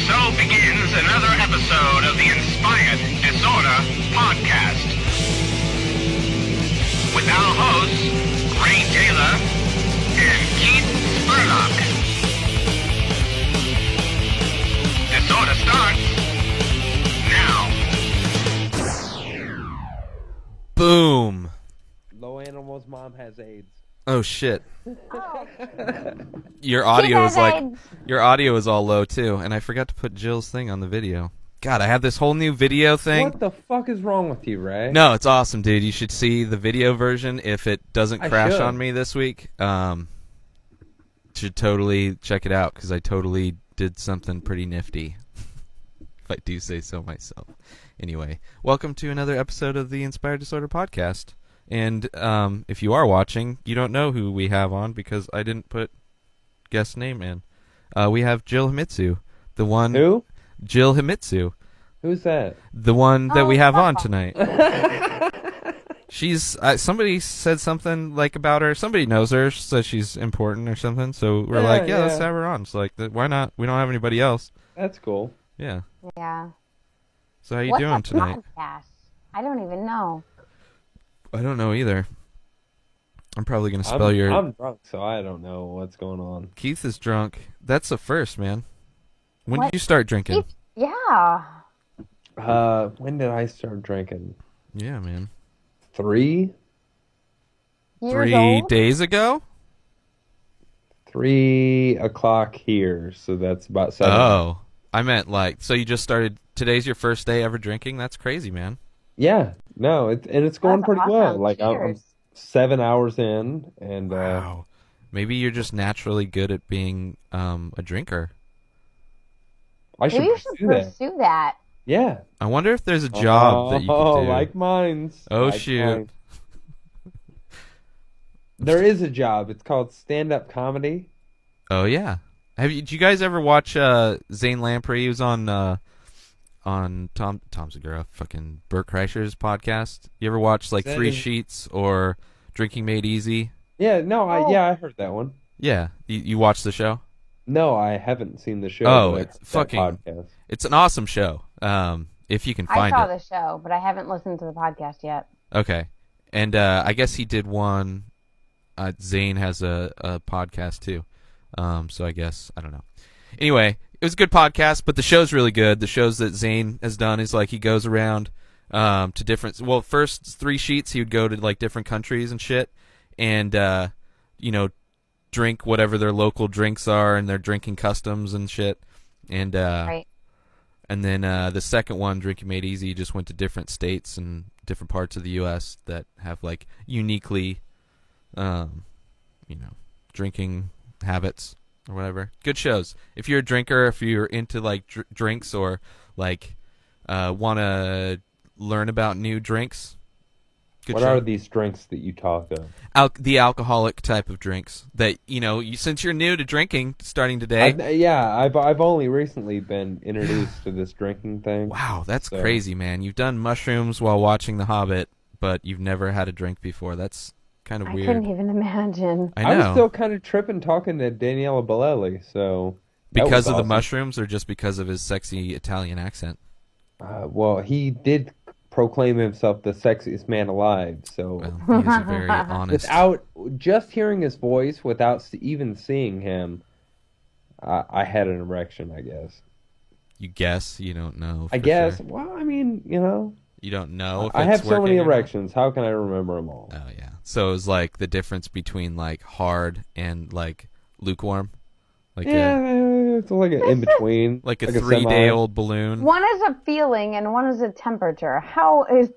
So begins another episode of the Inspired Disorder Podcast. With our hosts, Ray Taylor and Keith Spurlock. Disorder starts now. Boom. Low Animal's mom has AIDS. Oh shit. Oh. Your audio is like AIDS. your audio is all low too, and I forgot to put Jill's thing on the video. God, I have this whole new video thing. What the fuck is wrong with you, Ray? No, it's awesome, dude. You should see the video version if it doesn't I crash should. on me this week. Should totally check it out because I totally did something pretty nifty. If I do say so myself. Anyway, welcome to another episode of the Inspired Disorder Podcast. And if you are watching, you don't know who we have on because I didn't put guest name in. We have Jill Himitsu, the one. Who? Jill Himitsu, Who's that? the one that we have on wow. tonight. She's somebody said something like about her. Somebody knows her, says she's important or something. So we're Yeah, like, yeah. let's have her on. It's like, why not? We don't have anybody else. That's cool. Yeah. Yeah. So how you What's doing a tonight? podcast? I don't even know. I don't know either. I'm probably gonna spell your. I'm drunk, so I don't know what's going on. Keith is drunk. That's the first, man. When What? did you start drinking? Yeah. When did I start drinking? Yeah, man. 3 Years 3 old? days ago? 3 o'clock here, so that's about 7. Oh, I meant like, so you just started. Today's your first day ever drinking? That's crazy, man. Yeah, no, it's going That's pretty awesome. well. Like I'm Cheers. 7 hours in, and Wow. Maybe you're just naturally good at being a drinker. I should Maybe you should pursue that. pursue that. Yeah. I wonder if there's a job that you could do. like mine's. Oh, Like shoot. mine. There is a job. It's called stand-up comedy. Oh yeah. Did you guys ever watch Zane Lamprey? He was on Tom Segura, fucking Burt Kreischer's podcast. You ever watch like Is that Three in- Sheets or Drinking Made Easy? Yeah, no, Oh. I heard that one. Yeah. You watched the show? No, I haven't seen the show. Oh, but I it's heard that fucking- podcast. It's an awesome show. If you can I find saw it. the show, but I haven't listened to the podcast yet. Okay. And I guess he did one. Zane has a podcast too. So I guess, I don't know. Anyway, it was a good podcast, but the show's really good. The shows that Zane has done is like he goes around to different. Well, first 3 sheets, he would go to like different countries and shit, and drink whatever their local drinks are and their drinking customs and shit. And Right. and then the second one, Drinking Made Easy, just went to different states and different parts of the U.S. that have like uniquely, drinking habits or whatever. Good shows. If you're a drinker, if you're into like drinks or like want to learn about new drinks, good What show. are these drinks that you talk of? The alcoholic type of drinks that since you're new to drinking, starting today. I've only recently been introduced to this drinking thing. Wow, that's So- crazy, man. You've done mushrooms while watching The Hobbit, but you've never had a drink before. That's kind of I weird. couldn't even imagine. I I was know. still kind of tripping talking to Daniela Bolelli, so that Because was of the awesome. mushrooms or just because of his sexy Italian accent? Well, he did proclaim himself the sexiest man alive, so Well, he is a very honest. without just hearing his voice, without even seeing him, I had an erection, I guess. You guess, you don't know. I for guess. sure. Well, I mean, You don't know if I it's have so many working or not? erections. How can I remember them all? Oh, yeah. So it was like the difference between like hard and like lukewarm? Like Yeah, it's like an in between, like a semi. 3-day-old balloon. One is a feeling and one is a temperature. How is...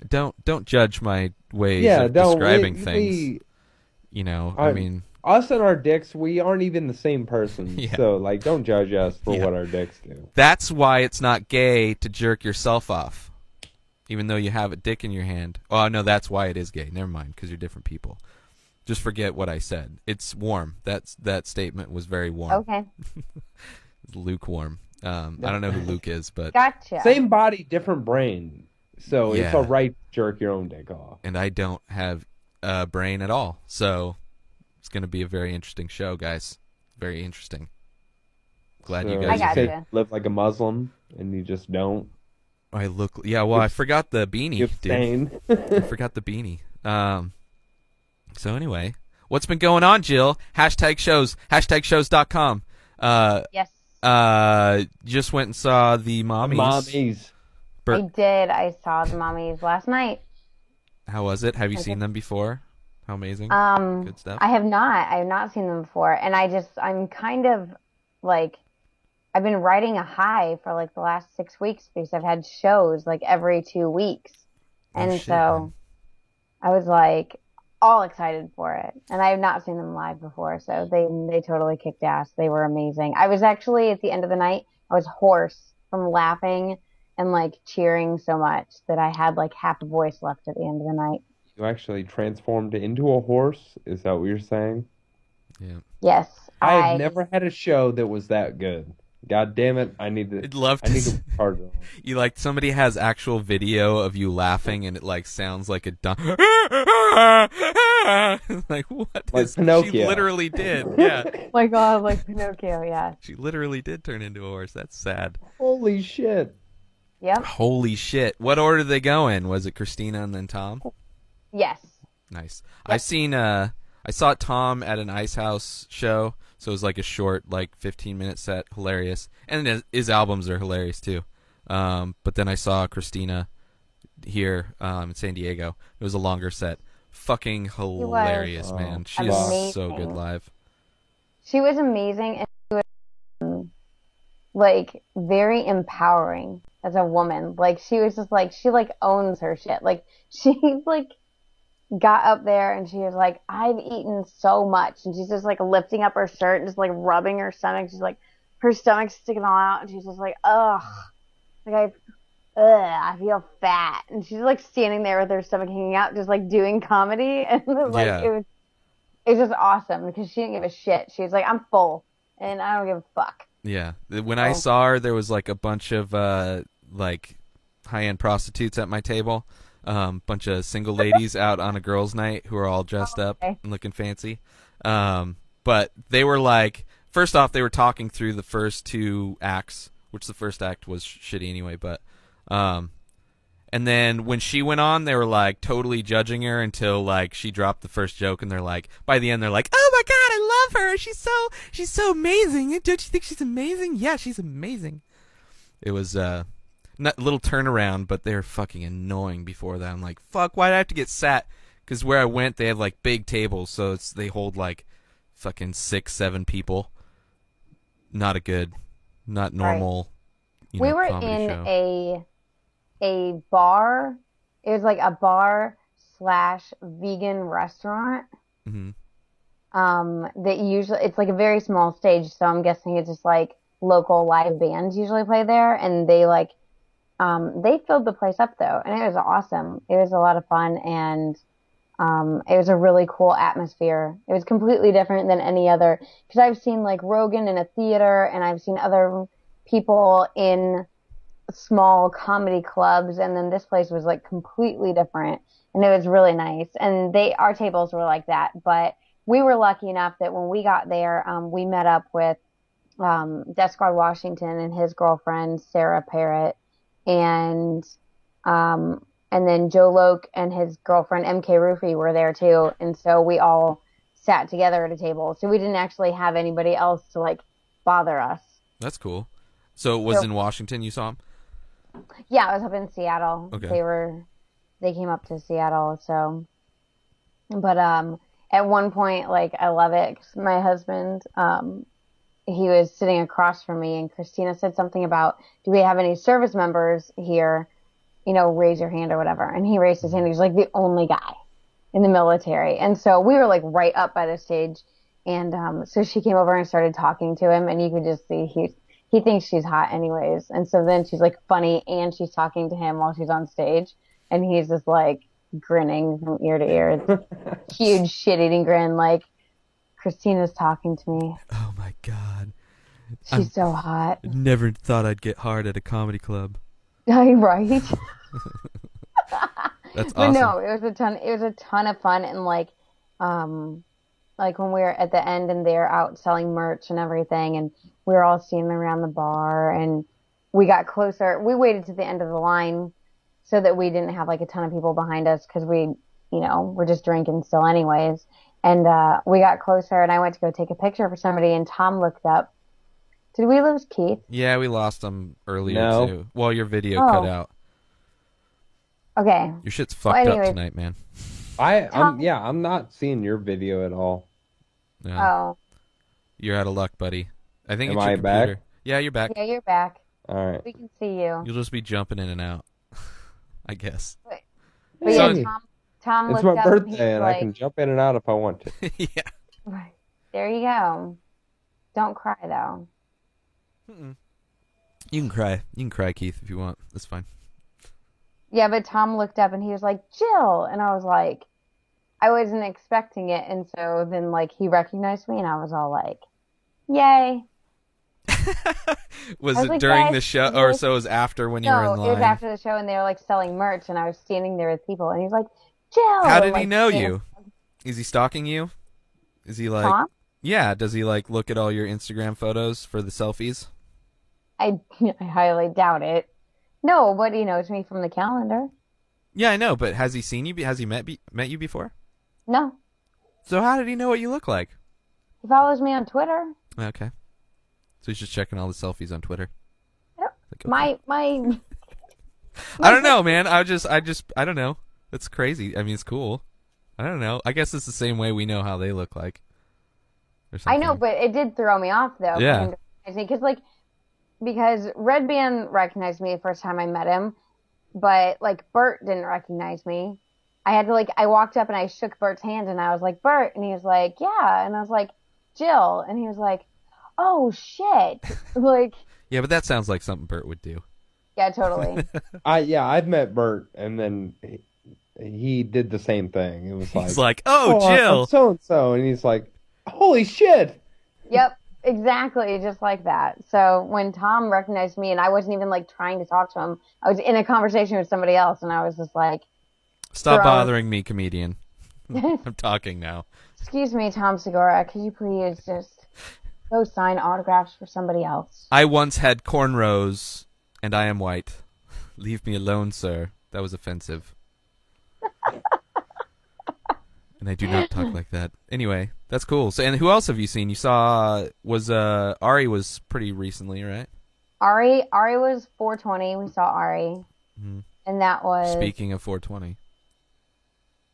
Don't judge my ways Yeah, of don't describing we- things. I mean... Us and our dicks, we aren't even the same person. Yeah. So, like, don't judge us for Yeah. what our dicks do. That's why it's not gay to jerk yourself off, even though you have a dick in your hand. Oh, no, that's why it is gay. Never mind, because you're different people. Just forget what I said. It's warm. That statement was very warm. Okay. Lukewarm. I don't know who Luke is, but Gotcha. Same body, different brain. So it's Yeah. all right to jerk your own dick off. and I don't have a brain at all. So it's going to be a very interesting show, guys. Very interesting. glad you So guys I are gotcha. here. live like a Muslim, and you just don't. I look. Yeah, well, I forgot the beanie, You dude. abstain. I forgot the beanie. So anyway, what's been going on, Jill? Hashtag shows. Hashtagshows.com. Yes, Just went and saw the Mommies. Mommies. Bert- I did. I saw the Mommies last night. How was it? Have you seen them before? How amazing. Good stuff. I have not. I have not seen them before, and I'm kind of like, I've been riding a high for like the last 6 weeks because I've had shows like every 2 weeks, Oh, and shit, so man. I was like all excited for it. And I have not seen them live before, so they totally kicked ass. They were amazing. I was actually at the end of the night, I was hoarse from laughing and like cheering so much that I had like half a voice left at the end of the night. You actually transformed into a horse? Is that what you're saying? Yeah. Yes, I've never had a show that was that good. God damn it! I need to. I'd love I to. need to work harder on it. You like somebody has actual video of you laughing and it like sounds like a dumb. Like what? Like She Pinocchio. literally did. Yeah, my God, like Pinocchio. Yeah. she literally did turn into a horse. That's sad. Holy shit! Yep. Holy shit! What order did they go in? Was it Christina and then Tom? Yes. Nice. I saw Tom at an Ice House show, so it was like a short, like 15-minute set, hilarious, and his albums are hilarious too. But then I saw Christina here in San Diego. It was a longer set, fucking hilarious, was man. She is so good amazing. live. She was amazing, and she was like very empowering as a woman. Like she was just like she like owns her shit. Like she like got up there and she was like, I've eaten so much, and she's just like lifting up her shirt and just like rubbing her stomach. She's like, her stomach's sticking all out, and she's just like, ugh, like I feel fat, and she's like standing there with her stomach hanging out, just like doing comedy, and like Yeah. it was just awesome because she didn't give a shit. She was like, I'm full, and I don't give a fuck. Yeah. When I saw her, there was like a bunch of like high-end prostitutes at my table. Bunch of single ladies out on a girls' night who are all dressed up okay. and looking fancy. But they were like, first off, they were talking through the first two acts, which the first act was shitty anyway. But and then when she went on, they were like totally judging her until like she dropped the first joke, and they're like, by the end, they're like, oh my god, I love her. She's so amazing. Don't you think she's amazing? Yeah, she's amazing. It was not little turnaround, but they're fucking annoying before that. I'm like, fuck, why'd I have to get sat? Because where I went, they have like big tables, so they hold like fucking 6-7 people. Not normal. You We know, were comedy in show. a bar. It was like a bar / vegan restaurant. Mhm. That usually it's like a very small stage, so I'm guessing it's just like local live bands usually play there, and they like they filled the place up though, and it was awesome. It was a lot of fun, and it was a really cool atmosphere. It was completely different than any other, because I've seen like Rogan in a theater, and I've seen other people in small comedy clubs, and then this place was like completely different, and it was really nice. And our tables were like that, but we were lucky enough that when we got there, we met up with Death Squad Washington and his girlfriend Sarah Parrott, and then Joe Loke and his girlfriend MK Roofy were there too, and so we all sat together at a table. So we didn't actually have anybody else to like bother us. That's cool. So it was in Washington you saw him? Yeah, I was up in Seattle. Okay. They came up to Seattle, so. But at one point, like, I love it, 'cause my husband, he was sitting across from me, and Christina said something about, do we have any service members here? You know, raise your hand or whatever. And he raised his hand. He was like the only guy in the military. And so we were like right up by the stage. And so she came over and started talking to him, and you could just see he thinks she's hot anyways. And so then she's like funny, and she's talking to him while she's on stage, and he's just like grinning from ear to ear. Huge shit-eating grin, like, Christina's talking to me. Oh my god. She's so hot. Never thought I'd get hard at a comedy club. Right? That's But awesome. no, it was a ton of fun, and like when we were at the end and they're out selling merch and everything, and we were all standing around the bar, and we got closer. We waited to the end of the line so that we didn't have like a ton of people behind us because we're just drinking still anyways. And we got closer, and I went to go take a picture for somebody, and Tom looked up. Did we lose Keith? Yeah, we lost him earlier No. too. Well, your video cut out. Okay. Your shit's fucked anyways. up tonight, man. I'm not seeing your video at all. No. Oh. You're out of luck, buddy. I think Am it's your I back? computer. Yeah, you're back. Yeah, you're back. All right. We can see you. You'll just be jumping in and out, I guess. But So- yeah, Tom It's looked my up and he birthday, and was I can jump in and out if I want to. Yeah. there you go. Don't cry though. You can cry. You can cry, Keith, if you want. That's fine. Yeah, but Tom looked up and he was like, Jill. And I was like, I wasn't expecting it. And so then like he recognized me and I was all like, yay. Was I was it like, during guys, the show, you or guys- so it was after when you were No, in it line? was after the show and they were like selling merch and I was standing there with people and he was like, Jill. How did he like, know you you? Is he stalking you? Is he like... Tom? Yeah, does he like look at all your Instagram photos for the selfies? I highly doubt it. No, but he knows me from the calendar. Yeah, I know, but has he seen you? Has he met you before? No. So how did he know what you look like? He follows me on Twitter. Okay. So he's just checking all the selfies on Twitter. Yep. Like, okay. My I don't know, man. I don't know. That's crazy. I mean, it's cool. I don't know. I guess it's the same way we know how they look like. Or I something. know, but it did throw me off though. Yeah. Because Red Band recognized me the first time I met him, but like Bert didn't recognize me. I had to I walked up and I shook Bert's hand and I was like, Bert, and he was like, yeah, and I was like, Jill, and he was like, oh shit, Yeah, but that sounds like something Bert would do. yeah, totally. I've met Bert, and then he did the same thing. It was like, He's like, oh, Jill. so and so, and he's like, holy shit. Yep, exactly, just like that. So when Tom recognized me and I wasn't even trying to talk to him, I was in a conversation with somebody else and I was just like, Stop Bro. bothering me, comedian. I'm talking now. excuse me, Tom Segura, could you please just go sign autographs for somebody else? I once had cornrows, and I am white. Leave me alone, sir. That was offensive. And I do not talk like that. Anyway, that's cool. So, and who else have you seen? You saw Ari was pretty recently, right? Ari was 420. We saw Ari, Mhm. and that was Speaking of 420,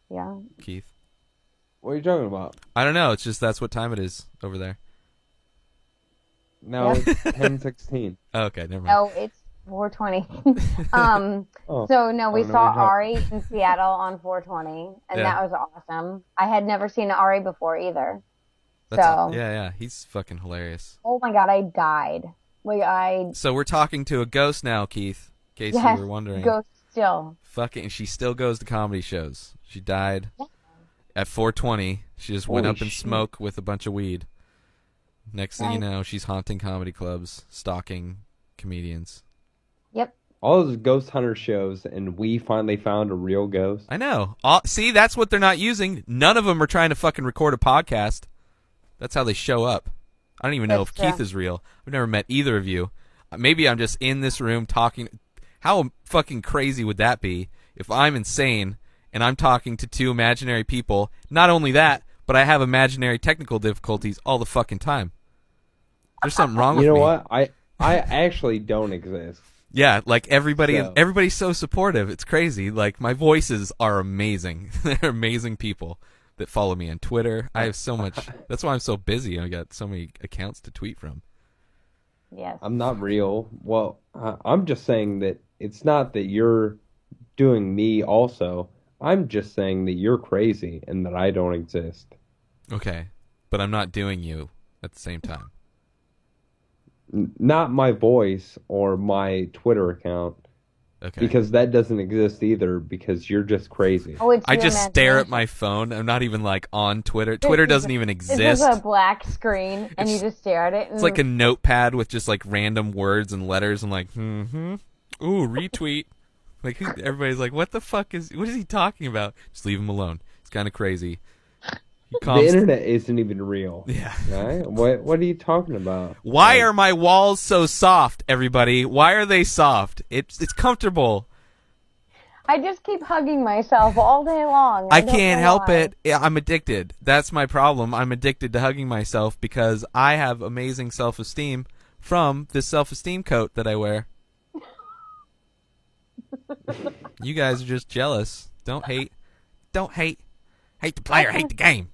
yeah. Keith. What are you talking about? I don't know. It's just that's what time it is over there. No, it's 10:16. Oh, okay, never mind. No, it's 420. Oh. So no, we I don't know saw what you're Ari in Seattle on 420, and Yeah. that was awesome. I had never seen Ari before either. That's so yeah, he's fucking hilarious. oh my god, I died. So we're talking to a ghost now, Keith. In case yes, you were wondering. go still. Fucking, she still goes to comedy shows. She died at 420. She just went Holy up in shit. smoke with a bunch of weed. Next thing you know, she's haunting comedy clubs, stalking comedians. Yep. All those ghost hunter shows, and we finally found a real ghost. I know. See, that's what they're not using. None of them are trying to fucking record a podcast. That's how they show up. I don't even know if That's true. Keith is real. I've never met either of you. Maybe I'm just in this room talking. How fucking crazy would that be if I'm insane and I'm talking to two imaginary people? Not only that, but I have imaginary technical difficulties all the fucking time. There's something wrong with You know me. what? I actually don't exist. Yeah, like So- everybody's so supportive. It's crazy. Like my voices are amazing. They're amazing people that follow me on Twitter. I have so much. That's why I'm so busy. I got so many accounts to tweet from. Yes. I'm not real. Well, I'm just saying that it's not that you're doing me also. I'm just saying that you're crazy and that I don't exist. Okay, but I'm not doing you at the same time. Not my voice or my Twitter account, Okay. because that doesn't exist either, because you're just crazy. Oh, it's I your just stare at imagination. my phone. I'm not even like on Twitter. Twitter doesn't even It's exist. just a black screen, and you just stare at it. And It's like a notepad with just like random words and letters. I'm like, ooh, retweet. Like everybody's like, what is he talking about? Just leave him alone. It's kind of crazy. The internet isn't even real. Yeah. Right? What are you talking about? Why are my walls so soft, everybody? Why are they soft? It's comfortable. I just keep hugging myself all day long. I don't can't know help why. it. I'm addicted. That's my problem. I'm addicted to hugging myself because I have amazing self-esteem from this self-esteem coat that I wear. You guys are just jealous. Don't hate. Don't hate. Hate the player, hate the game.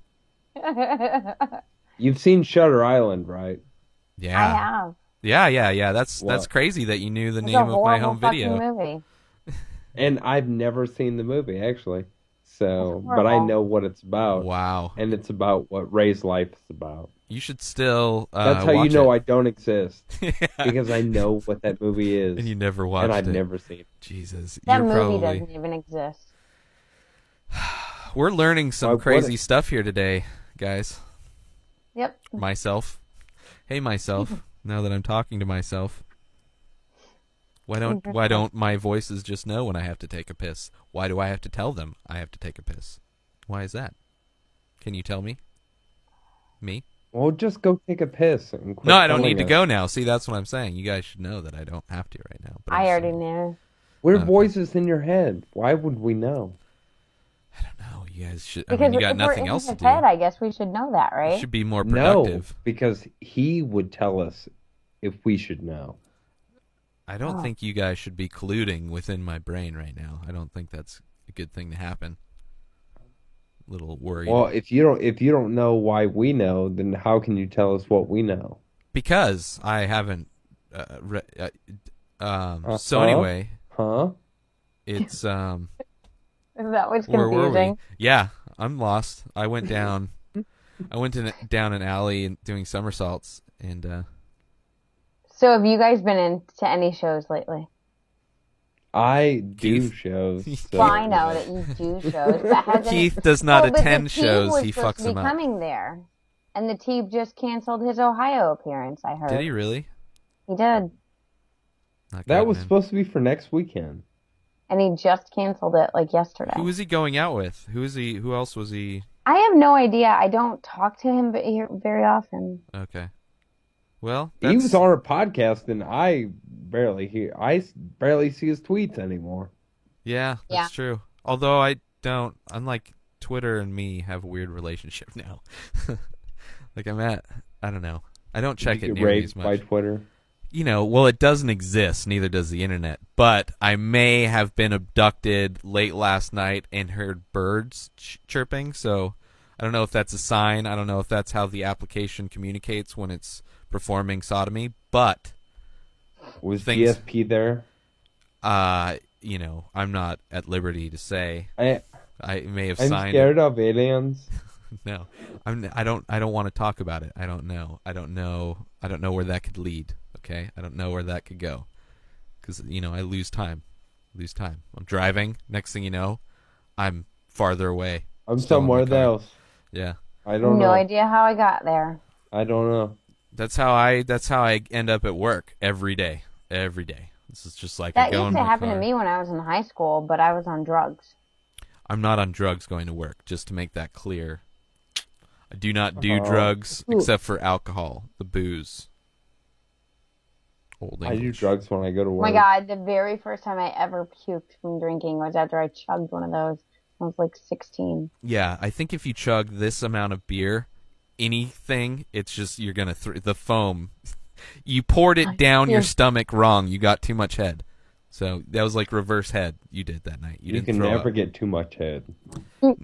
You've seen Shutter Island, right? Yeah. I have. Yeah. That's What? crazy that you knew the It's name a of my horrible home fucking video. movie. And I've never seen the movie, actually. So, That's but I horrible. know what it's about. Wow. And it's about what Ray's life is about. You should still That's how you watch know it. I don't exist. Yeah. Because I know what that movie is. And you never watched and I've it. never seen it. Jesus. That You're movie probably... doesn't even exist. We're learning some Why would crazy it? stuff here today, guys. Yep. Myself. Hey, myself. Now that I'm talking to myself. Why don't my voices just know when I have to take a piss? Why do I have to tell them I have to take a piss? Why is that? Can you tell me? Me? Well, just go take a piss. And quit No, I don't telling need to us. go now. See, that's what I'm saying. You guys should know that I don't have to right now. But I'm I already saying- knew. We're Okay. voices in your head. Why would we know? I don't know. You guys should. I Because mean, you got if we're nothing in else to his do. head, I guess we should know that, You right? should be more No, productive. because he would tell us if we should know. I don't Oh. think you guys should be colluding within my brain right now. I don't think that's a good thing to happen. Little worried. Well, if you don't know why we know, then how can you tell us what we know? Because I haven't. So anyway, Huh? it's Is that what's where were we? confusing? Yeah, I'm lost. I went down. Down an alley and doing somersaults, and So have you guys been into any shows lately? I do Keith. shows. So. Well, I know that you do shows, but hasn't... Keith does not Well, but attend the Teeb shows. was He supposed fucks to be them up. coming there, and the Teeb just canceled his Ohio appearance. I heard. Did he really? He did, Not That good, was man. supposed to be for next weekend. and he just canceled it like yesterday. Who was he going out with? Who is he? Who else was he? I have no idea. I don't talk to him very often. Okay. Well, He was on our podcast, and I barely see his tweets anymore. Yeah, that's true. Although I don't, unlike Twitter and me, have a weird relationship now. Like I don't know. I don't check You it get nearly as raped by much. Twitter. You know, well, it doesn't exist. Neither does the internet. But I may have been abducted late last night and heard birds chirping. So I don't know if that's a sign. I don't know if that's how the application communicates when it's performing sodomy. But Was Things- GSP there? you know, I'm not at liberty to say. I'm I may have signed. scared of aliens. No, I don't want to talk about it. I don't know. I don't know where that could lead. Okay, I don't know where that could go, because I lose time. I'm driving. Next thing you know, I'm farther away. I'm Still in my somewhere car. else. Yeah, I don't No know. idea how I got there. I don't know. that's how I end up at work every day. Every day. This is just like That I go used in to my happen car. to me when I was in high school, but I was on drugs. I'm not on drugs going to work. Just to make that clear, I do not do Uh-huh. drugs except for alcohol, the booze. Old I do English. drugs when I go to Oh work. my God, the very first time I ever puked from drinking was after I chugged one of those. I was like 16. Yeah, I think if you chug this amount of beer, anything, it's just you're gonna the foam. You poured it down your Yeah. stomach wrong. You got too much head. So that was like reverse head you did that night. You You didn't can throw never up. get too much head.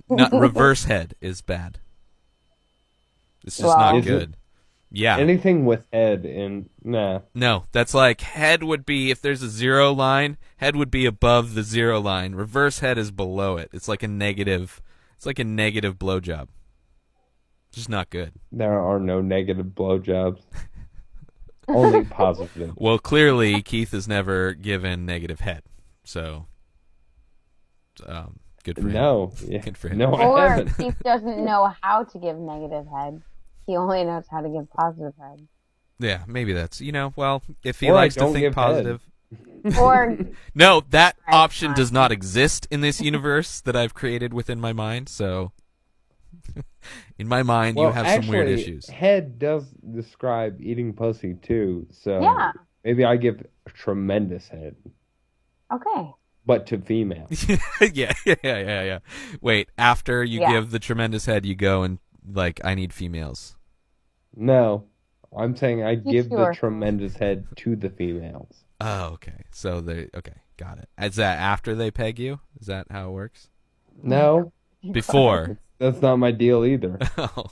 Not reverse head is bad. It's just Wow. not Is it? good. Yeah. Anything with head and nah. No, that's like head would be if there's a zero line, head would be above the zero line. Reverse head is below it. It's like a negative. It's like a negative blowjob. Just not good. There are no negative blowjobs. Only positive. Well, clearly Keith has never given negative head, so good for him. No. Yeah. Good for him. No, I Or haven't. Keith doesn't know how to give negative head. He only knows how to give positive head. Yeah, maybe that's well, if he Or I likes to don't think give head. positive. Or No, that Right, option fine. does not exist in this universe that I've created within my mind. So, In my mind, you have some weird issues. Head does describe eating pussy too, so Yeah. maybe I give tremendous head, Okay. but to females. yeah. Wait, after you Yeah. give the tremendous head, you go and like, I need females. No, I'm saying I give the sure. tremendous head to the females. Oh, okay. So okay, got it. Is that after they peg you? Is that how it works? No, Before. that's not my deal either. Oh.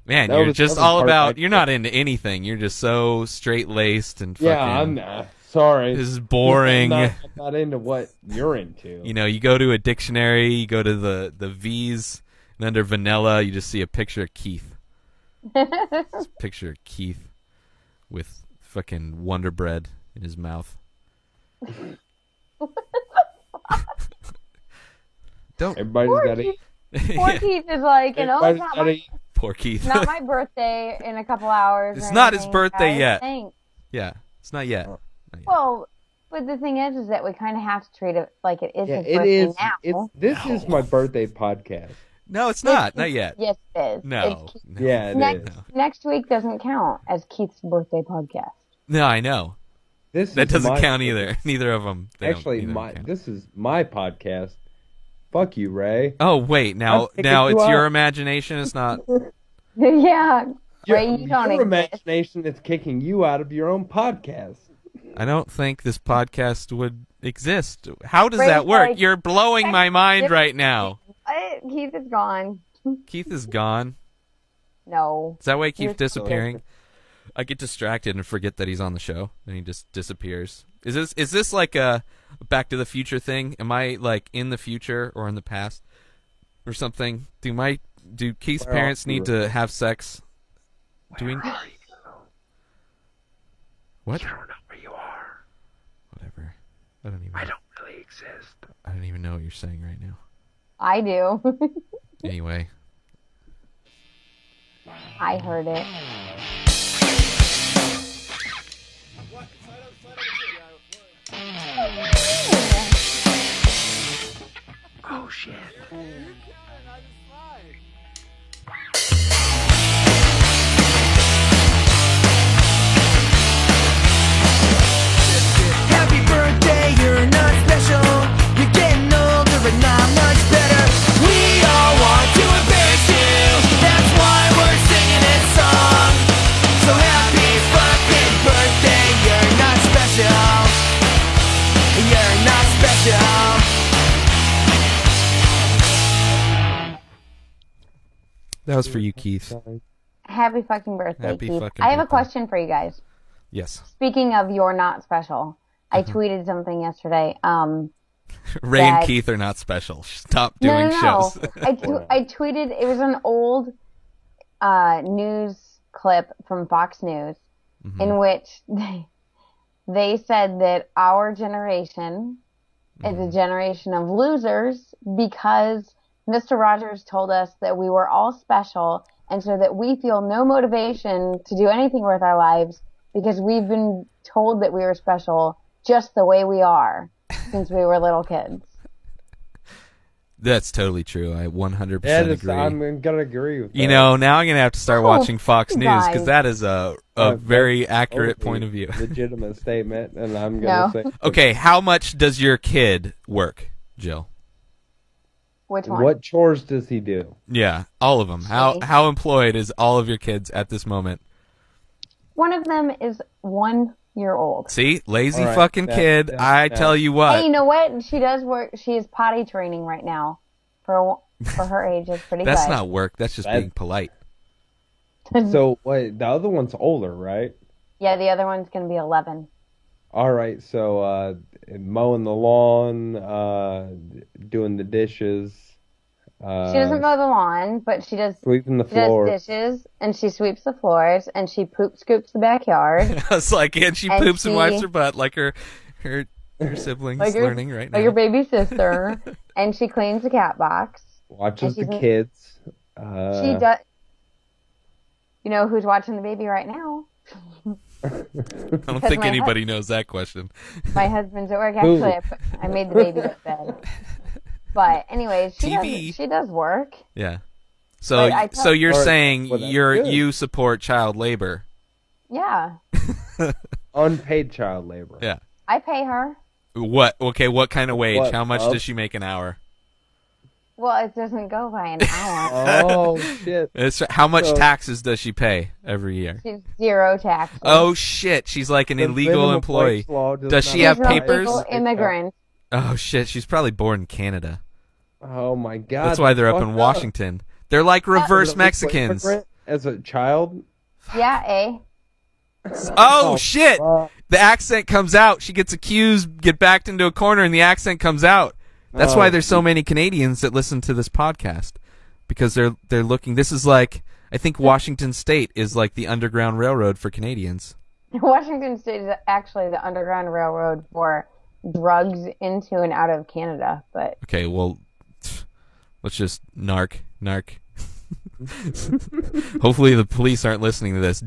Man, That you're was- just that was all part about. like- You're not into anything. You're just so straight laced and fucking. Yeah, I'm sorry. This is boring. I'm not into what you're into. You know, you go to a dictionary, you go to the V's, and under vanilla, you just see a picture of Keith. Picture of Keith with fucking Wonder Bread in his mouth. Don't. Everybody's Poor got to Keith. eat. Poor Keith is like, you know, it's Everybody's not got to my, eat. Poor Keith. not my birthday in a couple hours. It's or not his anything, birthday guys. yet. Thanks. Yeah, it's not yet. Oh. Not yet. Well, but the thing is that we kind of have to treat it like it is Yeah, his it birthday is. now. This is my birthday podcast. No, it's not. Not yet. Yes, it is. No. It's Keith- No. Yeah, it next, is. next week doesn't count as Keith's birthday podcast. No, I know. This That is doesn't my count birthday. either. Neither of them. Actually, this is my podcast. Fuck you, Ray. Oh wait, now I'm picking now you it's your up. imagination. It's not. Yeah. Your, Ray, you don't your exist. imagination is kicking you out of your own podcast. I don't think this podcast would exist. How does Ray, that work? like, You're blowing my mind right now. Keith is gone. Keith is gone. No. Is that why he You're keeps disappearing? I get distracted and forget that he's on the show, and he just disappears. Is this like a Back to the Future thing? Am I like in the future or in the past or something? Do Keith's Where parents are you? need to have sex? Do we? Where are you? What? I don't know where you are. Whatever. I don't really exist. I don't even know what you're saying right now. I do. Anyway. I heard it. Oh shit. Happy birthday, you're not special. You're getting older but not much better. We all want to embarrass you. That's why we're singing this song. So happy fucking birthday, you're not special. You're not special. That was for you, Keith. Happy fucking birthday, Happy Keith. fucking I have a birthday. question for you guys. Yes. Speaking of you're not special, I Uh-huh. tweeted something yesterday. Ray and That- Keith are not special. Stop doing no. shows. I tweeted, it was an old news clip from Fox News Mm-hmm. in which they said that our generation is Mm-hmm. a generation of losers because Mr. Rogers told us that we were all special and so that we feel no motivation to do anything with our lives because we've been told that we were special just the way we are since we were little kids. That's totally true. I 100% agree. I'm gonna agree with that. You know, now I'm gonna have to start Oh, watching Fox News guys. because that is a That's very accurate totally point of view. legitimate statement, and I'm gonna No. say Okay, how much does your kid work, Jill? Which one? what chores does he do? Yeah, all of them. How employed is all of your kids at this moment? One of them is 1 year old. See, lazy All right, fucking kid. I tell you what. Hey, you know what? She does work. She is potty training right now. For her age, it's pretty That's good. not work. That's just That- being polite. So wait, the other one's older, right? Yeah, the other one's going to be 11. All right, so mowing the lawn, doing the dishes, She doesn't mow the lawn, but she does. sweeping the She does floor. dishes, and she sweeps the floors, and she poop scoops the backyard. It's like, and she And poops and she- wipes her butt like her siblings Like your- learning right now. Like your baby sister, and she cleans the cat box. Watches the And she's- kids. She does. You know who's watching the baby right now? I don't because think my anybody knows that question. My husband's at work. Who? Actually, I made the baby to bed. But anyways, TV. she does work. Yeah. So But I so you're Or- saying well, that's you're good. you support child labor? Yeah, Unpaid child labor. Yeah. I pay her. What? Okay, what kind of wage? What, How much of? does she make an hour? Well, it doesn't go by an hour. Oh shit. How much So- taxes does she pay every year? She's zero taxes. Oh shit, she's like an The illegal minimum employee. wage law Does she not have She's an papers? illegal immigrant. Oh shit, she's probably born in Canada. Oh my god. That's why they're up in fucked Washington. They're like Was reverse it legal Mexicans. immigrant As a child. Yeah, eh? Oh shit! fuck. The accent comes out. She gets accused, get backed into a corner, and the accent comes out. That's Oh, why there's so many Canadians that listen to this podcast, because they're looking. This is like, I think Washington State is like the Underground Railroad for Canadians. Washington State is actually the Underground Railroad for drugs into and out of Canada. But Okay, well, let's just narc. Hopefully the police aren't listening to this.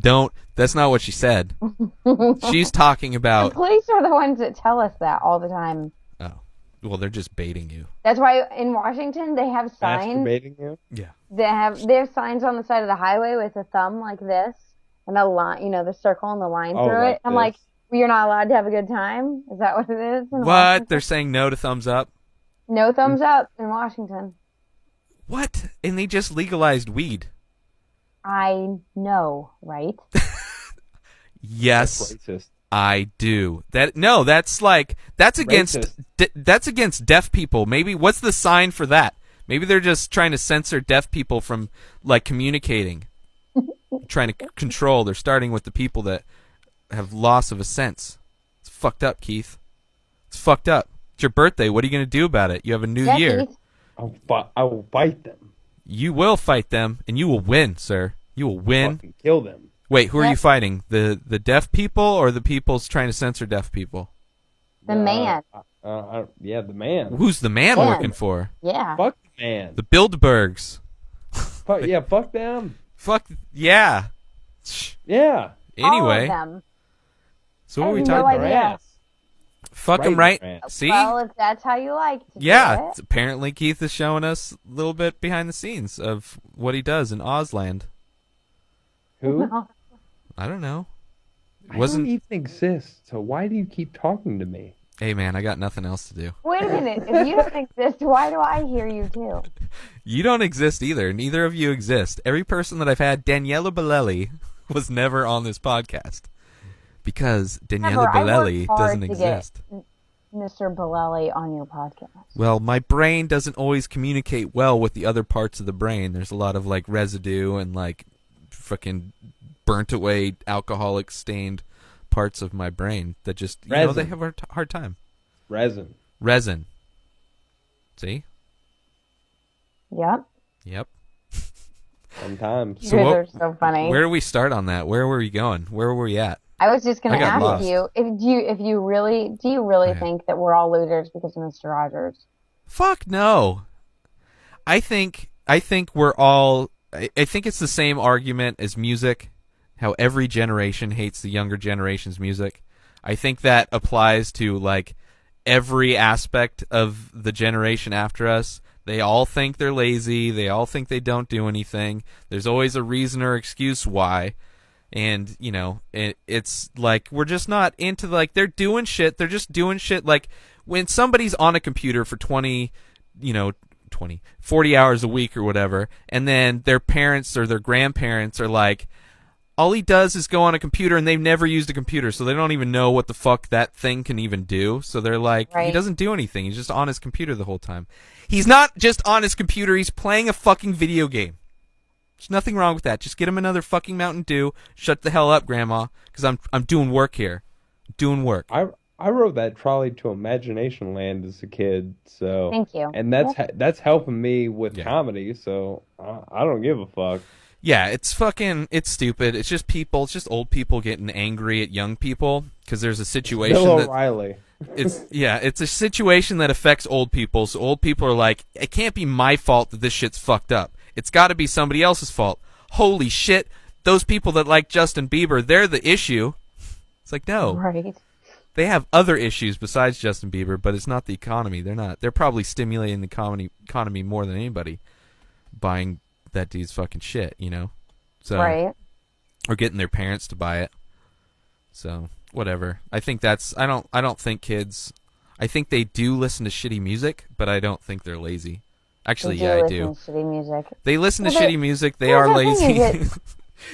That's not what she said. She's talking the about. police are the ones that tell us that all the time. Oh, well, they're just baiting you. That's why in Washington they have signs. Masturbating you. Yeah. They have signs on the side of the highway with a thumb like this and a line, the circle and the line Oh, through like it. I'm this. like, well, you're not allowed to have a good time. Is that what it is? in What? Washington? They're saying no to thumbs up? No thumbs up in Washington. What? And they just legalized weed. I know, right? Yes, Racist. I do. That's against Racist. that's against deaf people. Maybe what's the sign for that? Maybe they're just trying to censor deaf people from like communicating. Trying to control. They're starting with the people that have loss of a sense. It's fucked up, Keith. It's fucked up. It's your birthday. What are you going to do about it? You have a new Yeah, year. Keith. I will fight them. You will fight them, and you will win, sir. You will win. Fucking kill them. Wait, who are Yeah. you fighting? The deaf people or the people's trying to censor deaf people? The man. Yeah, the man. Who's the man Man. working for? Yeah. Fuck the man. The Bilderbergs. Fuck them. Fuck yeah. Yeah. All of Anyway, them. so what are we I have talking no about? Their idea. ass. Fuck them, Right right? in their ass. See? Well, if that's how you like to Yeah. do it. Apparently, Keith is showing us a little bit behind the scenes of what he does in Ozland. Who? I don't know. I Wasn't don't even exist. So why do you keep talking to me? Hey man, I got nothing else to do. Wait a minute. If you don't exist, why do I hear you too? You don't exist either. Neither of you exist. Every person that I've had, Daniela Bellelli, was never on this podcast because Daniela Trevor, I Bellelli worked hard doesn't to get exist. Mr. Bellelli on your podcast. Well, my brain doesn't always communicate well with the other parts of the brain. There's a lot of like residue and like fucking burnt away alcoholic stained parts of my brain that just they Resin. have a hard time. Resin. Resin. See? Yep. Yep. Sometimes. You So guys what- are so funny. Where do we start on that? Where were we going? Where were we at? I was just going I to got ask lost. you if you really Yeah. think that we're all losers because of Mr. Rogers? Fuck no. I think we're all. I think it's the same argument as music. How every generation hates the younger generation's music. I think that applies to like every aspect of the generation after us. They all think they're lazy. They all think they don't do anything. There's always a reason or excuse why. And, it's like we're just not into like they're doing shit. They're just doing shit like when somebody's on a computer for 40 hours a week or whatever, and then their parents or their grandparents are like, all he does is go on a computer and they've never used a computer, so they don't even know what the fuck that thing can even do. So they're like, he Right. doesn't do anything. He's just on his computer the whole time. He's not just on his computer. He's playing a fucking video game. There's nothing wrong with that. Just get him another fucking Mountain Dew. Shut the hell up, Grandma, because I'm doing work here. Doing work. I rode that trolley to Imagination Land as a kid, so Thank you. and that's helping me with Yeah. comedy. So I don't give a fuck. Yeah, it's stupid. It's just people. It's just old people getting angry at young people because there's a situation Bill that O'Reilly. it's a situation that affects old people. So old people are like, it can't be my fault that this shit's fucked up. It's got to be somebody else's fault. Holy shit, those people that like Justin Bieber, they're the issue. It's like, no, Right. they have other issues besides Justin Bieber, but it's not the economy. They're probably stimulating the economy more than anybody, buying that dude's fucking shit, you know? So, Right. or getting their parents to buy it. So, whatever. I think I don't think kids, I think they do listen to shitty music, but I don't think they're lazy. Actually, yeah, I do. Listen to shitty music. They listen to Well, shitty music. They well, are the thing lazy. is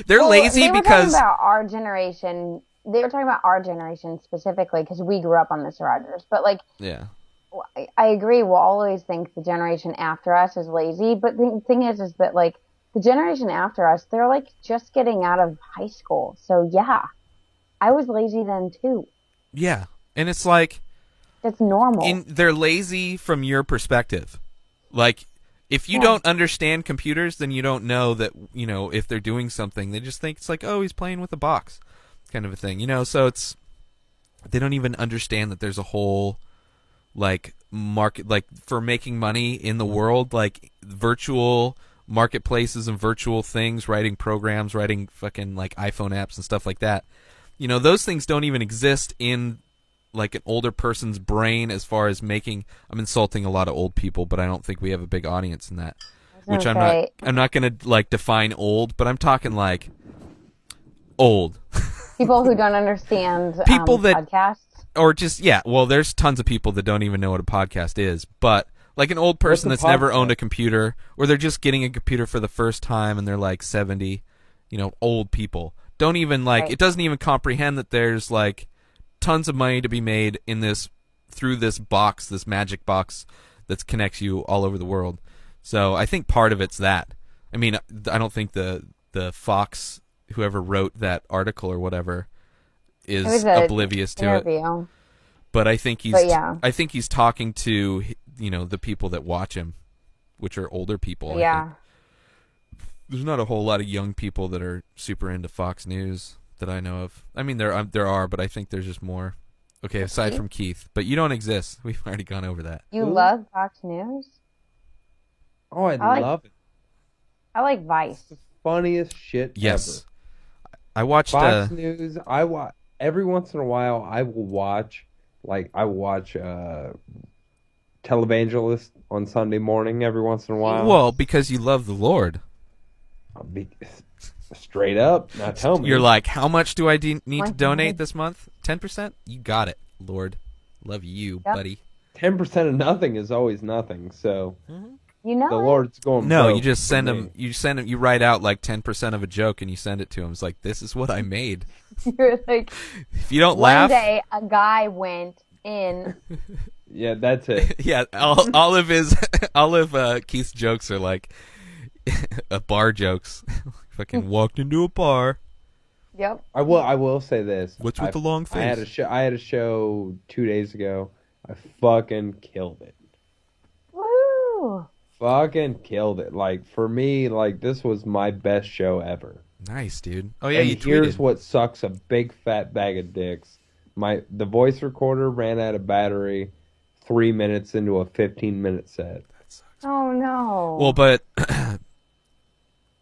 They're Well, lazy they were because talking about our generation. They were talking about our generation specifically because we grew up on Mister Rogers. But like, yeah. I agree. We'll always think the generation after us is lazy. But the thing is that like the generation after us, they're like just getting out of high school. So yeah, I was lazy then too. Yeah. And it's like It's normal. they're lazy from your perspective. Like, if you don't understand computers, then you don't know that, you know, if they're doing something, they just think it's like, oh, he's playing with a box kind of a thing, you know? So they don't even understand that there's a whole, like, market, like, for making money in the world, like, virtual marketplaces and virtual things, writing programs, writing fucking, like, iPhone apps and stuff like that. You know, those things don't even exist in like an older person's brain as far as making. I'm insulting a lot of old people, but I don't think we have a big audience in that. Which I'm not going to like define old, but I'm talking like old. People who don't understand People that- podcasts. Or just well, there's tons of people that don't even know what a podcast is, but like an old person What's a that's never podcast? owned a computer, or they're just getting a computer for the first time and they're like 70, you know, old people. Don't even like Right. it doesn't even comprehend that there's like tons of money to be made in this through this box, this magic box that connects you all over the world. So I think part of it's that. I mean, I don't think the Fox, whoever wrote that article or whatever, It is was an oblivious to it. interview. But I think he's yeah. I think he's talking to, you know, the people that watch him, which are older people. I Yeah. think. There's not a whole lot of young people that are super into Fox News that I know of. I mean, there are, but I think there's just more. Okay, aside Keith? from Keith, but you don't exist. We've already gone over that. You Who? love Fox News? Oh, I like- love it. I like Vice. It's the funniest shit Yes, ever. I watched. Fox News. I watch every once in a while. I will watch Televangelist on Sunday morning every once in a while. well, because you love the Lord. I'll be straight up. Now tell me. You're like, how much do I need to One donate hundred. this month? 10%? You got it, Lord. Love you, Yep. buddy. 10% of nothing is always nothing. So You know the it? Lord's going. No, broke you just for send me. him. You send him. You write out like 10% of a joke and you send it to him. It's like, this is what I made. You're like, If you don't one laugh, day a guy went in. Yeah, that's it. yeah, all of Keith's jokes are like bar jokes. Fucking walked into a bar. Yep. I will say this. What's with the long I had face? I had a show 2 days ago. I fucking killed it. Woo! Fucking killed it. Like for me, like this was my best show ever. Nice, dude. Oh yeah, And you here's tweeted. what sucks a big fat bag of dicks. The voice recorder ran out of battery 3 minutes into a 15-minute set. Oh no. Well, but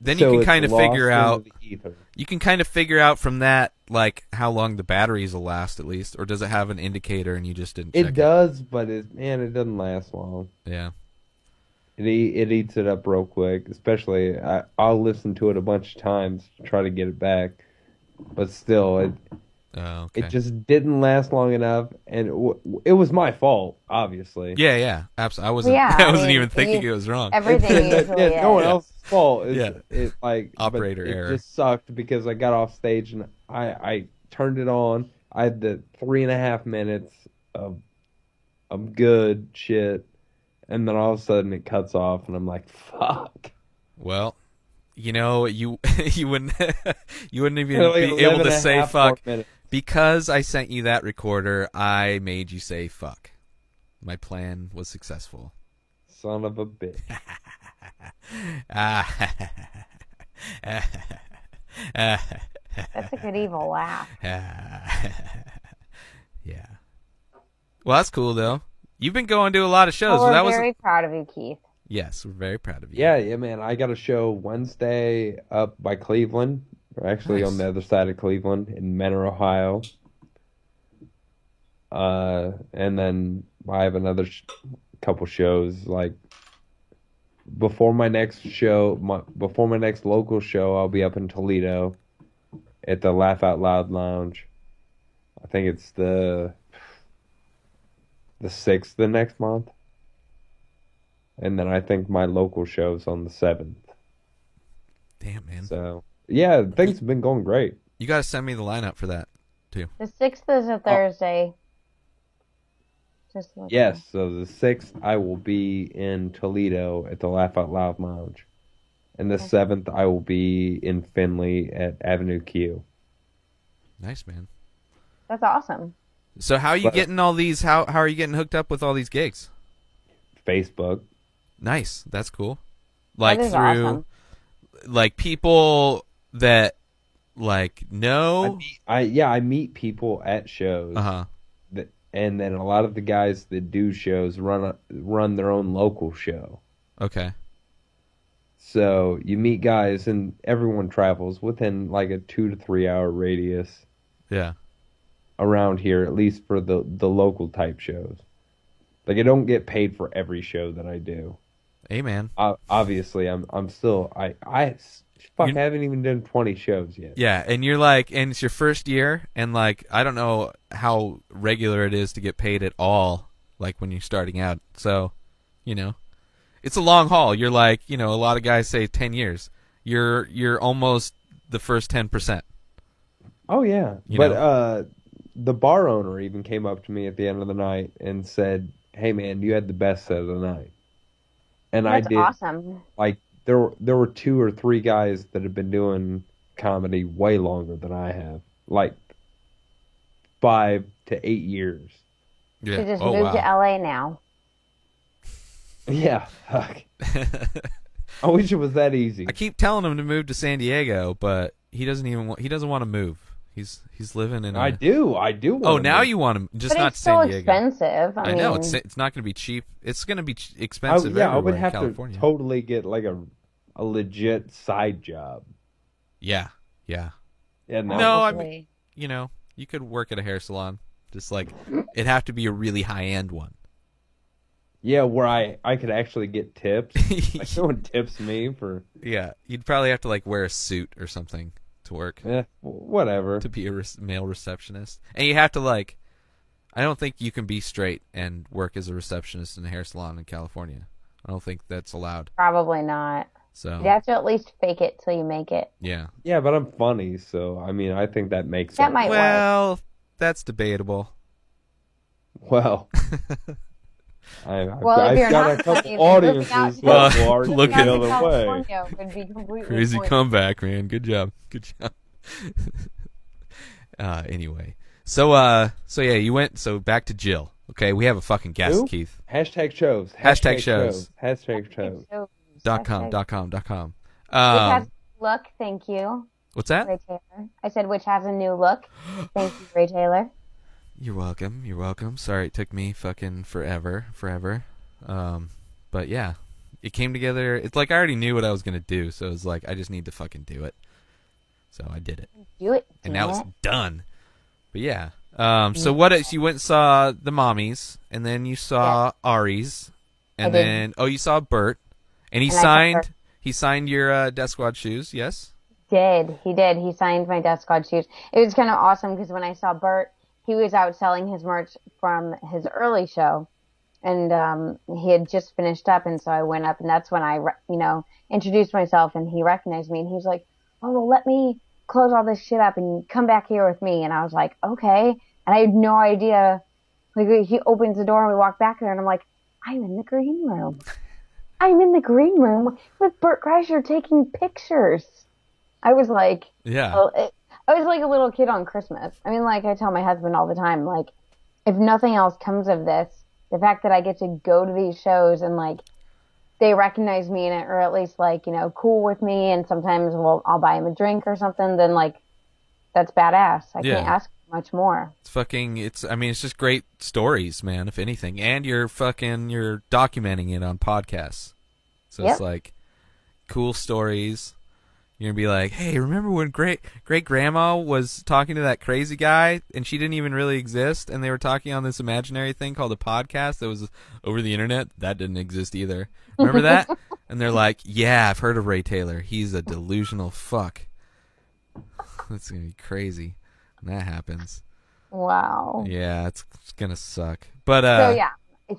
then you So can it's kind of lost figure into out. the ether. You can kind of figure out from that like how long the batteries will last at least, or does it have an indicator and you just didn't check It does, but it doesn't last long. Yeah. It eats it up real quick. Especially, I'll listen to it a bunch of times to try to get it back, but still, Oh, okay. it just didn't last long enough, and it was my fault, obviously. Yeah, absolutely. I wasn't. Yeah, I I wasn't mean, even thinking it was wrong. Everything usually no one is. else's fault. It's, Yeah. it like but Operator error. It just sucked because I got off stage and I turned it on. I had the 3.5 minutes of good shit, and then all of a sudden it cuts off, and I'm like, fuck. Well, you know, you wouldn't even Like be able 11 to and a say half more fuck minutes. because I sent you that recorder. I made you say fuck. My plan was successful. Son of a bitch. Ah. That's a good evil laugh. Yeah. Well, that's cool though. You've been going to a lot of shows. Well, we're that was very proud of you, Keith. yes, we're very proud of you. Yeah, man. I got a show Wednesday up by Cleveland, or actually Nice. on the other side of Cleveland in Menor, Ohio. And then I have another couple shows like before my next show, before my next local show, I'll be up in Toledo at the Laugh Out Loud Lounge. I think it's the 6th the next month. And then I think my local show's on the 7th. Damn, man. So, yeah, things have been going great. You got to send me the lineup for that, too. The 6th is a Thursday. Just to let you know. Yes, so the 6th I will be in Toledo at the Laugh Out Loud Lounge. And the 7th I will be in Findlay at Avenue Q. Nice, man. That's awesome. So how are you getting all these, how are you getting hooked up with all these gigs? Facebook. Nice. That's cool. Like That is through, awesome. like people that like know. I meet people at shows. Uh-huh. And then a lot of the guys that do shows run their own local show. Okay. So you meet guys, and everyone travels within like a 2 to 3 hour radius Yeah. around here, at least for the local type shows. Like I don't get paid for every show that I do. Hey, man. Obviously, I'm still I haven't even done 20 shows yet. Yeah, and you're like, and it's your first year, and like, I don't know how regular it is to get paid at all, like when you're starting out. So, you know, it's a long haul. You're like, you know, a lot of guys say 10 years. You're almost the first 10%. Oh yeah, You but know? the bar owner even came up to me at the end of the night and said, "Hey man, you had the best set of the night." And That's I did. awesome. Like there were 2 or 3 guys that have been doing comedy way longer than I have, like 5 to 8 years. Yeah. She just Oh, moved to wow. LA now. Yeah, fuck. I wish it was that easy. I keep telling him to move to San Diego, but he doesn't want to move. He's living in. I do. Oh, wanna now move. you want him, just But not it's to still San Diego. expensive. I know mean, it's not going to be cheap. It's going to be expensive. I would everywhere in have California. to totally get like a legit side job. Yeah. Yeah, No, I mean, hopefully. you know, you could work at a hair salon. Just like it'd have to be a really high end one. yeah, where I could actually get tips. Like someone tips me for Yeah, you'd probably have to like wear a suit or something to work whatever. to be a male receptionist, and you have to like. I don't think you can be straight and work as a receptionist in a hair salon in California. I don't think that's allowed. Probably not. So You have to at least fake it till you make it. yeah. Yeah, but I'm funny, so I mean, I think that makes That sense. might work. Well, that's debatable. Well, I've Well, if you're got not a couple funny, moving out audiences to- that will argue look the at- other way. California would be completely Crazy pointless. comeback, man. Good job. Good job. Anyway. So yeah, you went back to Jill. Okay, we have a fucking guest, Who? Keith. Hashtag shows. Hashtag shows. Hashtag shows. .com. Which has look, thank you, What's that? Ray Taylor. I said which has a new look. Thank you, Ray Taylor. You're welcome. You're welcome. Sorry it took me fucking forever. But yeah, it came together. It's like I already knew what I was gonna do, so it was like I just need to fucking do it. So I did it, Do it. and damn now it's it. done. But yeah. So what else? You went and saw the Mommies, and then you saw Ari's, and I did. then you saw Bert, and he And I saw signed. Bert. He signed your Death Squad shoes. Yes. He did. He signed my Death Squad shoes. It was kind of awesome because when I saw Bert, he was out selling his merch from his early show, and he had just finished up, and so I went up, and that's when I, introduced myself, and he recognized me, and he was like, "Oh, well, let me close all this shit up and come back here with me," and I was like, "Okay," and I had no idea. Like he opens the door, and we walk back there, and I'm like, "I'm in the green room. I'm in the green room with Bert Kreischer taking pictures." I was like, Yeah. I was like a little kid on Christmas. I mean, like I tell my husband all the time, like, if nothing else comes of this, the fact that I get to go to these shows and like they recognize me in it, or at least like, cool with me, and sometimes I'll buy him a drink or something, then like that's badass. I Yeah. can't ask much more. It's just great stories, man, if anything. And you're documenting it on podcasts. So Yep. it's like cool stories. You're going to be like, hey, remember when great grandma was talking to that crazy guy and she didn't even really exist, and they were talking on this imaginary thing called a podcast that was over the internet? That didn't exist either. Remember that? And they're like, yeah, I've heard of Ray Taylor. He's a delusional fuck. That's going to be crazy when that happens. Wow. Yeah, it's going to suck. But So yeah.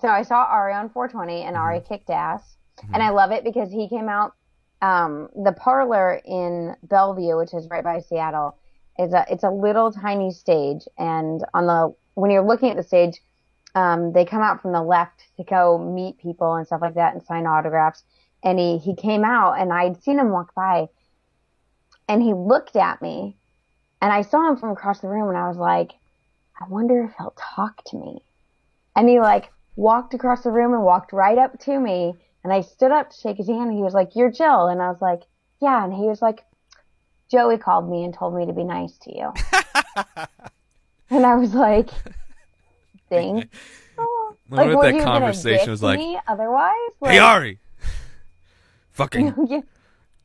So I saw Ari on 420 and Ari kicked ass. And I love it because he came out, the Parlor in Bellevue, which is right by Seattle, it's a little tiny stage. And when you're looking at the stage, they come out from the left to go meet people and stuff like that and sign autographs. And he came out and I'd seen him walk by and he looked at me and I saw him from across the room and I was like, I wonder if he'll talk to me. And he like walked across the room and walked right up to me and I stood up to shake his hand and he was like, you're Jill. And I was like, yeah. And he was like, Joey called me and told me to be nice to you. And I was like, thanks. what if were that you gonna conversation dick was like, me otherwise? hey, Ari! Fucking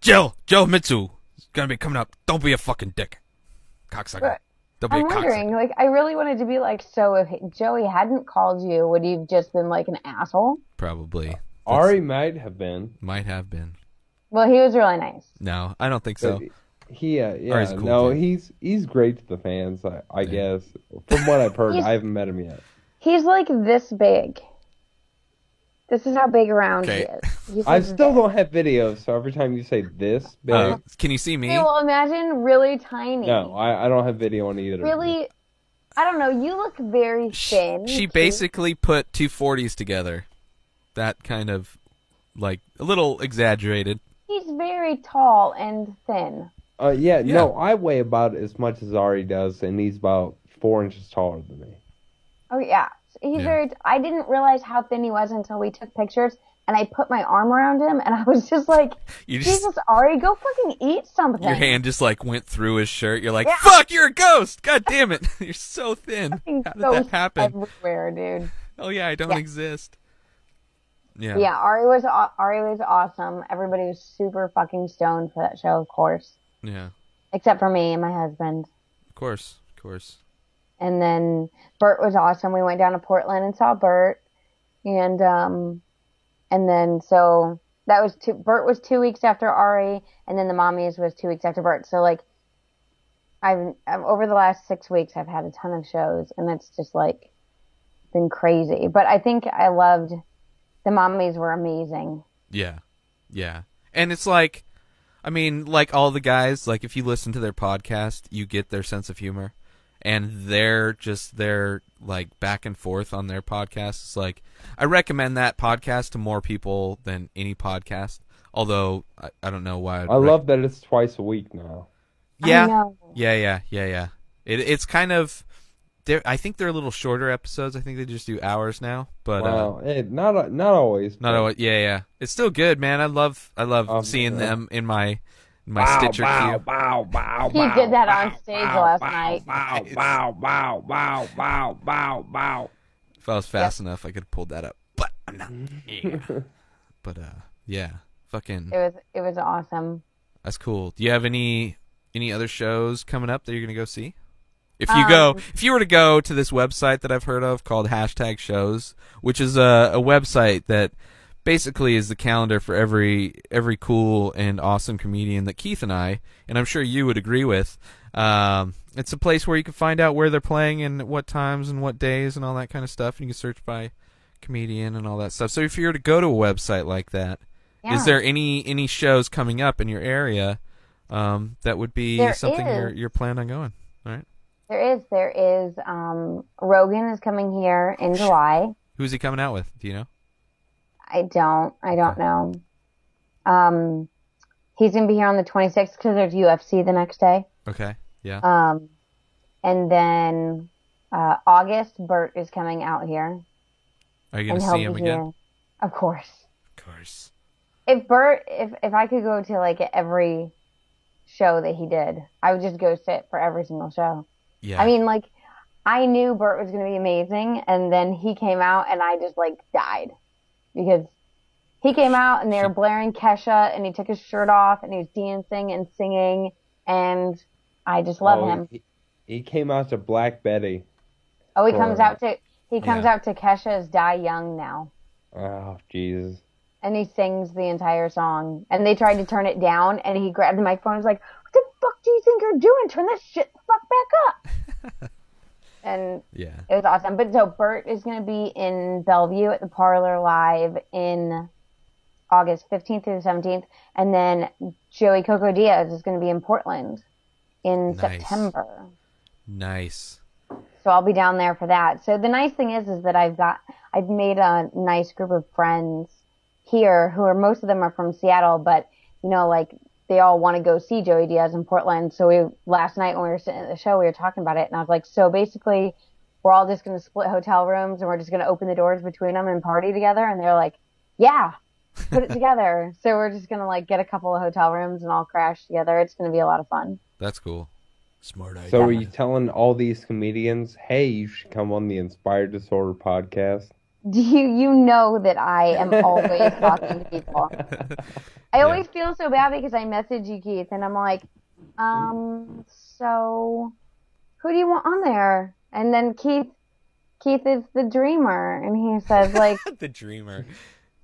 Yeah. Joe Mitsu is going to be coming up. Don't be a fucking dick. Cocksucker. Don't be I'm a wondering, cocksucker. like, I really wanted to be like, so if Joey hadn't called you, would he have just been like an asshole? Probably. Ari might have been. Might have been. Well, he was really nice. No, I don't think so. But he, Ari's a cool no, dude. he's great to the fans. I guess from what I've heard, He's- I haven't met him yet. He's like this big. This is how big around he Okay. is. He's I like still this. don't have videos, so every time you say this big, Can you see me? Okay, well, imagine really tiny. no, I don't have video on either. of them. Really, I don't know. You look very thin. She too. basically put two 40s together. That kind of, like, a little exaggerated. He's very tall and thin. Yeah, Yeah. no, I weigh about as much as Ari does, and he's about 4 inches taller than me. Oh yeah, he's Yeah. very. I didn't realize how thin he was until we took pictures, and I put my arm around him, and I was just like, You just, Jesus, Ari, go fucking eat something. your hand just, like, went through his shirt. You're like, Yeah. fuck, you're a ghost! God damn it! You're so thin. Fucking How did ghosts that happen? everywhere, dude. Oh, yeah, I don't Yeah. exist. Yeah. Yeah, Ari was awesome. Everybody was super fucking stoned for that show, of course, Yeah. except for me and my husband. Of course. Of course. And then Bert was awesome. We went down to Portland and saw Bert, and then so that was Bert was 2 weeks after Ari, and then the Mommies was 2 weeks after Bert. So like, I've over the last 6 weeks, I've had a ton of shows, and it's just like been crazy. But I think I loved the Mommies were amazing. Yeah. Yeah. And it's like, I mean, like all the guys, like if you listen to their podcast, you get their sense of humor. And they're like back and forth on their podcast. It's like, I recommend that podcast to more people than any podcast. Although, I don't know why. I love that it's twice a week now. Yeah. I know. Yeah. It's kind of, I think they're a little shorter episodes. I think they just do hours now. But Wow, not always. not always. Yeah. It's still good, man. I love seeing yeah. them in my Stitcher queue. He did that on stage last night. If I was fast enough, I could have pulled that up, but I'm not. Yeah. But yeah, fucking, It was awesome. that's cool. Do you have any other shows coming up that you're gonna go see? If you were to go to this website that I've heard of called #shows, which is a website that basically is the calendar for every cool and awesome comedian that Keith and I'm sure you would agree with. It's a place where you can find out where they're playing and what times and what days and all that kind of stuff. And you can search by comedian and all that stuff. So if you were to go to a website like that, is there any shows coming up in your area that would be There something is. you're planning on going? All right. There is. Rogan is coming here in July. Who's he coming out with? Do you know? I don't know. He's gonna be here on the 26th because there's UFC the next day. Okay. Yeah. And then August, Bert is coming out here, Are you and going to he'll see him be again? here, of course. Of course. If I could go to like every show that he did, I would just go sit for every single show. Yeah. I mean, like, I knew Bert was going to be amazing, and then he came out, and I just, like, died. Because he came out, and they were blaring Kesha, and he took his shirt off, and he was dancing and singing, and I just love him. He came out to Black Betty. Oh, he comes for- out to Kesha's Die Young now. Oh, Jesus. and he sings the entire song. And they tried to turn it down, and he grabbed the microphone and was like, "What the fuck do you think you're doing? Turn this shit the fuck back up." And Yeah. it was awesome. But so Bert is going to be in Bellevue at the Parlor Live in August 15th through the 17th. And then Joey Coco Diaz is going to be in Portland in Nice. September. Nice. So I'll be down there for that. So the nice thing is that I've made a nice group of friends here who are, most of them are from Seattle, but you know, like they all want to go see Joey Diaz in Portland. So last night when we were sitting at the show, we were talking about it, and I was like, so basically we're all just going to split hotel rooms and we're just going to open the doors between them and party together. And they're like, yeah, put it together. So we're just going to like get a couple of hotel rooms and all crash together. It's going to be a lot of fun. That's cool. Smart idea. So are you telling all these comedians, hey, you should come on the Inspired Disorder podcast? Do you know that I am always talking to people. I always feel so bad because I message you, Keith, and I'm like, so who do you want on there? And then Keith is the dreamer, and he says like, The dreamer.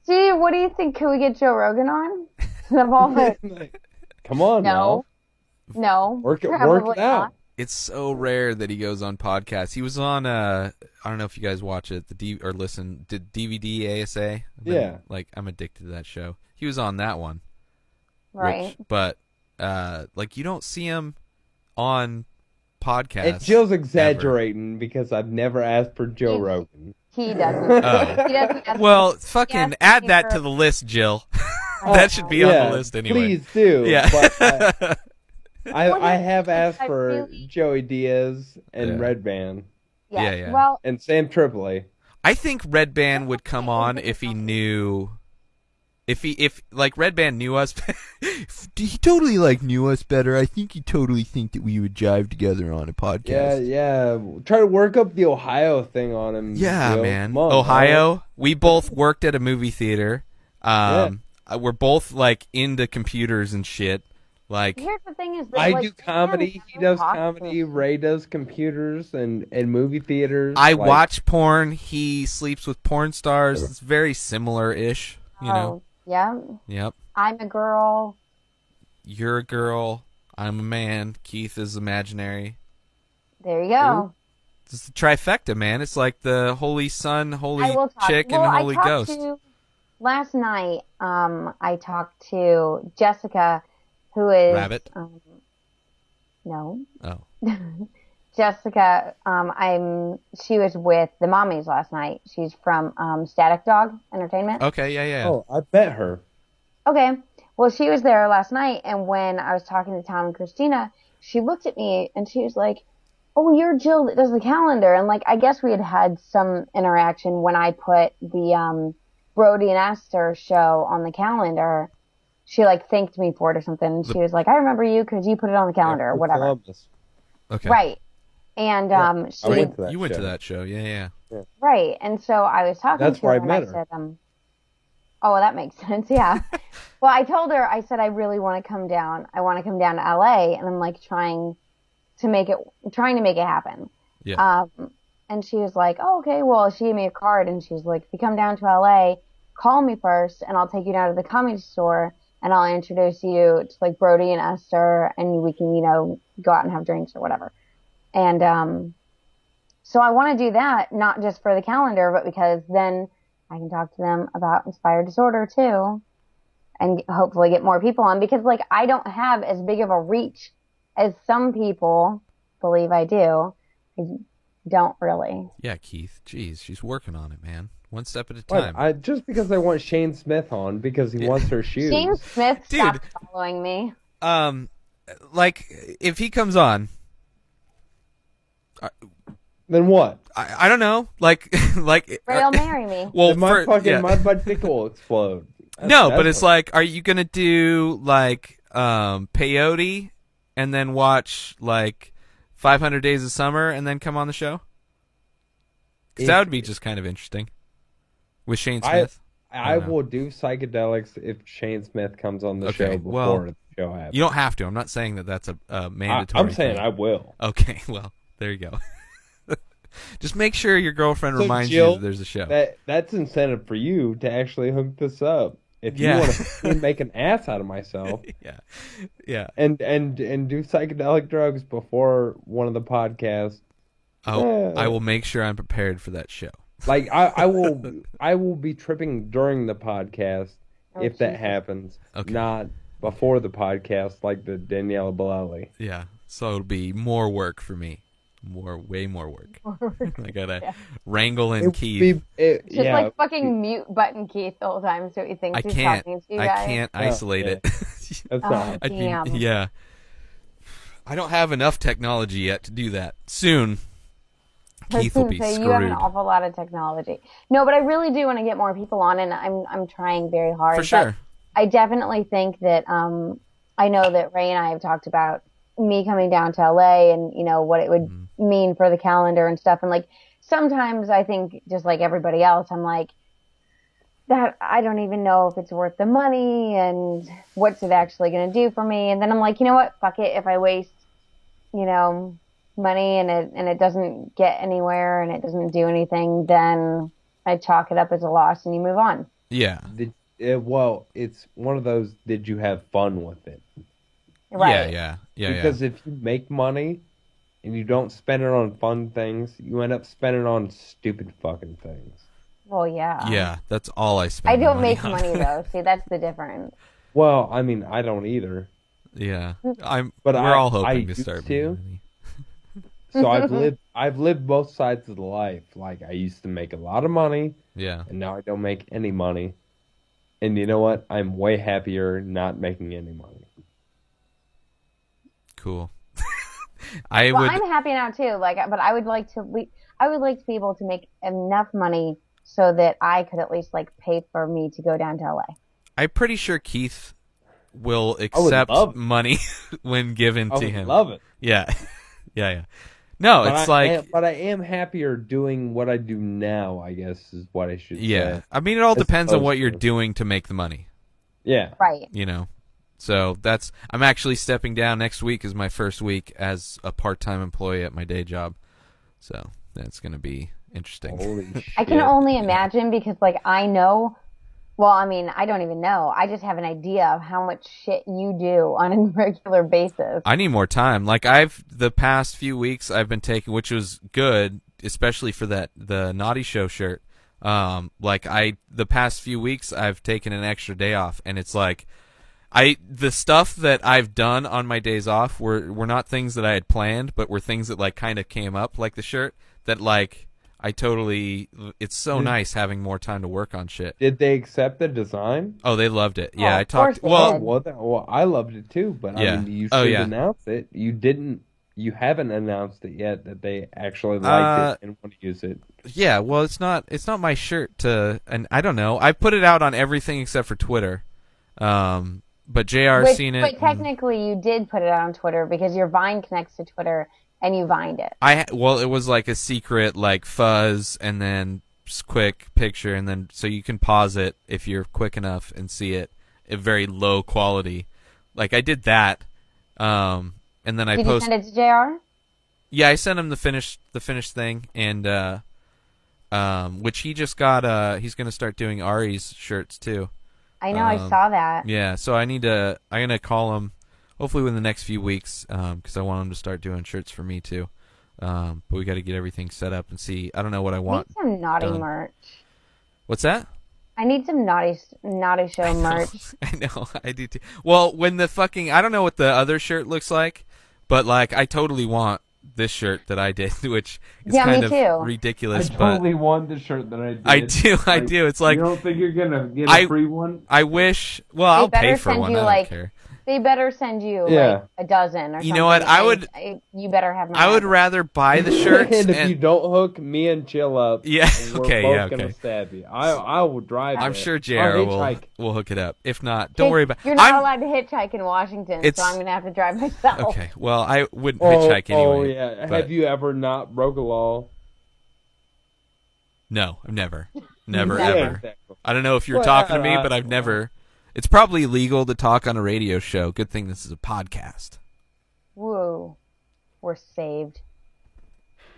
gee, what do you think? Can we get Joe Rogan on? And I'm all like, Come on now. no, Work it probably out. not. It's so rare that he goes on podcasts. He was on I don't know if you guys watch it, or listen, did DVD ASA? Yeah. Like I'm addicted to that show. He was on that one. Right. But like you don't see him on podcasts. And Jill's exaggerating because I've never asked for Joe Rogan. He doesn't. Oh. He doesn't ask Well, me. fucking asked add me that for- to the list, Jill. That should be on Yeah, the list anyway. Please do. Yeah. But I have asked I for really- Joey Diaz and Yeah. Red Band Yes. Yeah. Well, and Sam Tripoli. I think Red Band would come on if he knew. If like Red Band knew us, he totally like knew us better. I think he totally think that we would jive together on a podcast. Yeah. Try to work up the Ohio thing on him. Yeah, Jill. man. Come on, Ohio. We both worked at a movie theater. We're both like into computers and shit. Like, here's the thing is that I like, do comedy. Sam He does talks comedy. to- Ray does computers and movie theaters. I Like, watch porn. He sleeps with porn stars. It's very similar-ish. You know. Oh, yeah. Yep. I'm a girl. You're a girl. I'm a man. Keith is imaginary. There you go. It's the trifecta, man. It's like the Holy Son, Holy I will talk. Chick, well, and the I Holy talked Ghost. to last night. I talked to Jessica, who is Rabbit? No, Oh. Jessica. She was with the Mommies last night. She's from Static Dog Entertainment. Okay, yeah. Oh, I bet her. Okay. Well, she was there last night, and when I was talking to Tom and Christina, she looked at me and she was like, "Oh, you're Jill that does the calendar." And like, I guess we had some interaction when I put the Brody and Esther show on the calendar. She like thanked me for it or something. And she was like, "I remember you because you put it on the calendar or whatever." Columbus. Okay. Right. And she I went to that You went show. to that show, yeah. right. And so I was talking That's to where her I and met I her. said, "Oh, that makes sense." Yeah. Well, I told her, I said, I really want to come down. I want to come down to LA, and I'm like trying to make it happen. Yeah. And she was like, "Oh, okay." Well, she gave me a card, and she's like, "If you come down to LA, call me first, and I'll take you down to the Comedy Store, and I'll introduce you to like Brody and Esther, and we can, go out and have drinks or whatever." And so I want to do that, not just for the calendar, but because then I can talk to them about Inspired Disorder too, and hopefully get more people on, because like I don't have as big of a reach as some people believe I do. I don't really. Yeah, Keith. Jeez, she's working on it, man. One step at a What? time. Just because I want Shane Smith on because he wants her shoes. Shane Smith Dude. stopped following me. Like, if he comes on, Then what? I don't know. Like, Ray'll marry me. well, Then my yeah. my dick will explode. No, That's but it's what- like, are you gonna do like peyote and then watch like 500 Days of Summer and then come on the show? 'Cause that would be just kind of interesting with Shane Smith. I don't know. will do psychedelics if Shane Smith comes on the Okay, show before well, the show happens. You don't have to. I'm not saying that that's a mandatory. I'm saying thing. I will. Okay, well, there you go. Just make sure your girlfriend So, reminds Jill, you that there's a show. That's incentive for you to actually hook this up. if Yeah. you want to make an ass out of myself yeah. and do psychedelic drugs before one of the podcasts, I will make sure I'm prepared for that show. like I will be tripping during the podcast if that Jesus. happens, Okay. not before the podcast like the Daniela Bellali. Yeah, so it'll be more work for me. Way more work. I gotta wrangle in Keith. Just yeah, like fucking mute button Keith the whole time so he thinks I he's can't. talking to you I guys. can't isolate yeah. it. that's Oh, not. I'd be- damn. yeah. I don't have enough technology yet to do that. Soon, Keith will be So you have an screwed. awful lot of technology. No, but I really do want to get more people on, and I'm trying very hard. For But sure. I definitely think that I know that Ray and I have talked about me coming down to LA and what it would mean for the calendar and stuff. And like sometimes I think just like everybody else, I'm like that I don't even know if it's worth the money and what's it actually going to do for me. And then I'm like, you know what? Fuck it. If I waste money and it doesn't get anywhere and it doesn't do anything, then I chalk it up as a loss and you move on. Yeah. Well, it's one of those. Did you have fun with it? Right. Yeah. Because if you make money and you don't spend it on fun things, you end up spending it on stupid fucking things. Well, yeah. Yeah, that's all I spend. I my don't money make on. money though. See, that's the difference. Well, I mean, I don't either. Yeah, But we're all I hoping to used start. to. making money. So I've lived both sides of the life. Like I used to make a lot of money, Yeah, and now I don't make any money. And you know what? I'm way happier not making any money. cool. Well, would. I'm happy now too. But I would like to. I would like to be able to make enough money so that I could at least pay for me to go down to LA. I'm pretty sure Keith will would accept love it. money when given I to would him. love it. Yeah, yeah. No, But it's but I am happier doing what I do now, I guess is what I should yeah. say. I mean, it all As depends on opposed what you're to- doing to make the money. Yeah. Right. So I'm actually stepping down next week is my first week as a part-time employee at my day job. So that's going to be interesting. Holy shit. I can only imagine because I know. Well, I mean, I don't even know. I just have an idea of how much shit you do on a regular basis. I need more time. The past few weeks I've been taking, which was good, especially for the Naughty Show shirt. The past few weeks I've taken an extra day off, and it's the stuff that I've done on my days off were not things that I had planned, but were things that kind of came up, like the shirt that it's so nice having more time to work on shit. Did they accept the design? Oh, they loved it. Yeah, Oh, I of course talked. they Well, did. Well, I loved it too, but Yeah. I mean, you Oh, should yeah. announce it. You didn't. You haven't announced it yet that they actually liked it and want to use it. yeah. Well, it's not my shirt and I don't know. I put it out on everything except for Twitter. But JR's seen it. But and technically, you did put it out on Twitter because your Vine connects to Twitter and you Vined it. it was a secret fuzz and then quick picture and then so you can pause it if you're quick enough and see it at very low quality. I did that. And then I Did you posted. send it to JR? Yeah, I sent him the finished thing, and which he just got. He's gonna start doing Ari's shirts too. I know, I saw that. Yeah, so I'm gonna call him, hopefully within the next few weeks, because I want him to start doing shirts for me too. But we got to get everything set up and see. I don't know what I I want. need some naughty done. merch. What's that? I need some naughty show merch. I know, I do too. Well, when I don't know what the other shirt looks like, but I totally want this shirt that I did, which is Yeah, me kind of too. ridiculous. I but totally want the shirt that I did. I do. It's you don't think you're gonna get a free one? I wish. Well, I'll better pay for send one. you, I don't care. They better send you Yeah. a dozen or something. You know what? You better have my I would address. rather buy the shirts. And if you don't hook me and Chill up, Yeah, we're okay, both yeah, gonna okay. stab you. I will drive. I'm there. sure I'll JR hitchhike. will hook it up. If not, don't worry about. You're not I'm, allowed to hitchhike in Washington, It's- so I'm going to have to drive myself. Okay, well, I wouldn't hitchhike anyway. Oh yeah. but- Have you ever not broke a law? No, I've never, never, Yeah, ever. exactly. I don't know if you're Well, talking to me, I- but I've never. It's probably illegal to talk on a radio show. Good thing this is a podcast. Woo. We're saved.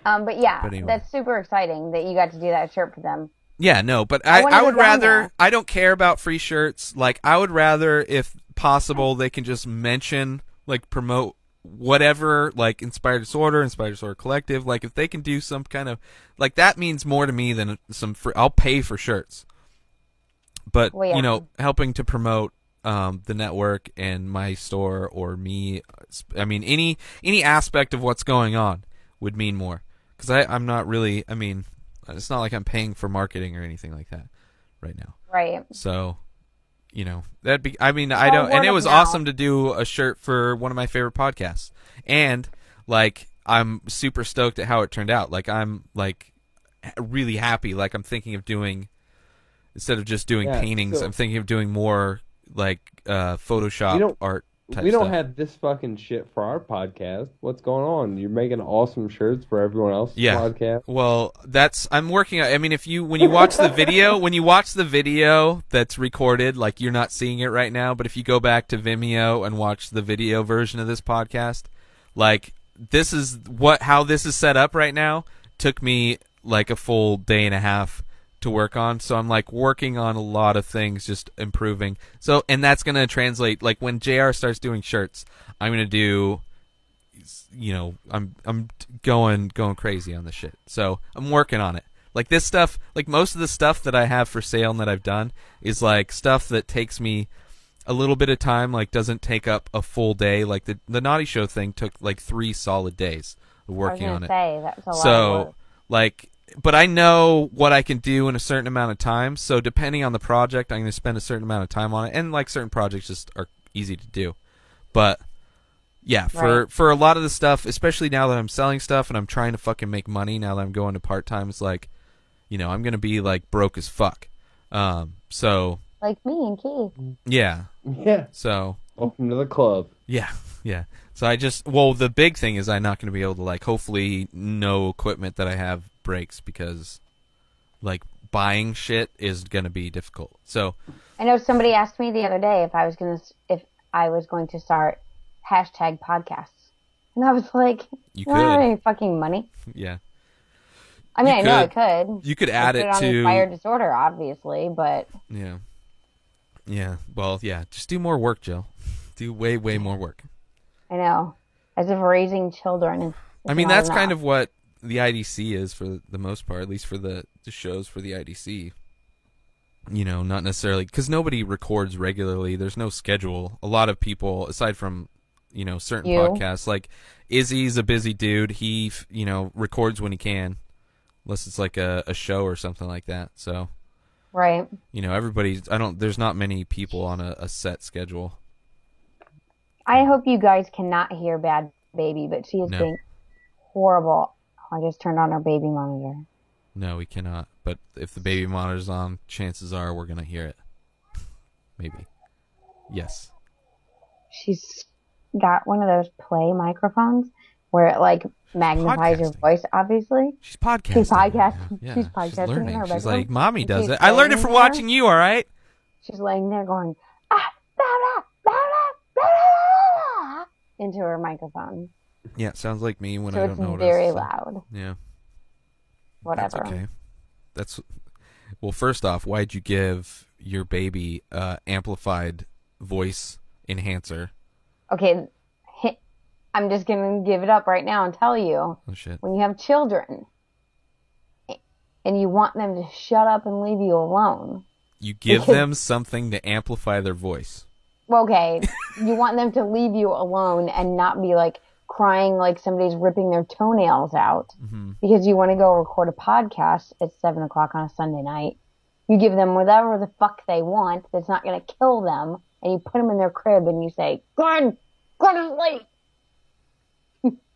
But yeah, But anyway. that's super exciting that you got to do that shirt for them. Yeah, no, but I wanna I go would down rather. there. I don't care about free shirts. Like, I would rather, if possible, they can just mention, like, promote whatever, like Inspired Disorder Collective. Like, if they can do some kind of, like, that means more to me than some free. I'll pay for shirts, but Well, yeah. you know, helping to promote the network and my store or me. I mean, any aspect of what's going on would mean more, because I'm not really. I mean, it's not like I'm paying for marketing or anything like that right now. Right. So, you know, that'd be. I mean, I Well, don't. And word it of was mouth. awesome to do a shirt for one of my favorite podcasts, and like, I'm super stoked at how it turned out. Like, I'm like really happy. Like, I'm thinking of doing, instead of just doing Yeah, paintings, so- I'm thinking of doing more like Photoshop We don't- art type We don't stuff. have this fucking shit for our podcast. What's going on? You're making awesome shirts for everyone else's Yeah. podcast. Well, I'm working on. I mean, when you watch the video, that's recorded, like, you're not seeing it right now, but if you go back to Vimeo and watch the video version of this podcast, like, this is how this is set up right now. Took me like a full day and a half to work on, so I'm like working on a lot of things, just improving. So, and that's going to translate, like, when JR starts doing shirts, I'm going to do, you know, I'm going crazy on this shit. So I'm working on it. Like, this stuff, like, most of the stuff that I have for sale and that I've done is like stuff that takes me a little bit of time, like, doesn't take up a full day. Like, the Naughty Show thing took like 3 solid days of working on it. Say that's a lot of So, work. like, but I know what I can do in a certain amount of time. So depending on the project, I'm going to spend a certain amount of time on it. And like, certain projects just are easy to do. But yeah, Right. for a lot of the stuff, especially now that I'm selling stuff and I'm trying to fucking make money now that I'm going to part-time, it's like, you know, I'm going to be like broke as fuck. So Like me and Keith. yeah. Yeah. So Welcome to the club. yeah. So the big thing is I'm not going to be able to, like, hopefully no equipment that I have breaks, because like buying shit is going to be difficult. So I know somebody asked me the other day if I was going to start hashtag podcasts, and I was like, You I don't have could. any fucking money. yeah, I mean, You I know I could. could. you could add Put it on to Inspired Disorder, obviously, but yeah. Well, yeah. Just do more work, Jill. Do way more work. I know, as if raising children is I mean, not that's enough. kind of what the IDC is for the most part, at least for the shows for the IDC. You know, not necessarily, because nobody records regularly. There's no schedule. A lot of people, aside from, you know, certain You. podcasts, like Izzy's a busy dude. He, you know, records when he can, unless it's like a show or something like that. So, right. you know, there's not many people on a set schedule. I hope you guys cannot hear Bad Baby, but she is No. being horrible. I just turned on her baby monitor. No, we cannot. But if the baby monitor's on, chances are we're going to hear it. Maybe. Yes. She's got one of those play microphones where it like magnifies your podcasting. voice, obviously. She's podcasting. She's podcasting. Yeah, She's podcasting in learning. her She's bedroom. like, Mommy And does she's it. I learned it laying from there. watching you, all right? She's laying there going, ah, blah, blah, blah, blah, blah, blah, blah, into her microphone. Yeah, it sounds like me when So I it's don't know what very else to say. loud. Yeah. Whatever. That's okay. Well, first off, why'd you give your baby amplified voice enhancer? Okay, I'm just going to give it up right now and tell you, Oh, shit. when you have children and you want them to shut up and leave you alone, You give Because- them something to amplify their voice. okay, you want them to leave you alone and not be like crying like somebody's ripping their toenails out because you want to go record a podcast at 7 o'clock on a Sunday night. You give them whatever the fuck they want that's not going to kill them, and you put them in their crib and you say, go to sleep.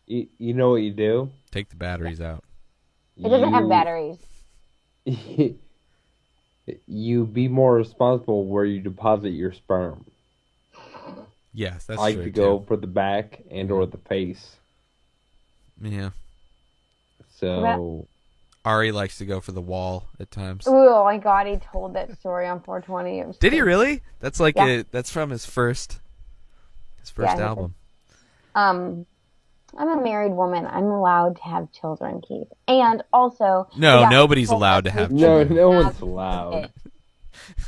You know what you do? Take the batteries out. It doesn't have batteries. You be more responsible where you deposit your sperm. Yes, that's I like true, to go too. for the back and or the face. Yeah. So Ari likes to go for the wall at times. Oh my god, he told that story on 420. It was Did he so- really? That's like Yeah. that's from his first Yeah, he album. I'm a married woman. I'm allowed to have children, Keith. And also, No, the guy nobody's told allowed us to have we No, couldn't no have one's allowed. kids.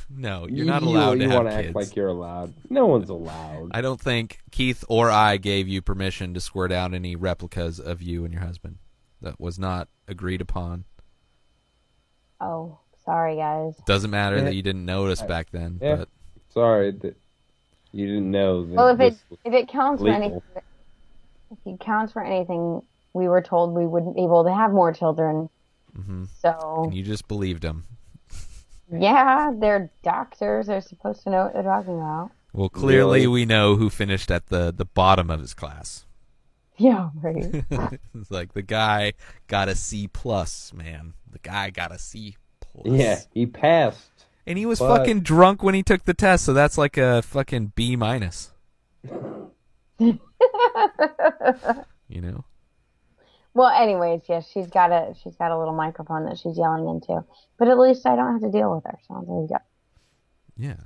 No, you're not allowed to You have want to kids. act like you're allowed. No one's allowed. I don't think Keith or I gave you permission to squirt out any replicas of you and your husband. That was not agreed upon. Oh, sorry, guys. Doesn't matter Yeah. that you didn't notice back then. Yeah. But Sorry that you didn't know. That Well, if this was it counts for legal. anything, if it counts for anything, we were told we wouldn't be able to have more children. Mhm. So you just believed him. yeah, they're doctors. They're supposed to know what they're talking about. Well, clearly Really? we know who finished at the bottom of his class. Yeah, right. It's like the guy got a C plus, man. The guy got a C plus. Yeah, he passed. And he was But- fucking drunk when he took the test, so that's like a fucking B minus. You know? Well, anyways, yes, she's got a little microphone that she's yelling into. But at least I don't have to deal with her. So there you go. Yeah.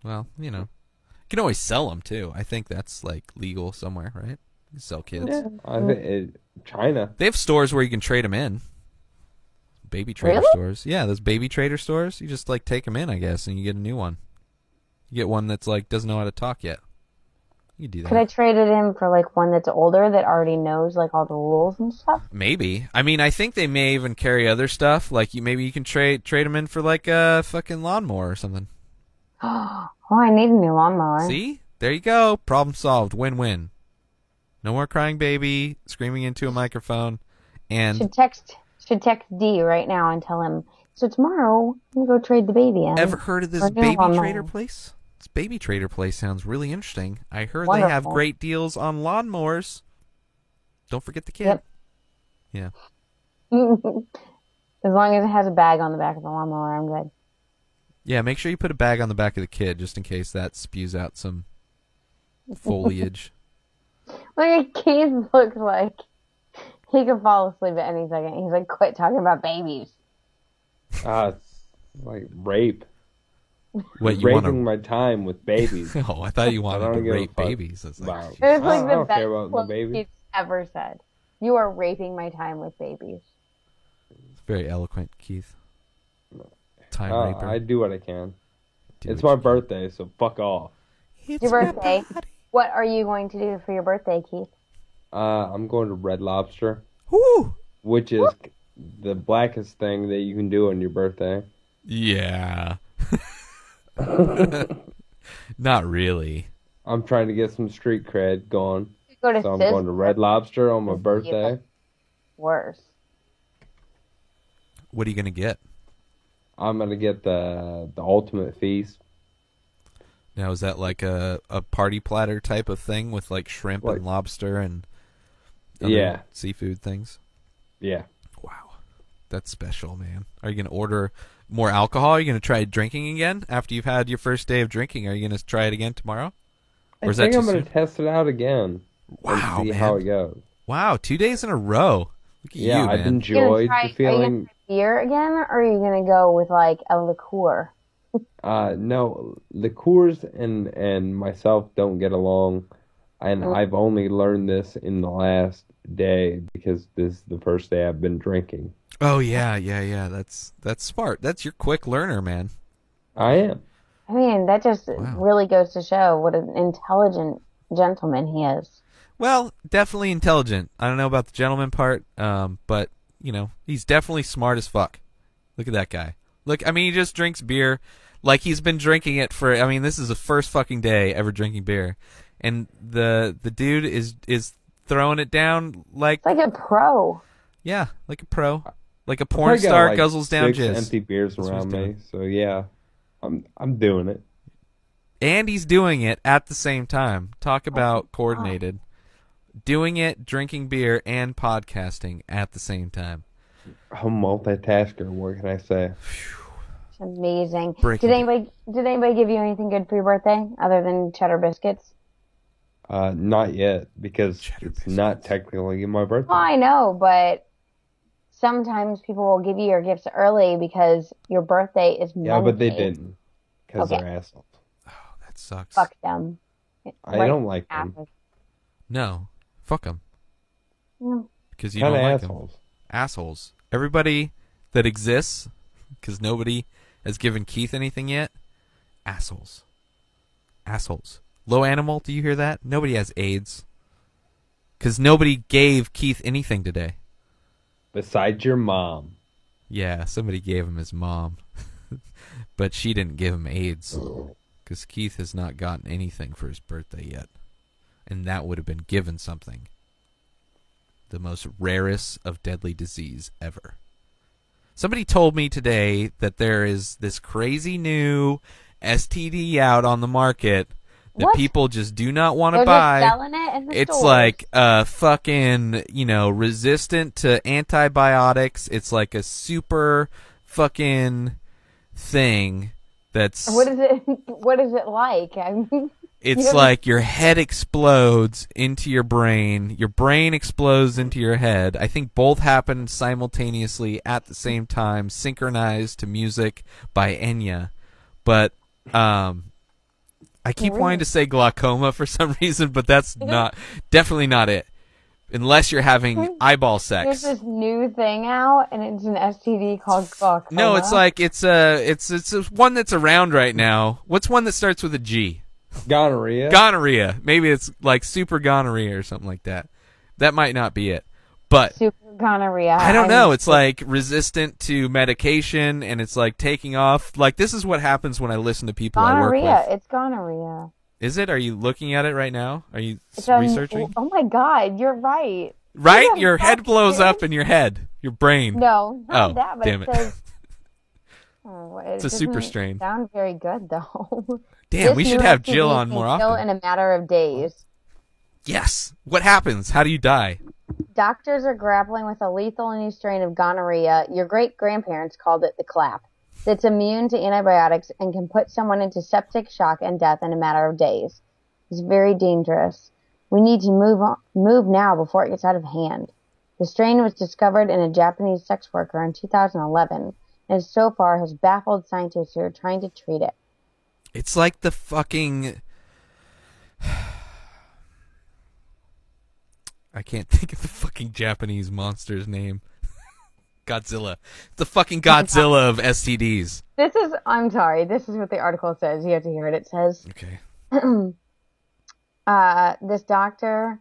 Well, you know. You can always sell them, too. I think that's, like, legal somewhere, right? You sell kids. Yeah, I think China. They have stores where you can trade them in. Baby trader Really? stores. Yeah, those baby trader stores. You just, like, take them in, I guess, and you get a new one. You get one that's, like, doesn't know how to talk yet. You do that. Could I trade it in for like one that's older that already knows like all the rules and stuff? Maybe. I mean, I think they may even carry other stuff. Like, maybe you can trade them in for, like, a fucking lawnmower or something. Oh, I need a new lawnmower. See? There you go. Problem solved. Win-win. No more crying baby, screaming into a microphone, and Should text D right now and tell him. So tomorrow I'm gonna go trade the baby in. ever heard of this for a new baby lawnmower. trader place? This baby trader place sounds really interesting. I heard they have Wonderful. great deals on lawnmowers. Don't forget the kid. Yep. Yeah. As long as it has a bag on the back of the lawnmower, I'm good. Yeah, make sure you put a bag on the back of the kid just in case that spews out some foliage. Look at Keith looks like he could fall asleep at any second. He's like, quit talking about babies. It's like rape. What, you Raping want to... my time with babies. Oh, I thought you wanted don't to give a rape fuck babies. It's like, about- It was like I the don't best care about the quote baby. Keith's ever said. You are raping my time with babies. it's very eloquent, Keith. Time raper. I do what I can. Do It's what my you can. birthday, so fuck off. It's Your my birthday. body. What are you going to do for your birthday, Keith? I'm going to Red Lobster, Woo! which is the blackest thing that you can do on your birthday. Yeah. Not really. I'm trying to get some street cred going, Go to so I'm Sizzler. going to Red Lobster on my Yeah. birthday. Worse. What are you gonna get? I'm gonna get the ultimate feast. Now, is that like a party platter type of thing with like shrimp Like- and lobster and other Yeah. seafood things? Yeah. Wow, that's special, man. Are you gonna order more alcohol? Are you gonna try drinking again after you've had your first day of drinking? Are you gonna try it again tomorrow? Or I is that think too I'm gonna soon? test it out again Wow, and see man. how it goes. Wow, 2 days in a row. Look at Yeah, you, I've man. enjoyed the Are you gonna feeling. try beer again, or are you gonna go with like a liqueur? No, liqueurs and myself don't get along, and I've only learned this in the last day because this is the first day I've been drinking. Oh yeah. That's smart. That's your quick learner, man. I am. I mean, that just Wow. really goes to show what an intelligent gentleman he is. Well, definitely intelligent. I don't know about the gentleman part, but you know, he's definitely smart as fuck. Look at that guy. Look, I mean, he just drinks beer like he's been drinking it for. I mean, this is the first fucking day ever drinking beer, and the dude is throwing it down like It's like a pro. yeah, like a pro, like a I porn got, star like, guzzles down 6 jizz. empty beers That's what he's around me, doing. so yeah, I'm doing it. And he's doing it at the same time. Talk about coordinated. Doing it, drinking beer, and podcasting at the same time. I'm a multitasker. What can I say? It's amazing. Breaking Did anybody give you anything good for your birthday other than cheddar biscuits? Not yet because Cheddar it's not technically my birthday. Well, I know, but sometimes people will give you your gifts early because your birthday is Yeah, but they Monday. didn't because Okay. they're assholes. Oh, that sucks. Fuck them. I don't like them. No, fuck him. Mm. because you Kind don't of like them. assholes. Assholes. Everybody that exists, because nobody has given Keith anything yet. Assholes. Assholes. Low Animal, do you hear that? Nobody has AIDS. Because nobody gave Keith anything today. Besides your mom. Yeah, somebody gave him his mom. But she didn't give him AIDS. Because Keith has not gotten anything for his birthday yet. And that would have been given something. The most rarest of deadly disease ever. Somebody told me today that there is this crazy new STD out on the market that What? people just do not want to They're buy. just selling it in the It's stores. like fucking, resistant to antibiotics. It's like a super fucking thing that's What is it? What is it like? I mean, it's you know- like your head explodes into your brain explodes into your head. I think both happen simultaneously at the same time, synchronized to music by Enya. But I keep wanting to say glaucoma for some reason, but that's definitely not it. Unless you're having eyeball sex. There's this new thing out, and it's an STD called glaucoma. No, it's like it's one that's around right now. What's one that starts with a G? Gonorrhea. Gonorrhea. Maybe it's like super gonorrhea or something like that. That might not be it. But super gonorrhea. I don't know. It's like resistant to medication, and it's like taking off. Like, this is what happens when I listen to people I work gonorrhea. with. It's gonorrhea. Is it? Are you looking at it right now? Are you It's researching? Oh my God, you're right. Right? Yeah, Your head that's blows it. up in your head. Your brain. No, not Oh, that. But damn it it. says. Oh, It's a super doesn't strain. Sound very good though. Damn, This we should new have STD Jill on can more kill often. in a matter of days. Yes. What happens? How do you die? Doctors are grappling with a lethal new strain of gonorrhea. Your great-grandparents called it the clap. That's immune to antibiotics and can put someone into septic shock and death in a matter of days. It's very dangerous. We need to move now before it gets out of hand. The strain was discovered in a Japanese sex worker in 2011 and so far has baffled scientists who are trying to treat it. It's like the fucking... I can't think of the fucking Japanese monster's name. Godzilla. The fucking Godzilla of STDs. I'm sorry, this is what the article says. You have to hear it. It says, Okay. this doctor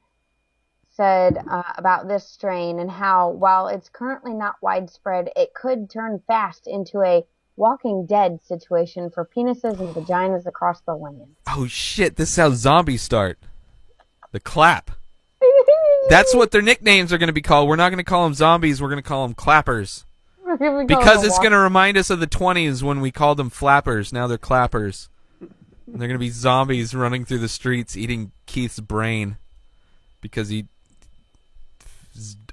said about this strain and how, while it's currently not widespread, it could turn fast into a Walking Dead situation for penises and vaginas across the land. Oh shit, this is how zombies start. The clap. That's what their nicknames are going to be called. We're not going to call them zombies, we're going to call them clappers. Because it's going to remind us of the 20s when we called them flappers. Now they're clappers. And they're going to be zombies running through the streets eating Keith's brain. Because he's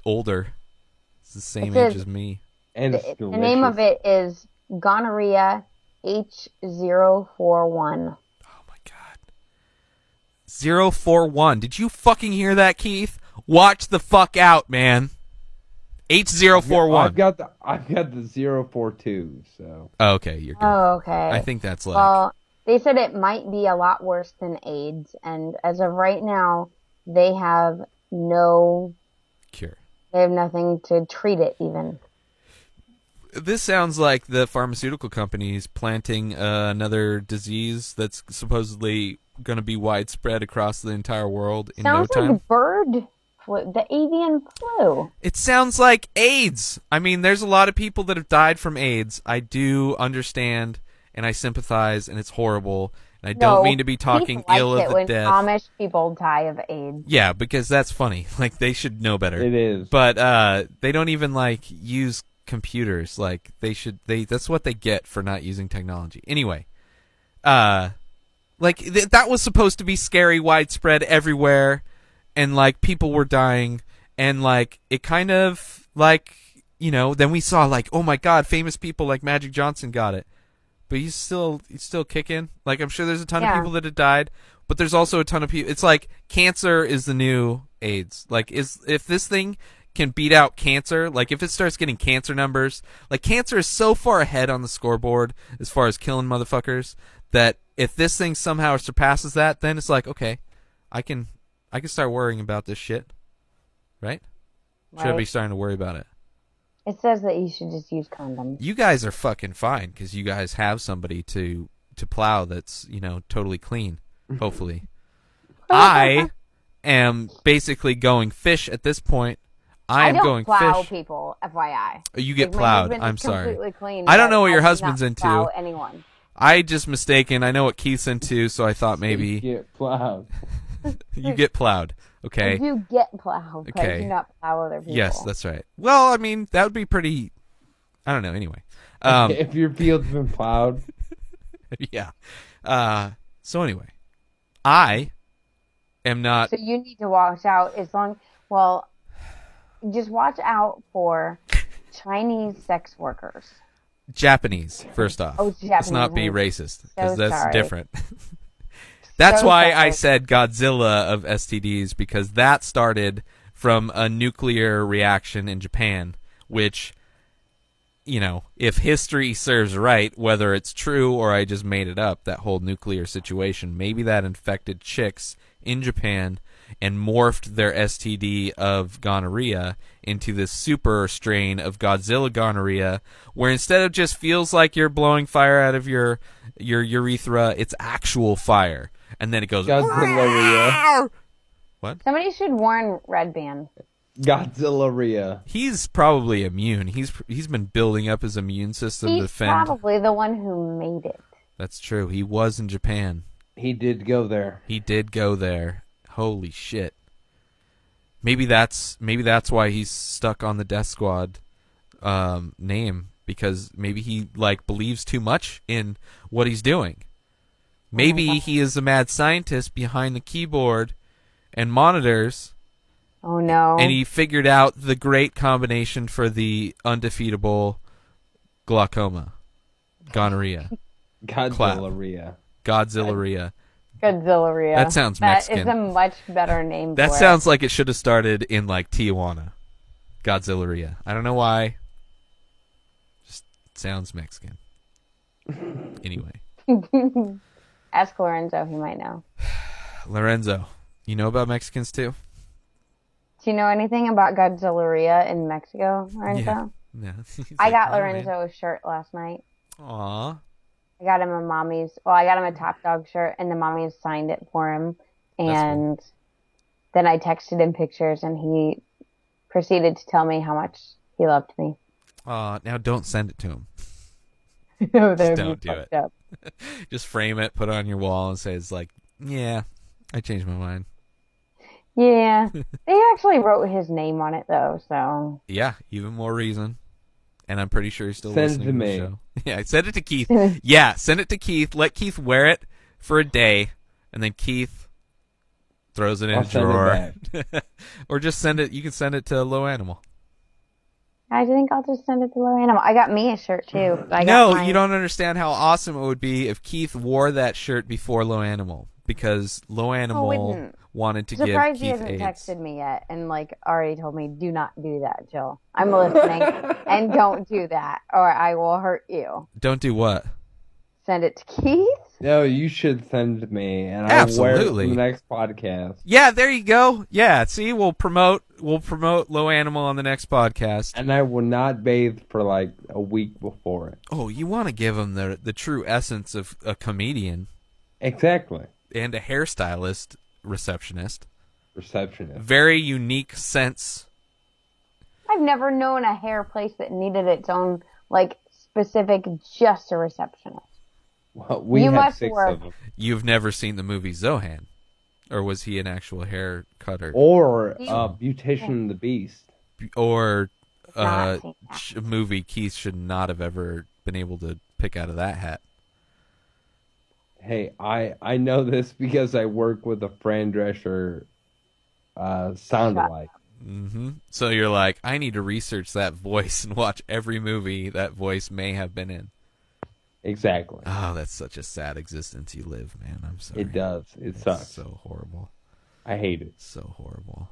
older. He's the same age as me. And it's The name of it is gonorrhea H041. Oh my god. 041. Did you fucking hear that, Keith? Watch the fuck out, man. H041. I've got the 042, so. Oh, okay, you're good. Oh, okay. I think that's like... Well, they said it might be a lot worse than AIDS, and as of right now, they have cure. They have nothing to treat it even. This sounds like the pharmaceutical companies planting another disease that's supposedly going to be widespread across the entire world in Sounds no time. like bird flu, the avian flu. It sounds like AIDS. I mean, there's a lot of people that have died from AIDS. I do understand, and I sympathize, and it's horrible. And I don't mean to be talking ill of the when dead. Amish people die of AIDS. Yeah, because that's funny. Like, they should know better. It is. But they don't even use computers. Like, that's what they get for not using technology. Anyway, that was supposed to be scary, widespread everywhere, and people were dying, and it kind of then we saw oh my god, famous people like Magic Johnson got it. But he's still kicking. I'm sure there's a ton of people that have died, but there's also a ton of people. It's like cancer is the new AIDS. If this thing can beat out cancer, if it starts getting cancer numbers, cancer is so far ahead on the scoreboard as far as killing motherfuckers that if this thing somehow surpasses that, then it's okay, I can start worrying about this shit, right? Should I be right? starting to worry about it? It says that you should just use condoms. You guys are fucking fine because you guys have somebody to plow that's, totally clean, hopefully. I am basically going fish at this point. I am don't going plow fish. people, FYI. You get Like, my plowed. husband I'm is sorry. completely clean, I don't but know what your I do not husband's into. plow anyone. I just mistaken. I know what Keith's into, so I thought maybe Get plowed. you get plowed. I Okay. do get plowed, but I Okay. do not plow other people. Yes, that's right. Well, I mean, that would be pretty. I don't know. Anyway. If your field's been plowed, Yeah. So anyway, I am not. So you need to watch out just watch out for Chinese sex workers. Japanese, first off. Oh, Japanese. Let's not be racist, because that's sorry. different. That's So why I sorry. said Godzilla of STDs, because that started from a nuclear reaction in Japan, which, if history serves right, whether it's true or I just made it up, that whole nuclear situation, maybe that infected chicks in Japan and morphed their STD of gonorrhea into this super strain of Godzilla gonorrhea, where instead of just feels like you're blowing fire out of your urethra, it's actual fire. And then it goes... Godzilla-ria. Somebody should warn Red Band. Godzilla-ria. He's probably immune. He's been building up his immune system to He's defend. probably the one who made it. That's true. He was in Japan. He did go there. He did go there. Holy shit. Maybe that's why he's stuck on the Death Squad name, because maybe he believes too much in what he's doing. Maybe he is a mad scientist behind the keyboard and monitors, Oh no. and he figured out the great combination for the undefeatable glaucoma, gonorrhea, Godzilla-ria. Godzilla-ria. Godzilla-ria. That sounds Mexican. That is a much better name That for sounds like it should have started in Tijuana. Godzilla-ria. I don't know why. Just sounds Mexican. Anyway. it. Ask Lorenzo, he might know. Lorenzo, you know about Mexicans too? Do you know anything about Godzilla-ria in Mexico, Lorenzo? Yeah. I got Lorenzo a shirt last night. Aw. I got him a Top Dog shirt, and the mommies signed it for him. And then I texted him pictures, and he proceeded to tell me how much he loved me. Now don't send it to him. No, that would Don't be do fucked it. up. Just frame it, put it on your wall, and say it's yeah, I changed my mind. Yeah. They actually wrote his name on it, though, so. Yeah, even more reason. And I'm pretty sure he's still Send it listening to to me. the show. Yeah, send it to Keith. Yeah, send it to Keith. Let Keith wear it for a day, and then Keith throws it in I'll a send it drawer. Or just send it. You can send it to Low Animal. I think I'll just send it to Low Animal. I got me a shirt, too. No, you don't understand how awesome it would be if Keith wore that shirt before Low Animal, because Low Animal wouldn't. wanted to I'm give surprised he Keith hasn't AIDS. texted me yet and already told me, do not do that, Jill. I'm listening, and don't do that, or I will hurt you. Don't do what? Send it to Keith. No, you should send it to me, and I'll wear it for Absolutely. the next podcast. Yeah, there you go. Yeah, see, we'll promote Low Animal on the next podcast. And I will not bathe for a week before it. Oh, you want to give him the true essence of a comedian Exactly. and a hairstylist, receptionist. Receptionist. Very unique sense. I've never known a hair place that needed its own, specific just a receptionist. Well, we You have must 6 work. of them. You've never seen the movie Zohan, or was he an actual hair cutter, Or Beautician and the Beast. or Not seen that. a movie Keith should not have ever been able to pick out of that hat? Hey, I know this because I work with a Fran Drescher sound-alike. Mm-hmm. So you're like, I need to research that voice and watch every movie that voice may have been in. Exactly. Oh, that's such a sad existence you live, man. I'm sorry. It does. It It's sucks. so horrible. I hate it. So horrible.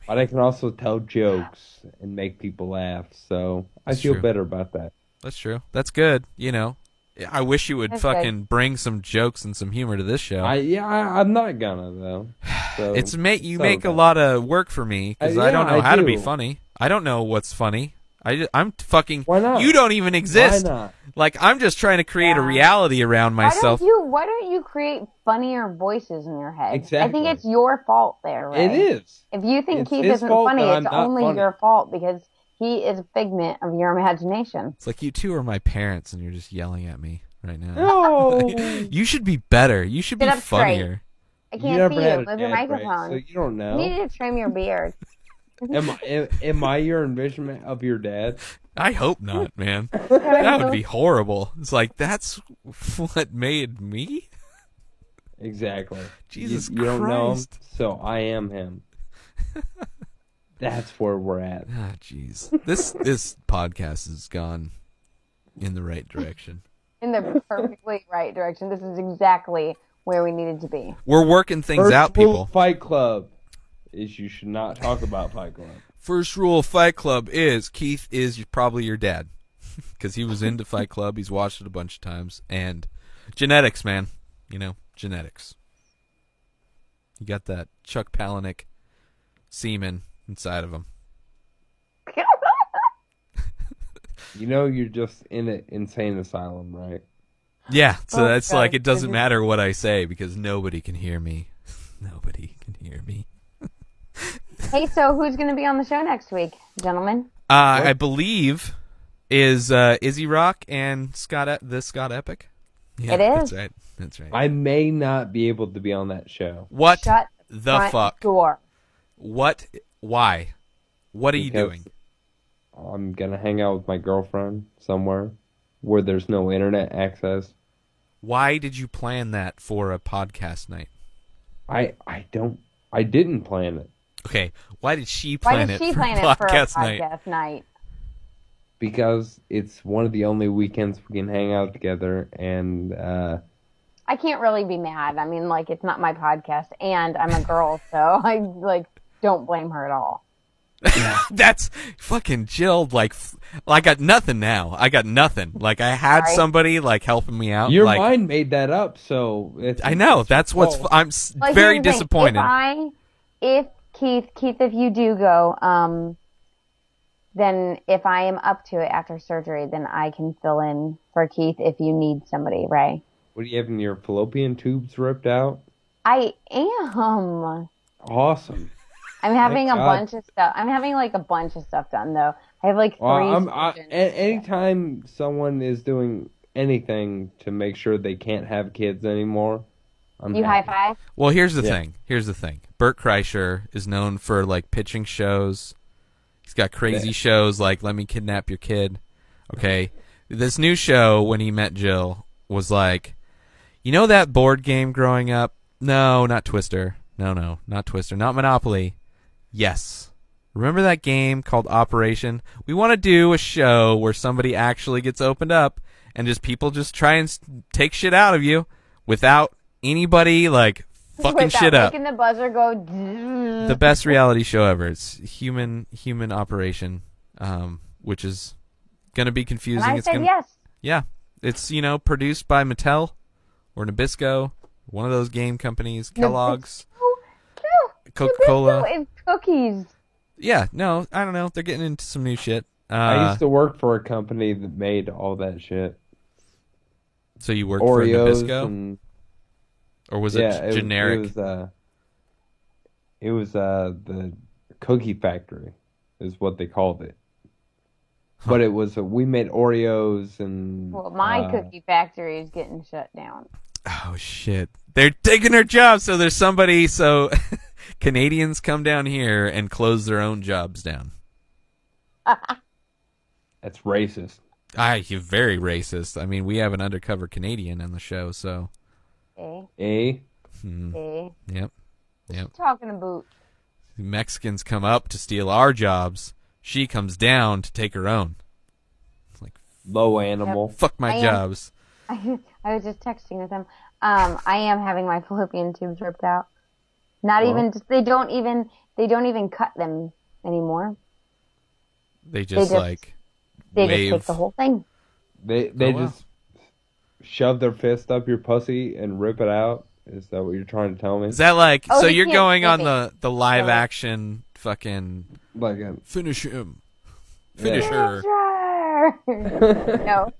But I can also tell jokes and make people laugh, so I That's feel true. better about that. That's true. That's good. I wish you would That's fucking bring some jokes and some humor to this show. I'm not gonna though. So, You make a lot of work for me because I don't know how to be funny. I don't know what's funny. I'm fucking. Why not? You don't even exist. Why not? Like I'm just trying to create a reality around myself. Why don't you create funnier voices in your head? Exactly. I think it's your fault there, right? It is. If you think It's Keith his isn't fault funny, that it's I'm not only funny. your fault because he is a figment of your imagination. It's like you two are my parents, and you're just yelling at me right now. No. You should be better. You should be Sit up straight. funnier. I You can't never see had you. a Move your dad break, microphone. so you don't You know. need to trim your beard. Am I your envisionment of your dad? I hope not, man. That would be horrible. It's like that's what made me. Exactly. Jesus you don't know him, Christ. so I am him. That's where we're at. Ah, jeez. This podcast has gone in the right direction. In the perfectly right direction. This is exactly where we needed to be. We're working things First out, rule people. of Fight Club is you should not talk about Fight Club. First rule of Fight Club is Keith is probably your dad because he was into Fight Club. He's watched it a bunch of times. And genetics, man. You know, genetics. You got that Chuck Palahniuk semen inside of him. You know you're just in an insane asylum, right? Yeah, so Oh, that's God. like it doesn't matter what I say because nobody can hear me. Nobody can hear me. Hey, so who's going to be on the show next week, gentlemen? I believe is Izzy Rock and Scott Epic. Yeah, It is. That's right. That's right. I may not be able to be on that show. What Shut the front fuck? door. What? Why? What are you Because doing? I'm gonna hang out with my girlfriend somewhere where there's no internet access. Why did you plan that for a podcast night? I didn't plan it Okay, why did she Why plan did it she for plan it for a podcast night? podcast night? because it's one of the only weekends we can hang out together, and I can't really be mad. I mean, like, it's not my podcast, and I'm a girl, so I, like, don't blame her at all. That's fucking Jill. Like, I got nothing now. I got nothing. Like, I had Sorry. somebody like helping me out. your like, mind made that up. So I know. That's what's. fault. I'm Like, very here's the thing. disappointed. If if you do go, then if I am up to it after surgery, then I can fill in for Keith if you need somebody, Ray. What are you having your fallopian tubes ripped out? I am. Awesome. I'm having Thank a God. bunch of stuff. I'm having like a bunch of stuff done though. I have like 3 surgeons. Anytime someone is doing anything to make sure they can't have kids anymore, I'm You high happy. five? Well, here's the Yeah. thing. Here's the thing. Bert Kreischer is known for like pitching shows. He's got crazy Yeah. shows like Let Me Kidnap Your Kid. Okay. This new show when he met Jill was like, you know that board game growing up? No, not Twister. No, not Twister. Not Monopoly. Yes. Remember that game called Operation? We want to do a show where somebody actually gets opened up and just people just try and take shit out of you without anybody like fucking Without shit up. making the buzzer go. The best reality show ever. It's human operation, which is gonna be confusing. And I It's said gonna, yes. yeah, it's produced by Mattel or Nabisco, one of those game companies, Kellogg's, Coca-Cola. Nabisco is cookies. Yeah, no, I don't know. They're getting into some new shit. I used to work for a company that made all that shit. So you worked Oreos for Nabisco, and or was yeah, it generic? It was the Cookie Factory, is what they called it. But it was we made Oreos and Well, my cookie factory is getting shut down. Oh shit! They're taking their jobs. So there's somebody. So Canadians come down here and close their own jobs down. That's racist. You're very racist. I mean, we have an undercover Canadian on the show, so. Eh? Hmm. Eh? Yep. Talking about. Mexicans come up to steal our jobs. She comes down to take her own. It's like, Low animal. fuck my I am- jobs. I was just texting with him. I am having my fallopian tubes ripped out. Not Well. even. They don't even cut them anymore. They just just- like They wave. just take the whole thing. They Oh, wow. just shove their fist up your pussy and rip it out? Is that what you're trying to tell me? Is that like Oh, so? he You're can't going see on me. the live So- action fucking Like finish him, Yeah. finish her. Sure. No.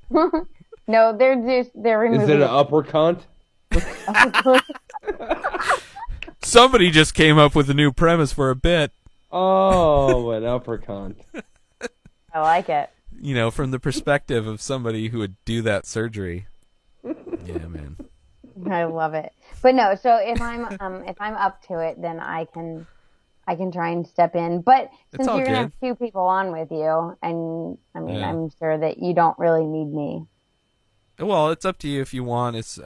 No, they're removing is it an upper cunt? Somebody just came up with a new premise for a bit. Oh, an upper cunt. I like it. You know, from the perspective of somebody who would do that surgery. Yeah, man. I love it. But no, so if I'm up to it, then I can try and step in. But since all you're gonna good. have 2 people on with you, and I mean, Yeah. I'm sure that you don't really need me. Well, it's up to you if you want. It's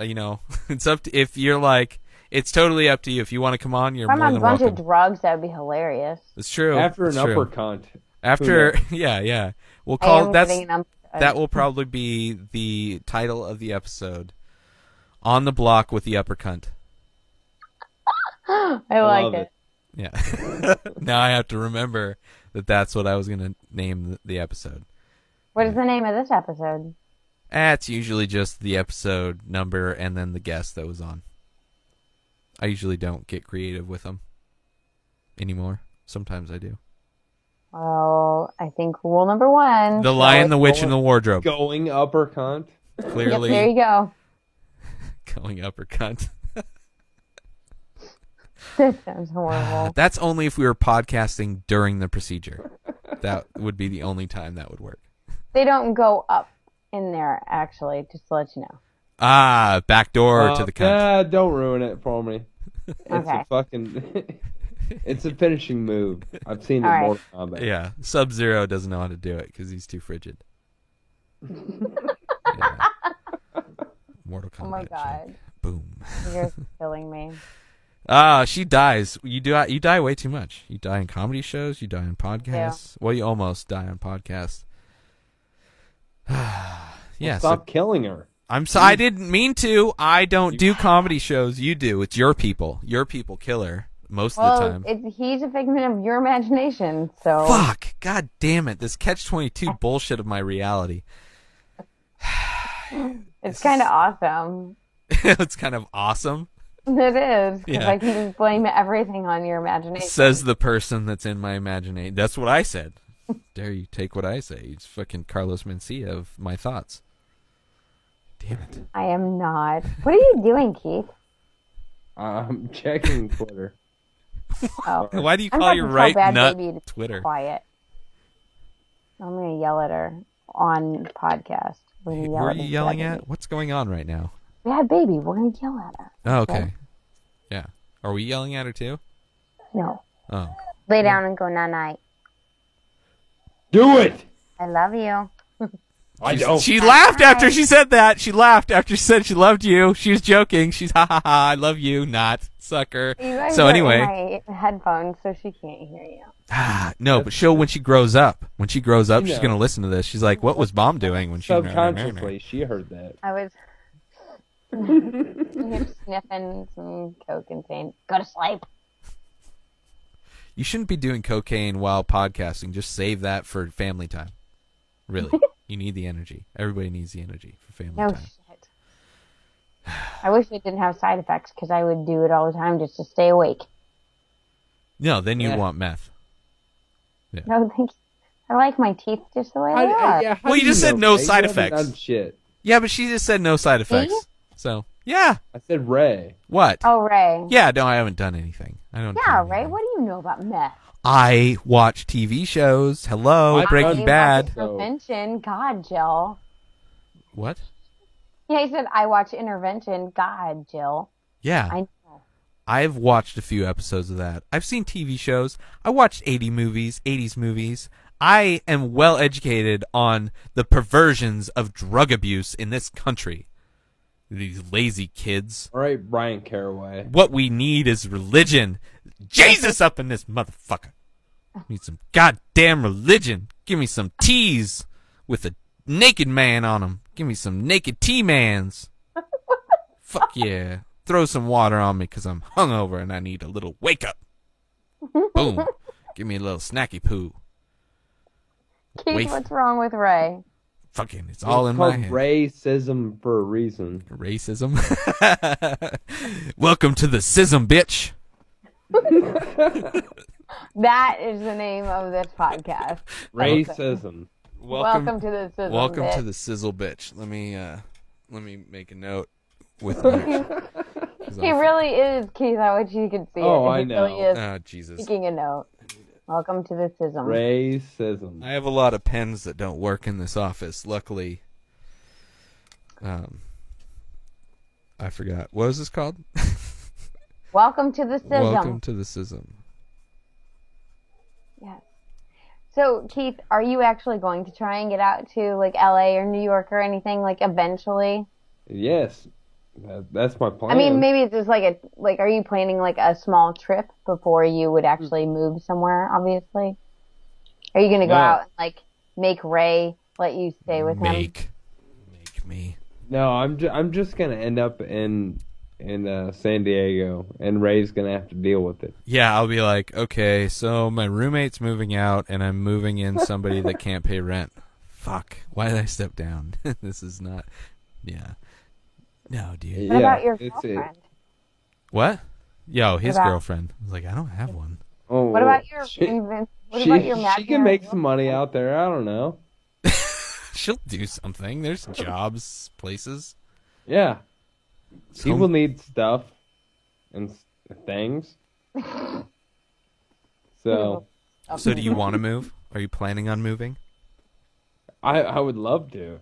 it's up to if you're like. It's totally up to you. If you want to come on, you're If I'm more on a than bunch welcome. of drugs, that would be hilarious. It's true. After It's an true. upper cunt. After, yeah. We'll I call am that's getting an that will probably be the title of the episode. On the block with the upper cunt. I love like it. it. Yeah. Now I have to remember that that's what I was going to name the episode. What is the name of this episode? It's usually just the episode number and then the guest that was on. I usually don't get creative with them anymore. Sometimes I do. Well, I think rule number 1. The Lion, the Witch, and the Wardrobe. Going upper cunt. Yep, Clearly there you go. going upper cunt. That sounds horrible. That's only if we were podcasting during the procedure. That would be the only time that would work. They don't go up in there, actually, just to let you know. Ah, back door to the cunt. Yeah, don't ruin it for me. It's Okay. a fucking. It's a finishing move. I've seen it All in right. Mortal Kombat. Yeah, Sub-Zero doesn't know how to do it because he's too frigid. Yeah. Mortal Kombat. Oh my shit. god. Boom. You're killing me. She dies. You die way too much. You die in comedy shows. You die on podcasts. Well, you almost die on podcasts. Yeah. So Stop killing her. I didn't mean to. I don't do comedy shows. You do. It's your people. Your people kill her most of the Well, time. he's a figment of your imagination, so... Fuck. God damn it. This Catch-22 bullshit of my reality. It's kind of awesome. It's kind of awesome, It is, because Yeah. I can just blame everything on your imagination. says the person that's in my imagination. That's what I said. Dare you take what I say. It's fucking Carlos Mencia of my thoughts. Damn it. I am not. What are you doing, Keith? I'm checking Twitter. Oh. Why do you I'm call about your to tell right Bad nut Baby to be Twitter? quiet. I'm going to yell at her on podcast. We're gonna Who yell are at you Bad yelling Baby. at? What's going on right now? Bad Baby, we're going to yell at her. Oh, okay. Okay. Yeah. Are we yelling at her too? No. Oh. Lay down and go night-night. Do it! I love you. I don't. She laughed after she said that. She laughed after she said she loved you. She was joking. She's ha ha ha. I love you, not sucker. You guys So are anyway, in my headphones, so she can't hear you. no, but she'll when she grows up. When she grows up, You she's know. gonna listen to this. She's like, "What was Mom doing when she?" Subconsciously, she heard that. I was sniffing some coke and saying, "Go to sleep." You shouldn't be doing cocaine while podcasting. Just save that for family time. Really, you need the energy. Everybody needs the energy for family No time. shit. I wish it didn't have side effects because I would do it all the time just to stay awake. No, then you Yeah. want meth. No, thank you. I like my teeth just the way they are. how Well, do you just said know, no Ray? side You haven't effects. done shit. Yeah, but she just said no side effects. So yeah, I said Ray. what? Oh, Ray. Yeah, no, I haven't done anything. I don't. Yeah, do Ray, anything. what do you know about meth? I watch TV shows. Hello, I've Breaking done- Bad. So- Intervention. God, Jill. What? Yeah, he said, I watch Intervention. God, Jill. Yeah, I know. I've watched a few episodes of that. I've seen TV shows. I watched 80s movies. I am well educated on the perversions of drug abuse in this country. These lazy kids. All right, Brian Caraway. What we need is religion. Jesus up in this motherfucker. Need some goddamn religion. Give me some teas with a naked man on them. Give me some naked T-mans. Fuck yeah. Throw some water on me because I'm hungover and I need a little wake up. Boom. Give me a little snacky poo. Keith, Wait. what's wrong with Ray? Fucking, it's all in It's my called head. racism for a reason. Racism. Welcome to the Sism, bitch. That is the name of this podcast. Racism. Welcome to the Sizzle Welcome Bit. to the Sizzle, bitch. Let me make a note with Mitch. 'Cause He I'll- really is, Keith. I wish you could see Oh, it. I He really know. is Oh, Jesus. taking a note. Welcome to the Sizzle. Racism. I have a lot of pens that don't work in this office. Luckily, I forgot. What was this called? Welcome to the Sizzle. Welcome to the Sism. Yes. So, Keith, are you actually going to try and get out to like LA or New York or anything like eventually? Yes. That's my plan. I mean, maybe it's just like are you planning like a small trip before you would Hmm. actually move somewhere, obviously? Are you going to go No. out and like make Ray let you stay with him? Make me. No, I'm just gonna end up in San Diego, and Ray's gonna have to deal with it. Yeah, I'll be like, okay, so my roommate's moving out, and I'm moving in somebody that can't pay rent. Fuck. Why did I step down? This is not. Yeah. No, dude. What about your it's girlfriend? What? Yo, his about- girlfriend. I was like, I don't have one. Oh, What about your she, what she, about your she imaginary can make some money out there. I don't know. She'll do something. There's jobs, places. Yeah, So- people need stuff and things. So So do you want to move? Are you planning on moving? I would love to.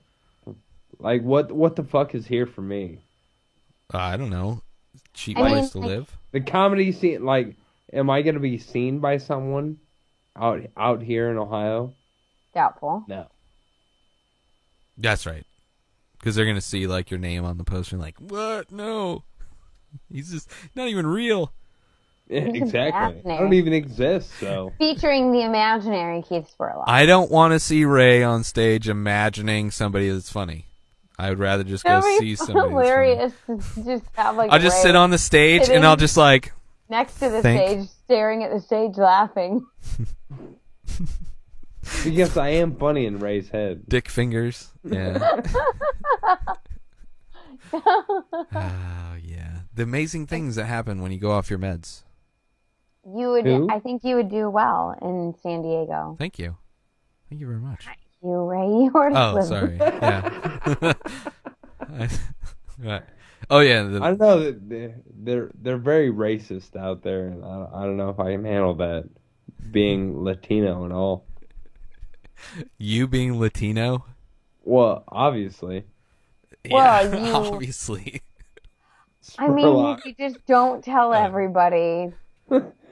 Like, what the fuck is here for me? I don't know. Cheap I mean, place to like- live. The comedy scene. Like, am I gonna be seen by someone out here in Ohio? Doubtful. No. That's right. Because they're gonna see like your name on the poster, and like, what? No, he's just not even real. Yeah, exactly. I imaginary. don't even exist. So Featuring the imaginary Keith Spurlock. I don't want to see Ray on stage imagining somebody that's funny. I would rather just go That would see be somebody. hilarious to just have like I'll just Ray sit on the stage sitting and I'll just like, next to the Think. stage, staring at the stage, laughing. because I am funny in Ray's head. dick fingers. Yeah. Oh yeah. The amazing things that happen when you go off your meds. You would, Who? I think, you would do well in San Diego. Thank you. Thank you very much. You, Ray, you already Oh, live. sorry. Yeah. Right. Oh yeah. I don't know that they're very racist out there, and I don't know if I can handle that, being Latino and all. You being Latino. Well, obviously. Well, Yeah, you- obviously. I mean, Spurlock. if you just don't tell everybody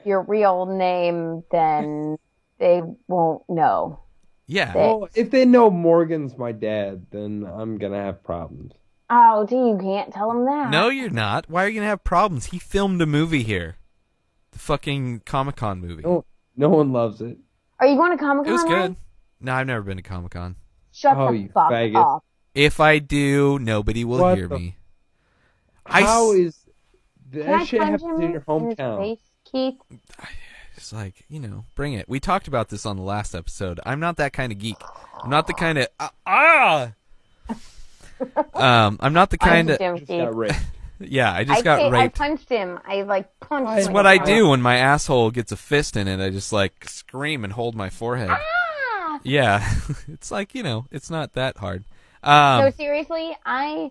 your real name, then they won't know. Yeah. Well, if they know Morgan's my dad, then I'm gonna have problems. Oh, gee, you can't tell them that. No, you're not. Why are you gonna have problems? He filmed a movie here. The fucking Comic-Con movie. No one loves it. Are you going to Comic It Con? was good. No, I've never been to Comic-Con. Shut Oh, the you fuck faggot. up. If I do, nobody will What hear the- me. How is Can that I shit punch happens him in your his hometown? face, Keith? It's like, bring it. We talked about this on the last episode. I'm not that kind of geek. I'm not the kind of I'm not the kind of Him, Just Keith. got raped. yeah. I just got I raped. punched him. I punched him. It's in what the I face. do when my asshole gets a fist in it. I just like scream and hold my forehead. Ah! Yeah, it's like it's not that hard. No, seriously, I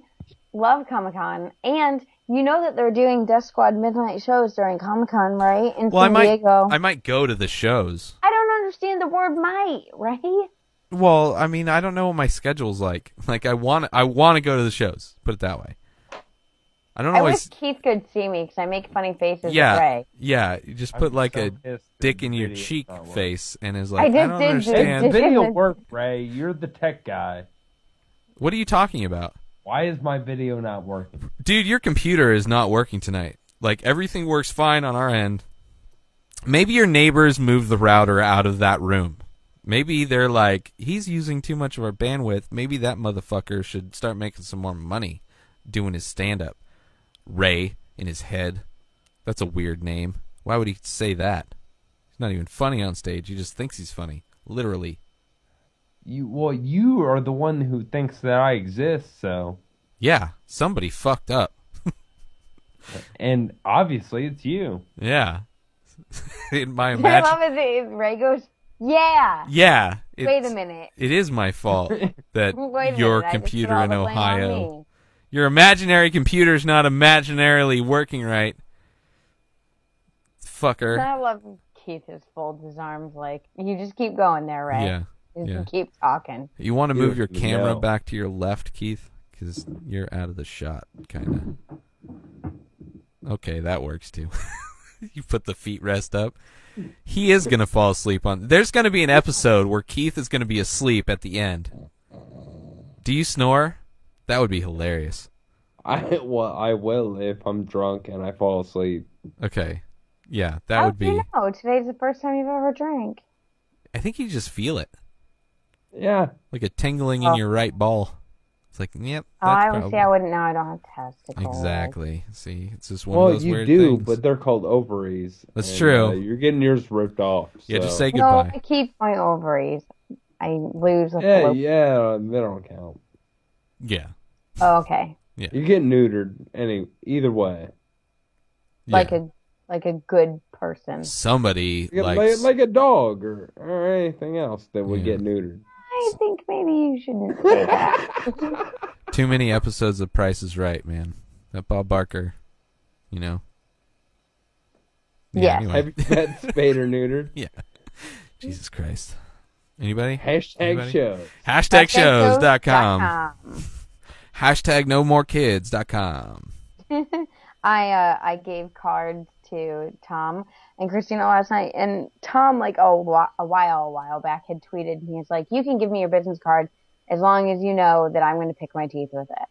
love Comic Con, and you know that they're doing Death Squad midnight shows during Comic Con, right? In Well, San Diego. I might go to the shows. I don't understand the word "might," right? Well, I mean, I don't know what my schedule's like. Like, I want to go to the shows. Put it that way. I don't I always. wish Keith could see me because I make funny faces Yeah, at Ray. yeah. You just put like a dick in your video cheek not working. face, and is I like, I, just don't did understand. this. Video work, Ray. You're the tech guy. What are you talking about, Why is my video not working? dude? Your computer is not working tonight. Like everything works fine on our end. Maybe your neighbors moved the router out of that room. Maybe they're like, he's using too much of our bandwidth. Maybe that motherfucker should start making some more money doing his stand-up. Ray in his head. That's a weird name. Why would he say that? He's not even funny on stage. He just thinks he's funny. Literally. you are the one who thinks that I exist, so. Yeah, somebody fucked up. And obviously it's you. Yeah. In my I imagine. love it. Ray goes, yeah. Yeah. Wait a minute. It is my fault that Wait a your minute. I just computer put all in the blame on Ohio. me. Your imaginary computer's not imaginarily working right. Fucker. I love Keith just folds his arms like, you just keep going there, Ray. Yeah. Just Yeah. keep talking. You want to move your Beautiful. camera No. back to your left, Keith? Because you're out of the shot, kind of. Okay, that works too. You put the feet rest up. He is going to fall asleep on... There's going to be an episode where Keith is going to be asleep at the end. Do you snore? That would be hilarious. I will if I'm drunk and I fall asleep. Okay. Yeah, that How would do be... you know? Today's the first time you've ever drank. I think you just feel it. Yeah. Like a tingling in your right ball. It's like, yep. Oh, That's I would probably... see. I wouldn't know. I don't have testicles. Exactly. See, it's just one Well, of those you weird do, things. but they're called ovaries. That's and, true. You're getting yours ripped off. Yeah, just so- say No, goodbye. I keep my ovaries. I lose a Yeah, fallopian. yeah, they don't count. Yeah. Oh, okay. You get neutered either way. Yeah. Like a good person. Somebody Like, like a dog or anything else that would Yeah. get neutered. I think maybe you shouldn't say that. Too many episodes of Price is Right, man. That Bob Barker, you know. Yes. Anyway. Have you met Spader neutered? Yeah. Jesus Christ. Anybody? Hashtag Anybody? show. Hashtagshows.com. Hashtag no more kids.com. I gave cards to Tom and Christina last night, and Tom, like a while back, had tweeted, and he was like, "You can give me your business card as long as you know that I'm going to pick my teeth with it."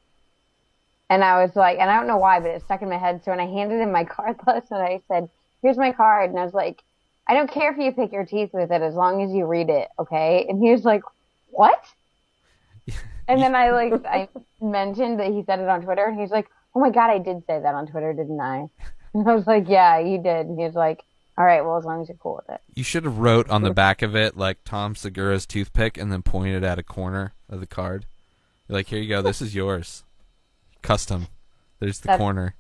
And I was like, and I don't know why, but it stuck in my head. So when I handed him my card last night, I said, "Here's my card," and I was like, "I don't care if you pick your teeth with it as long as you read it, okay?" And he was like, "What?" And then I mentioned that he said it on Twitter, and he's like, "Oh my God, I did say that on Twitter, didn't I?" And I was like, "Yeah, you did." And he was like, "All right, well, as long as you're cool with it." You should have wrote on the back of it, like, Tom Segura's toothpick, and then pointed at a corner of the card. You're like, here you go, this is yours. Custom. There's the corner.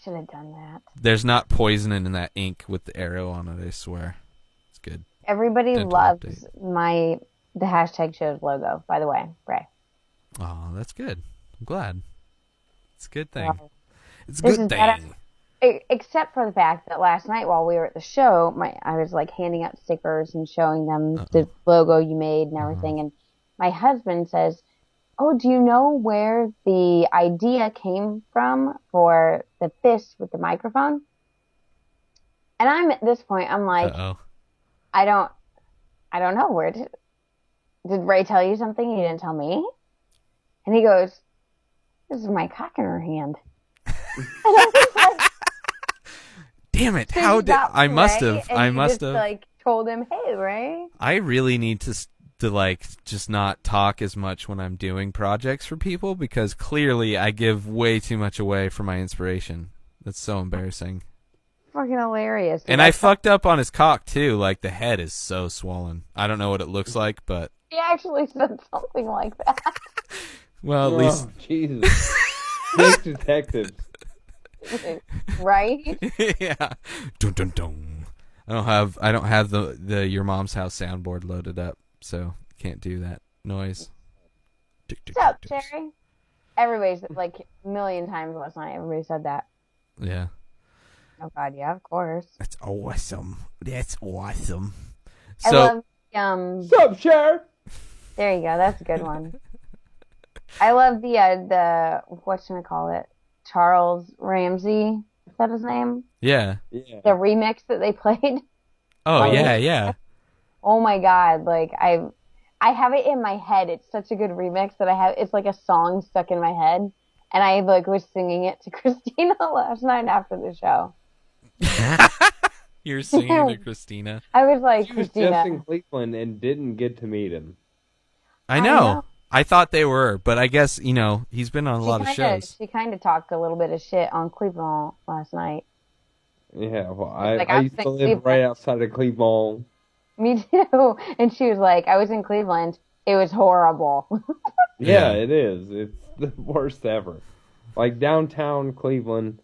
Should have done that. There's not poison in that ink with the arrow on it, I swear. It's good. Everybody Dental loves the hashtag shows logo, by the way, Ray. Oh, that's good. I'm glad. It's a good thing. Well, It's a this good is better. thing. Except for the fact that last night while we were at the show, I was like handing out stickers and showing them the logo you made and everything. And my husband says, "Oh, do you know where the idea came from for the fist with the microphone?" And I'm at this point, I'm like, Uh-oh. I don't know. Where did Ray tell you something you didn't tell me? And he goes, "This is my cock in her hand." Damn it! How did I must have? And I you must just, have. like told him, "Hey, Ray." I really need to like just not talk as much when I'm doing projects for people because clearly I give way too much away for my inspiration. That's so embarrassing. Fucking hilarious. And I fucked up on his cock too. Like the head is so swollen. I don't know what it looks like, but He actually said something like that. well, at least Jesus. Snake detectives. Right? yeah. Dun, dun, dun. I don't have the Your Mom's House soundboard loaded up, so can't do that noise. What's up, Jerry? Everybody's like a million times last night. Everybody said that. Yeah. Oh God, yeah, of course. That's awesome. That's awesome. I So love What's up, Sheriff? There you go. That's a good one. I love the whatchamacallit, Charles Ramsey. Is that his name? yeah. Yeah. The remix that they played. Oh Oh, yeah, yeah. Oh my God! Like I have it in my head. It's such a good remix that it's like a song stuck in my head, and I like was singing it to Christina last night after the show. You're singing to Christina. I was like, She was Christina, just in Cleveland and didn't get to meet him. I know. I thought they were, but I guess he's been on a lot of shows. She kind of talked a little bit of shit on Cleveland last night. Yeah, well, Like, I I used to think live Cleveland- right outside of Cleveland. Me too. And she was like, I was in Cleveland. It was horrible. Yeah, Yeah. it is. It's the worst ever. Like downtown Cleveland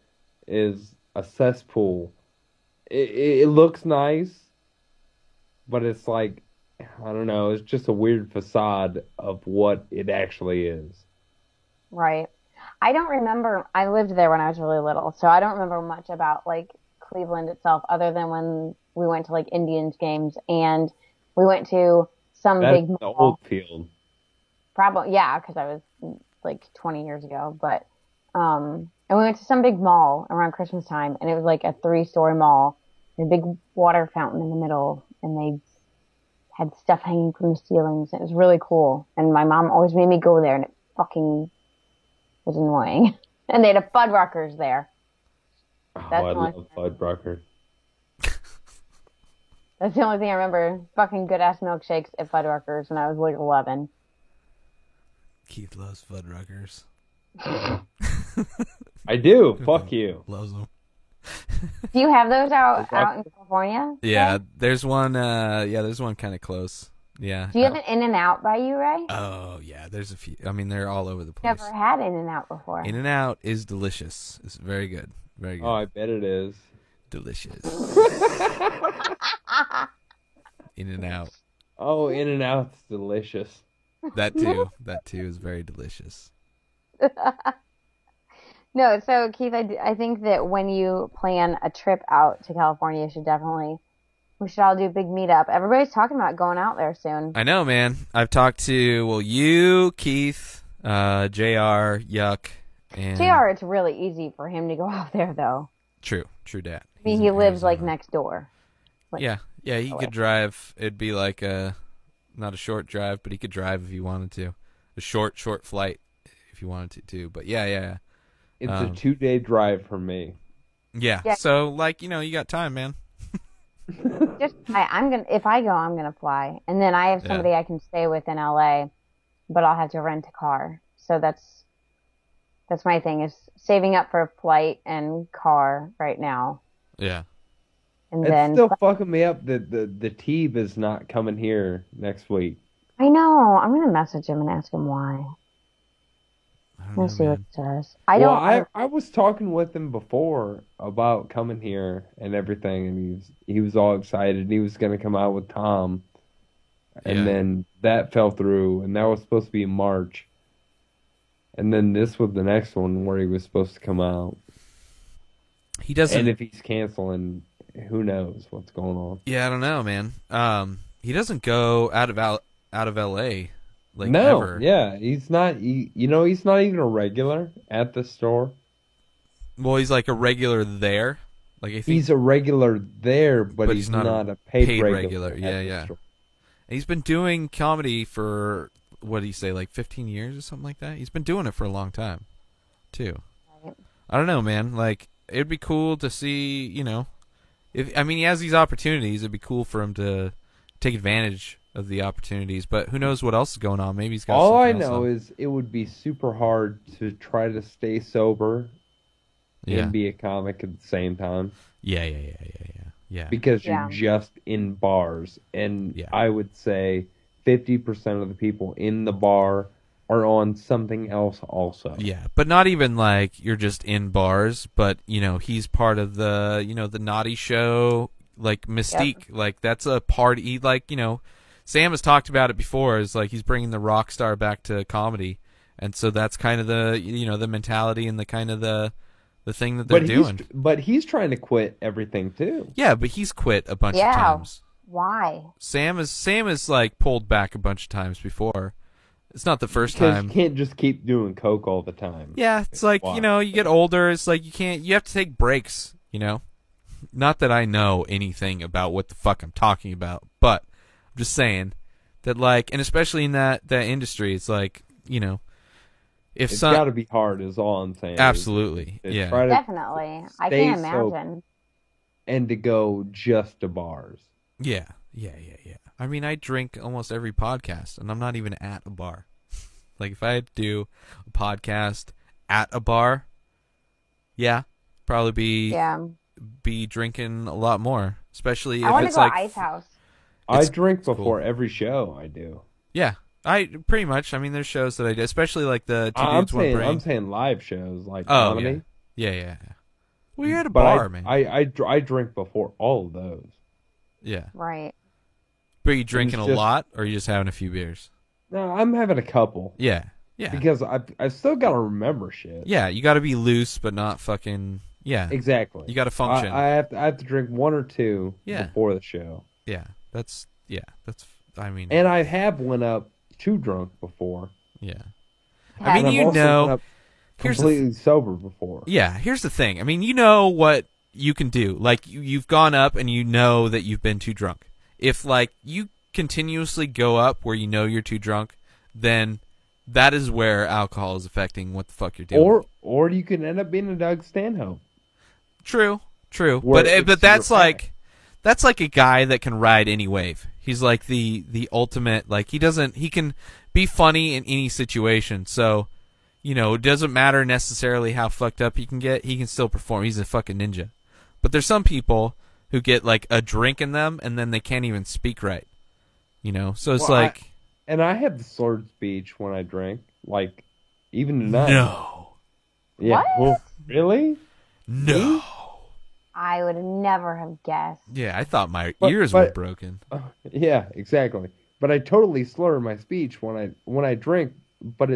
is a cesspool. It looks nice, but it's like, I don't know, it's just a weird facade of what it actually is. Right. I don't remember. I lived there when I was really little, so I don't remember much about like Cleveland itself, other than when we went to like Indians games and we went to some That's big the mall. old field. Probably, yeah, because I was like 20 years ago. But and we went to some big mall around Christmas time, and it was like a 3-story mall, a big water fountain in the middle, and they had stuff hanging from the ceilings. It was really cool, and my mom always made me go there, and it fucking was annoying. And they had a Fuddruckers there. Oh, That's I nice. love Fuddrucker. That's the only thing I remember. Fucking good ass milkshakes at Fuddruckers when I was like 11. Keith loves Fuddruckers. I do. Fuck you. Loves them. Do you have those out in California? Yeah, there's one. There's one kind of close. Yeah. Do you have an In-N-Out by you, Ray? Oh yeah, there's a few. I mean, they're all over the place. Never had In-N-Out before. In-N-Out is delicious. It's very good. Very good. Oh, I bet it is. Delicious. In-N-Out. Oh, In-N-Out's delicious. That too. That too is very delicious. No, so Keith, I think that when you plan a trip out to California, we should all do a big meetup. Everybody's talking about going out there soon. I know, man. I've talked to you, Keith, JR, Yuck, and JR, it's really easy for him to go out there, though. True dat. I mean, He's he in lives like Arizona. next door. Like, Yeah, he away. could drive. It'd be like not a short drive, but he could drive if he wanted to. A short flight if you wanted to too. But yeah. It's a 2-day drive for me. Yeah. Yeah. So like, you got time, man. if I go, I'm gonna fly, and then I have somebody I can stay with in LA, but I'll have to rent a car. So that's my thing, is saving up for a flight and car right now, Yeah. and It's then still fucking me up that the Teeb is not coming here next week. I know I'm gonna message him and ask him why. I don't We'll know, see what man. he says. I don't. I was talking with him before about coming here and everything, and he was all excited. He was going to come out with Tom, and Yeah. then that fell through, and that was supposed to be in March. And then this was the next one where he was supposed to come out. He doesn't. And if he's canceling, who knows what's going on? Yeah, I don't know, man. He doesn't go out of LA. Like No, ever. yeah, he's not. He's not even a regular at the store. Well, he's like a regular there. Like I think He's a regular there, but But he's he's not not a a paid paid regular. regular. at the Yeah. store. he's been doing comedy for what do you say, like 15 years or something like that. He's been doing it for a long time, too. Right. I don't know, man. Like it'd be cool to see. If he has these opportunities, it'd be cool for him to take advantage of the opportunities. But who knows what else is going on? Maybe he's got. All I something else know on. is it would be super hard to try to stay sober Yeah. and be a comic at the same time Yeah. because Yeah. you're just in bars. And Yeah. I would say 50% of the people in the bar are on something else also. Yeah, but not even like you're just in bars, but he's part of the the naughty show, like Mystique. Like that's a party. Like Sam has talked about it before. Is like he's bringing the rock star back to comedy, and so that's kind of the the mentality and the kind of the thing that they're doing. But he's trying to quit everything too. Yeah, but he's quit a bunch of Yeah. times. Why? Sam is like pulled back a bunch of times before. It's not the first Because time. you can't just keep doing coke all the time. Yeah, it's like, Why? you get older, it's like you have to take breaks, Not that I know anything about what the fuck I'm talking about, but I'm just saying that like, and especially in that industry, it's like, if It's got to be hard is all I'm saying. absolutely. To Yeah. try to Definitely. I stay can't sober. imagine. and to go just to bars. Yeah. I mean, I drink almost every podcast, and I'm not even at a bar. Like, if I had to do a podcast at a bar, probably be drinking a lot more, especially I if want to it's go like Ice House. I It's drink cool. before every show I do. Yeah, I pretty much. I mean, there's shows that I do, especially like the Two I'm Dudes One saying Brain. I'm saying live shows like Oh comedy. yeah. Well, you're at a But bar, man. I drink before all of those. Yeah, Right. but you drinking a just- lot, or you just having a few beers? No, I'm having a couple Yeah. because I still gotta remember shit. Yeah, you got to be loose, but not fucking. Yeah, Exactly. you got to function. I have to drink one or two Yeah. before the show, That's. I mean, and I have went up too drunk before. yeah. Have I mean, And I've you also know. went up Here's the completely sober before. Yeah, here's the thing. I mean, you know what you can do. Like, you've gone up and you know that you've been too drunk. If, like, you continuously go up where you know you're too drunk, then that is where alcohol is affecting what the fuck you're doing. Or you can end up being a Doug Stanhope. True. Where But it's that's your like a guy that can ride any wave. He's like the ultimate, like, he can be funny in any situation. So, you know, it doesn't matter necessarily how fucked up he can still perform. He's a fucking ninja. But there's some people who get like a drink in them and then they can't even speak right. You know? So it's Well, like, And I have the slurred speech when I drink. Like, even tonight. no. Yeah. What? Well, really? No. I would never have guessed. Yeah, I thought my But- ears were but- broken. Yeah, exactly. But I totally slur my speech when I drink. But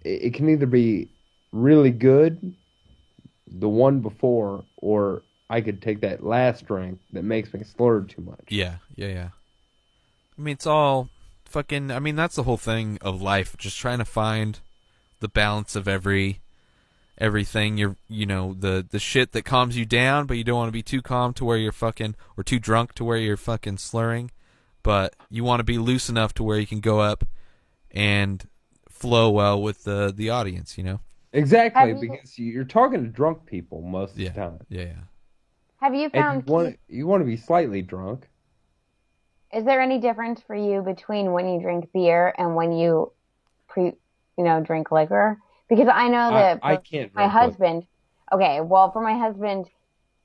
it can either be really good, the one before, or I could take that last drink that makes me slur too much. Yeah. I mean, it's all fucking. I mean, that's the whole thing of life. Just trying to find the balance of everything. You know, the shit that calms you down, but you don't want to be too calm to where you're fucking, or too drunk to where you're fucking slurring. But you want to be loose enough to where you can go up and flow well with the audience. You know. Exactly, Have you- because you're talking to drunk people most of Yeah. the time. Yeah. Have you found? And you want to be slightly drunk. Is there any difference for you between when you drink beer and when you drink liquor? Because I know that I for can't my drink liquor. husband. Okay, well, for my husband,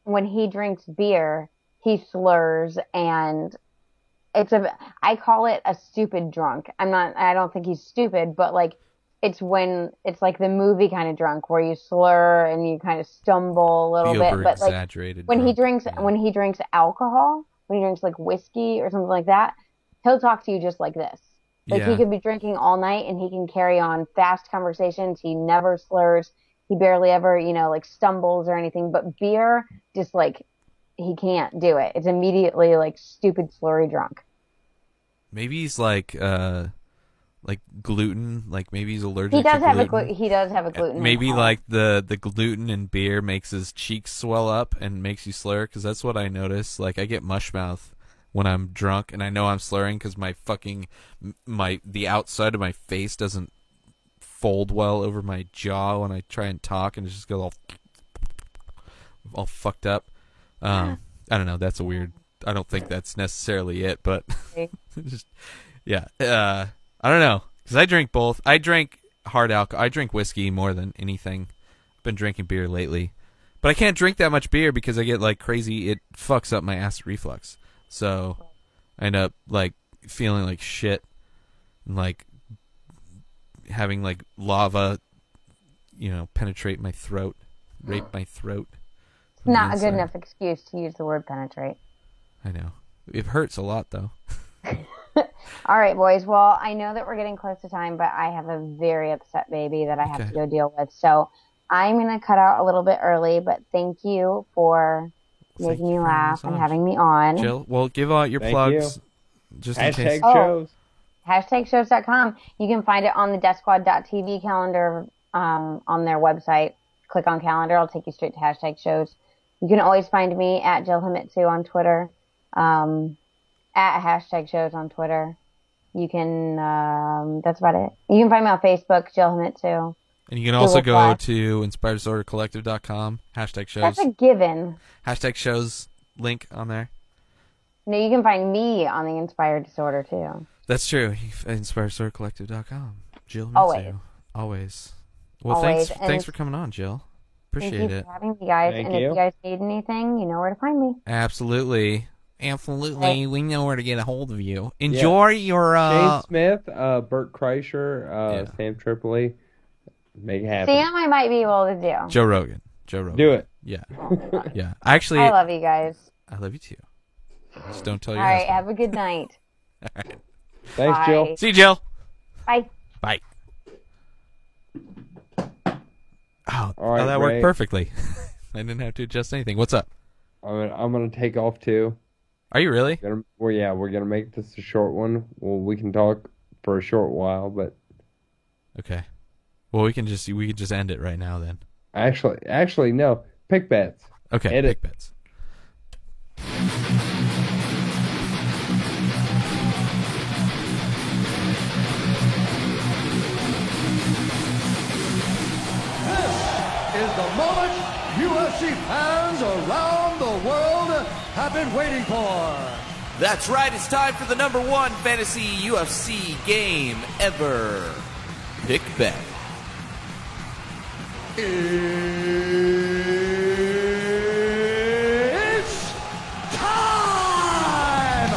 when he drinks beer, he slurs, and I call it a stupid drunk. I don't think he's stupid, but like it's when it's like the movie kind of drunk where you slur and you kind of stumble a little Be bit, over but like exaggerated. when he drinks alcohol, when he drinks like whiskey or something like that, he'll talk to you just like this. Like he could be drinking all night and he can carry on fast conversations. He never slurs. He barely ever, like stumbles or anything. But beer, just like he can't do it. It's immediately like stupid slurry drunk. Maybe he's like gluten. Like maybe he's allergic. He does to have gluten. he does have a gluten. Maybe intolerance. like the gluten in beer makes his cheeks swell up and makes you slur, because that's what I notice. Like I get mush mouth when I'm drunk, and I know I'm slurring because my fucking the outside of my face doesn't fold well over my jaw when I try and talk, and it just goes all fucked up. I don't know. That's a weird. I don't think that's necessarily it, but just yeah. I don't know, because I drink both. I drink hard alcohol. I drink whiskey more than anything. I've been drinking beer lately, but I can't drink that much beer because I get like crazy. It fucks up my acid reflux, so I end up like feeling like shit and like having like lava, penetrate my throat, rape my throat. It's from the not a good inside. enough excuse to use the word penetrate. I know. It hurts a lot though. All right, boys. Well, I know that we're getting close to time, but I have a very upset baby that I have Okay. to go deal with. So I'm going to cut out a little bit early, but thank you for Thank making you me for having laugh us and on. having me on. Jill, well, give out your Thank plugs just in Hashtag case. Oh. shows. HashtagShows.com. You can find it on the DeathSquad.tv calendar on their website. Click on calendar. It'll take you straight to Hashtag Shows. You can always find me at Jill Himitsu on Twitter, at Hashtag Shows on Twitter. You can, that's about it. You can find me on Facebook, Jill Himitsu. And you can also Google go Plus. to InspiredDisorderCollective.com, hashtag shows, That's a given. hashtag shows link on there. No, you can find me on the Inspired Disorder too. That's true. InspiredDisorderCollective.com. Jill Mitsu. Always. Always. Well, Always. thanks And for coming on, Jill. Thank Appreciate you it. for having me, guys. Thank and if you. you guys need anything, you know where to find me. Absolutely. Absolutely. We know where to get a hold of you. Enjoy your Shane Smith, Bert Kreischer, Yeah. Sam Tripoli. Make it happen. Sam, I might be able to do. Joe Rogan. Joe Rogan. Do it. Yeah. Yeah. Actually, I love you guys. I love you too. Just don't tell All your right, husband. have a good night. All right. Thanks, Bye. Jill. See you, Jill. Bye. Bye. Oh, All right, that worked Ray. perfectly. I didn't have to adjust anything. What's up? I'm gonna take off too. Are you really? We're gonna make this a short one. Well, we can talk for a short while, but Okay. Well, we can just end it right now then. actually, no. Pick bets. Okay. Edit. Pick bets. Is the moment UFC fans around the world have been waiting for. That's right, it's time for the #1 fantasy UFC game ever. Pick bet. It's time!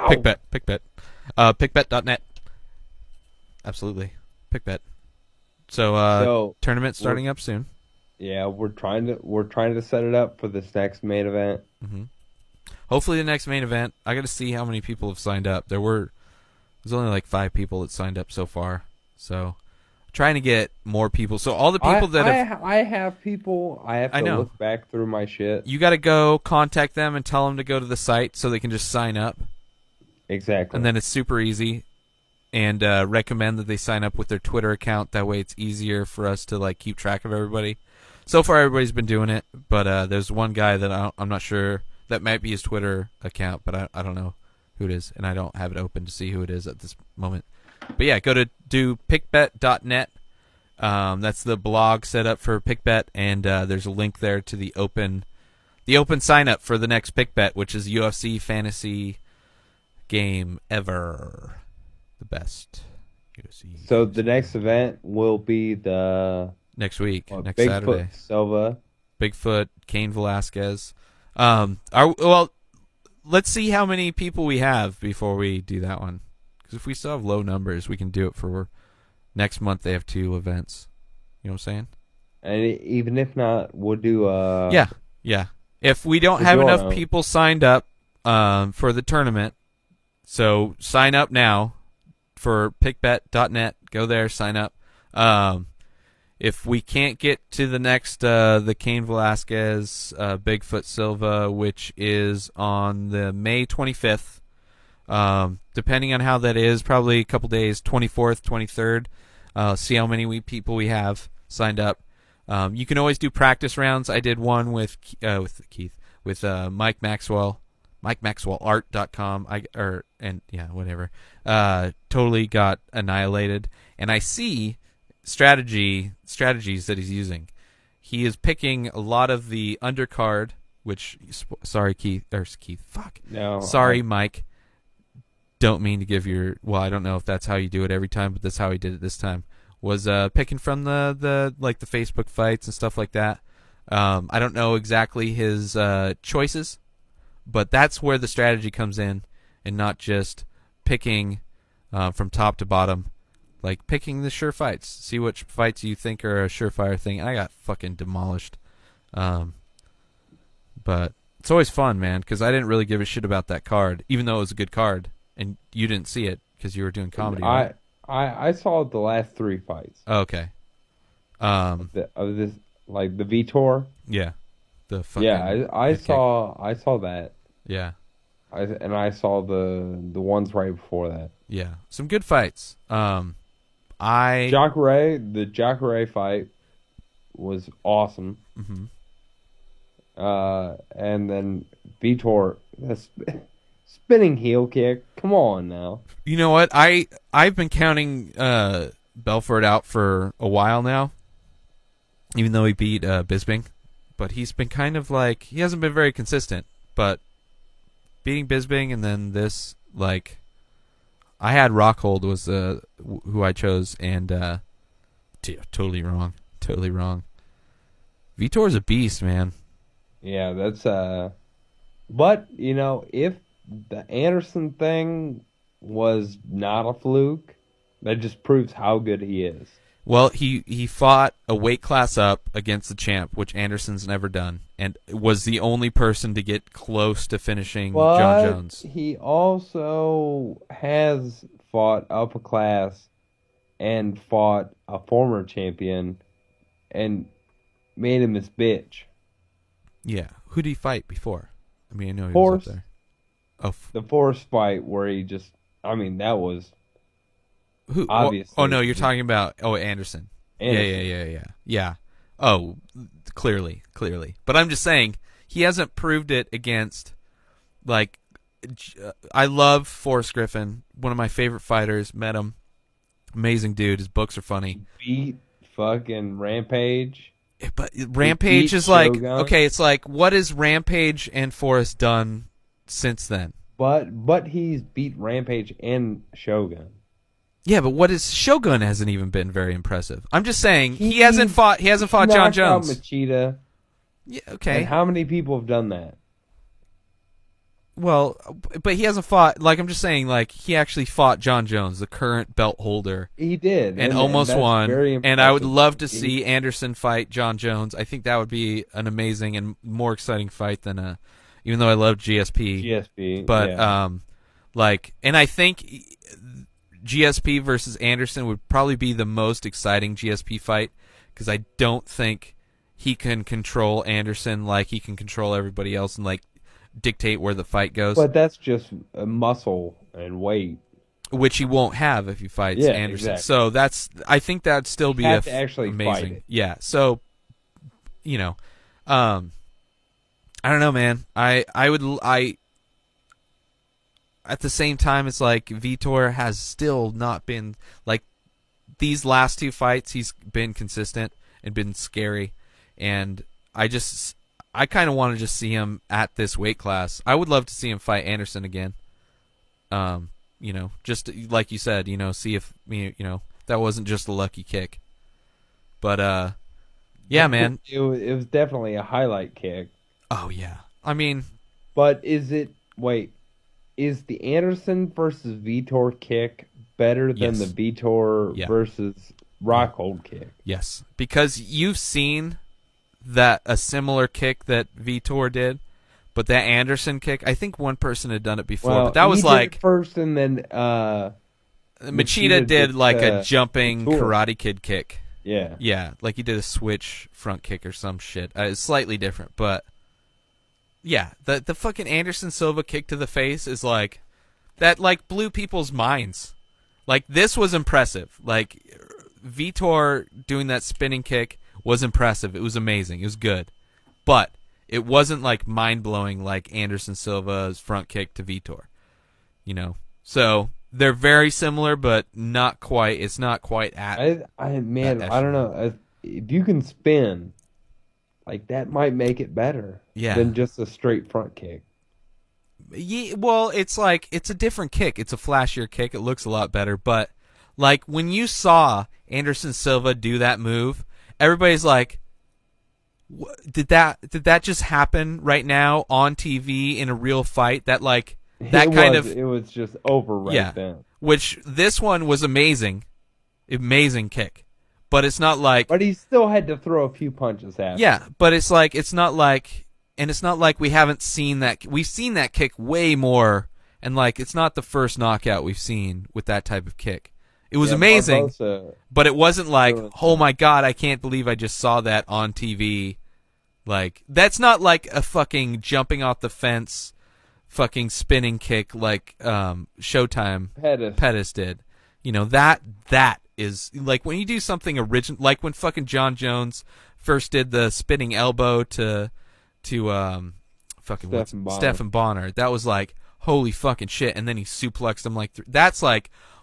Pick bet. Pick bet. Pickbet.net. Absolutely. Pick bet. So, tournament starting up soon. Yeah, we're trying to set it up for this next main event. Hopefully the next main event. I got to see how many people have signed up. There's only like 5 people that signed up so far. So trying to get more people. So all the people I have people. I have to know. look back through my shit. you got to go contact them and tell them to go to the site so they can just sign up. Exactly. And then it's super easy. And recommend that they sign up with their Twitter account. That way it's easier for us to like keep track of everybody. So far everybody's been doing it, but there's one guy that I'm not sure. That might be his Twitter account, but I don't know who it is, and I don't have it open to see who it is at this moment. But yeah, go to pickbet.net. That's the blog set up for Pickbet, and there's a link there to the open sign up for the next Pickbet, which is UFC fantasy game ever, the best UFC. So the next event will be the Next week, next Bigfoot Saturday. Silva. Bigfoot, Cain Velasquez. Let's see how many people we have before we do that one. Because if we still have low numbers, we can do it for next month. They have 2 events. You know what I'm saying? And even if not, we'll do Yeah. If we don't have enough people signed up for the tournament, so sign up now for pickbet.net. Go there, sign up. If we can't get to the next, the Cain Velasquez, Bigfoot Silva, which is on the May 25th, depending on how that is, probably a couple days, 24th, 23rd, see how many people we have signed up. You can always do practice rounds. I did one with Mike Maxwell, MikeMaxwellArt.com. Whatever. Totally got annihilated, and I see strategies that he's using. He is picking a lot of the undercard, which Mike. Don't mean to give I don't know if that's how you do it every time, but that's how he did it this time. Was picking from the Facebook fights and stuff like that. I don't know exactly his choices, but that's where the strategy comes in, and not just picking from top to bottom. Like picking the sure fights. See which fights you think are a surefire thing. I got fucking demolished. But it's always fun, man, because I didn't really give a shit about that card, even though it was a good card, and you didn't see it because you were doing comedy. Right? I saw the last 3 fights. Okay. Of this, like the Vitor. Yeah. The fucking. I saw that. Yeah. I saw the ones right before that. Yeah. Some good fights. The Jacare fight was awesome. Mm-hmm. And then Vitor, spinning heel kick. Come on now. You know what? I've been counting Belfort out for a while now, even though he beat Bisping. But he's been kind of like, he hasn't been very consistent. But beating Bisping and then this, like, I had Rockhold was who I chose, and totally wrong. Totally wrong. Vitor's a beast, man. Yeah, that's but if the Anderson thing was not a fluke, that just proves how good he is. Well, he fought a weight class up against the champ, which Anderson's never done, and was the only person to get close to finishing John Jones. He also has fought up a class and fought a former champion and made him his bitch. Yeah. Who did he fight before? I mean, I know he Forrest. was up there. Oh, The Forrest fight where he just, that was who? obviously. Oh, no, you're talking about Anderson. Anderson. Yeah. Oh, clearly. But I'm just saying he hasn't proved it against I love Forrest Griffin, one of my favorite fighters. Met him, amazing dude. His books are funny. Beat fucking Rampage. But Rampage is Shogun. okay. It's like, what has Rampage and Forrest done since then? But he's beat Rampage and Shogun. Yeah, but what is Shogun hasn't even been very impressive. I'm just saying he hasn't fought John Knocked out Jones. Machida. Yeah, okay. And how many people have done that? Well, but he hasn't fought. I'm just saying, he actually fought John Jones, the current belt holder. He did, and almost that's won. very And I would impressive. love to see Anderson fight John Jones. I think that would be an amazing and more exciting fight than even though I love GSP. GSP, but yeah. and I think GSP versus Anderson would probably be the most exciting GSP fight because I don't think he can control Anderson like he can control everybody else and dictate where the fight goes. But that's just muscle and weight. Which he won't have if he fights Yeah, Anderson. exactly. So I think that'd still be Have to actually amazing. fight it. Yeah. So, I don't know, man. I at the same time, it's like Vitor has still not been these last two fights. He's been consistent and been scary, and I kind of want to just see him at this weight class. I would love to see him fight Anderson again. Just like you said, see if that wasn't just a lucky kick. But yeah, man. It was definitely a highlight kick. Oh yeah. I mean, but is the Anderson versus Vitor kick better than Yes. the Vitor versus Rockhold kick? Yes, because you've seen that a similar kick that Vitor did, but that Anderson kick, I think one person had done it before, Well, but that was he did it first, and then Machida did a jumping Vitor. Karate Kid kick. Yeah. Yeah, he did a switch front kick or some shit. It's slightly different, but yeah, the fucking Anderson Silva kick to the face is that blew people's minds. This was impressive. Vitor doing that spinning kick was impressive. It was amazing. It was good. But it wasn't mind-blowing like Anderson Silva's front kick to Vitor. So they're very similar, but not quite. It's not quite at. I don't know. If you can spin, that might make it better. Yeah. Than just a straight front kick. Yeah, well, it's it's a different kick. It's a flashier kick. It looks a lot better. But when you saw Anderson Silva do that move, everybody's like, did that just happen right now on TV in a real fight? That it was just over right then. Which this one was amazing kick, but it's not But he still had to throw a few punches after. Yeah, but it's not like we haven't seen that. We've seen that kick way more, and it's not the first knockout we've seen with that type of kick. It was amazing, Barbosa, but it wasn't oh my god, I can't believe I just saw that on TV. That's not a fucking jumping off the fence, fucking spinning kick Showtime Pettis did. That is when you do something original, when fucking John Jones first did the spinning elbow to Stephen Bonner. That was holy fucking shit, and then he suplexed him that's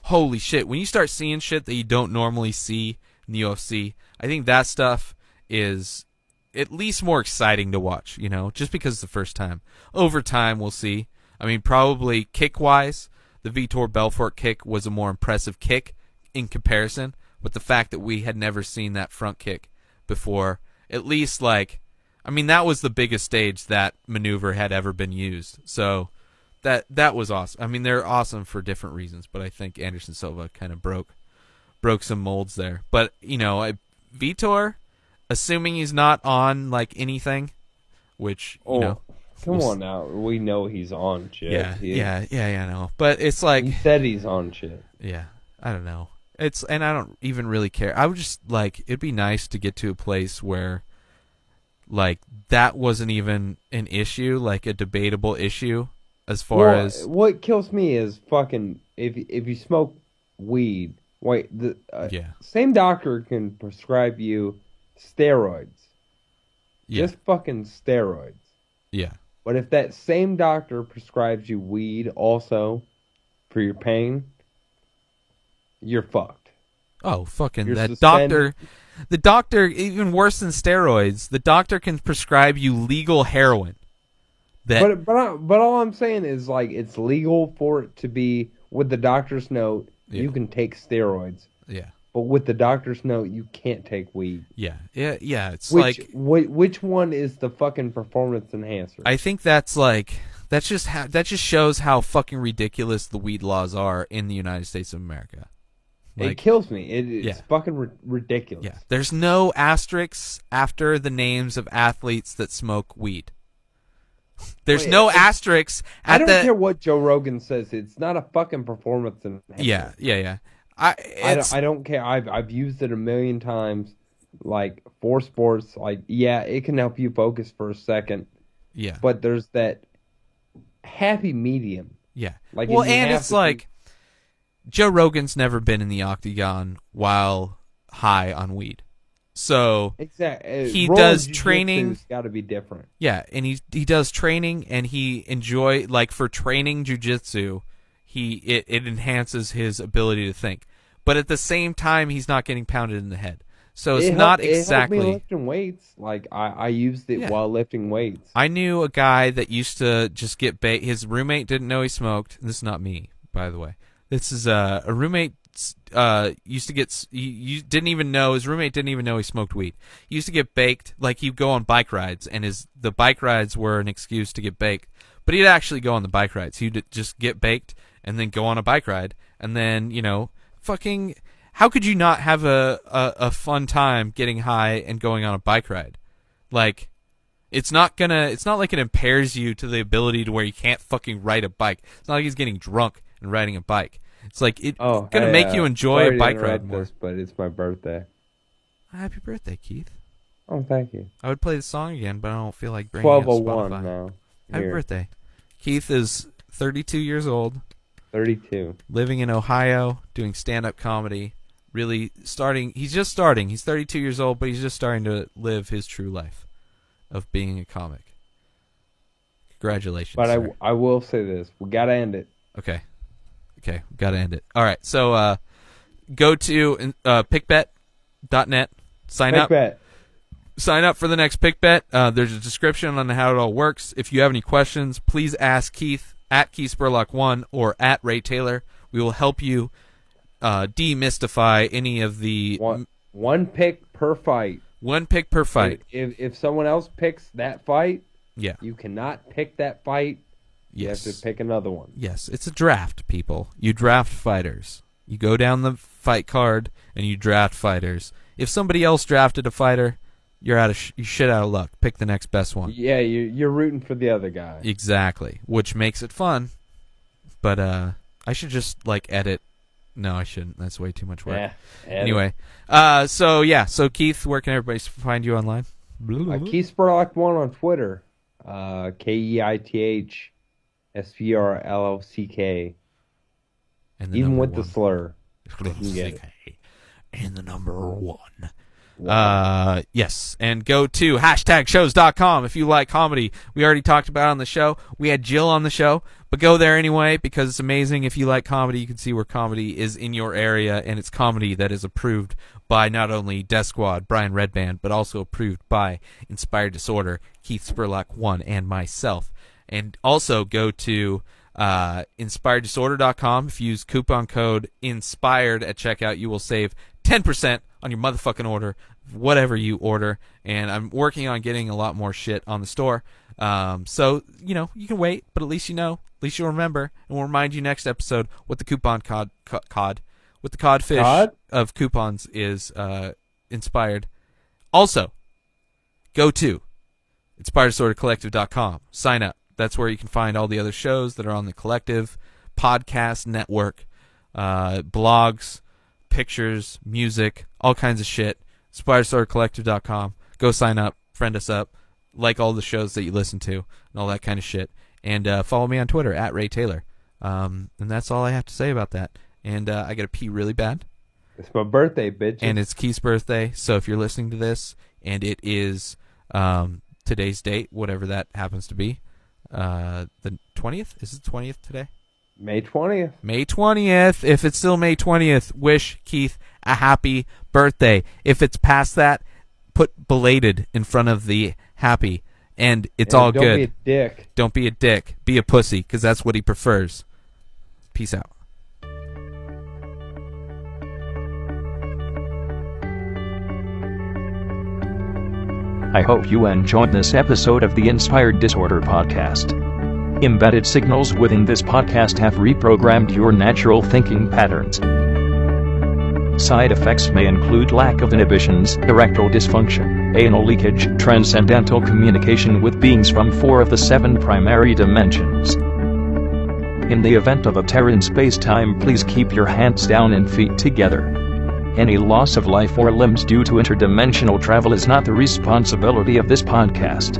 holy shit. When you start seeing shit that you don't normally see in the UFC, I think that stuff is at least more exciting to watch, just because it's the first time. Over time, we'll see. I mean, probably kick-wise, the Vitor Belfort kick was a more impressive kick in comparison, but the fact that we had never seen that front kick before, at least that was the biggest stage that maneuver had ever been used. So that was awesome. I mean, they're awesome for different reasons, but I think Anderson Silva kind of broke some molds there. But, Vitor, assuming he's not on anything, which, Come on now. We know he's on shit. Yeah, I know. But it's like... He said he's on shit. Yeah, I don't know. And I don't even really care. I would just, it'd be nice to get to a place where, that wasn't even an issue, a debatable issue, as far as... What kills me is fucking... If you smoke weed... the same doctor can prescribe you steroids. Yeah. Just fucking steroids. Yeah. But if that same doctor prescribes you weed also for your pain, you're fucked. Oh, fucking You're that suspended. doctor. The doctor, even worse than steroids, the doctor can prescribe you legal heroin. But all I'm saying is, it's legal for it to be, with the doctor's note, you can take steroids. Yeah. But with the doctor's note, you can't take weed. Yeah. It's which one is the fucking performance enhancer? I think that just shows how fucking ridiculous the weed laws are in the United States of America. It kills me. It's fucking ridiculous. Yeah. There's no asterisks after the names of athletes that smoke weed. There's no asterisks at I don't care what Joe Rogan says. It's not a fucking performance enhancer. Yeah. I don't care. I've used it a million times, for sports. It can help you focus for a second. Yeah. But there's that happy medium. Yeah. It's Joe Rogan's never been in the octagon while high on weed. So exactly, he does training. It's got to be different. Yeah, and he does training, and he for training jiu-jitsu, it enhances his ability to think. But at the same time, he's not getting pounded in the head. So it's not exactly. It helped me lifting weights. I used it while lifting weights. I knew a guy that used to just get baked. His roommate didn't know he smoked. This is not me, by the way. This is a roommate. Used to get. You didn't even know, his roommate didn't even know he smoked weed. He used to get baked. He'd go on bike rides, and the bike rides were an excuse to get baked. But he'd actually go on the bike rides. He'd just get baked and then go on a bike ride, and then fucking. How could you not have a fun time getting high and going on a bike ride? It's not like it impairs you to the ability to where you can't fucking ride a bike. It's not like he's getting drunk and riding a bike. It's gonna make you enjoy a bike ride more. But it's my birthday. Happy birthday, Keith. Oh, thank you. I would play the song again, but I don't feel like bringing it up 12:01 Spotify. now. Happy birthday. Keith is 32 years old. 32. Living in Ohio, doing stand-up comedy. Really starting. He's just starting. He's 32 years old, but he's just starting to live his true life of being a comic. Congratulations. But sir. I will say this: we gotta end it. Okay, gotta end it. All right, so go to pickbet.net. Sign up. Sign up for the next PickBet. There's a description on how it all works. If you have any questions, please ask Keith at Keith Spurlock1 or at Ray Taylor. We will help you demystify any of the one pick per fight. One pick per fight. If someone else picks that fight, you cannot pick that fight. You Yes. have to pick another one. Yes, it's a draft, people. You draft fighters. You go down the fight card and you draft fighters. If somebody else drafted a fighter, you're shit out of luck. Pick the next best one. Yeah, you're rooting for the other guy. Exactly, which makes it fun. But I should just edit. No, I shouldn't. That's way too much work. Yeah. Anyway, so Keith, where can everybody find you online? Keith Spurlock1 on Twitter. KEITH SPRLOCK. And Even with one. the slur. And the number one. Yes, and go to #shows.com if you like comedy. We already talked about it on the show. We had Jill on the show, but go there anyway because it's amazing. If you like comedy, you can see where comedy is in your area, and it's comedy that is approved by not only Death Squad, Brian Redband, but also approved by Inspired Disorder, Keith Spurlock1, and myself. And also go to InspiredDisorder.com. If you use coupon code INSPIRED at checkout, you will save 10% on your motherfucking order, whatever you order. And I'm working on getting a lot more shit on the store. So, you know, you can wait, but at least you know. At least you'll remember. And we'll remind you next episode what the coupon cod what the codfish of coupons is inspired. Also, go to InspiredDisorderCollective.com. Sign up. That's where you can find all the other shows that are on the Collective podcast network, blogs, pictures, music, all kinds of shit. InspiredDisorderCollective.com. Go sign up, friend us up, like all the shows that you listen to, and all that kind of shit. And follow me on Twitter, @RayTaylor. And that's all I have to say about that. And I gotta pee really bad. It's my birthday, bitch. And it's Keith's birthday, so if you're listening to this, and it is today's date, whatever that happens to be, the 20th? Is it the 20th today? May 20th. May 20th. If it's still May 20th, wish Keith a happy birthday. If it's past that, put belated in front of the happy, and it's all good. Don't be a dick. Don't be a dick. Be a pussy, because that's what he prefers. Peace out. I hope you enjoyed this episode of the Inspired Disorder podcast. Embedded signals within this podcast have reprogrammed your natural thinking patterns. Side effects may include lack of inhibitions, erectile dysfunction, anal leakage, transcendental communication with beings from 4 of the 7 primary dimensions. In the event of a tear in space-time, please keep your hands down and feet together. Any loss of life or limbs due to interdimensional travel is not the responsibility of this podcast.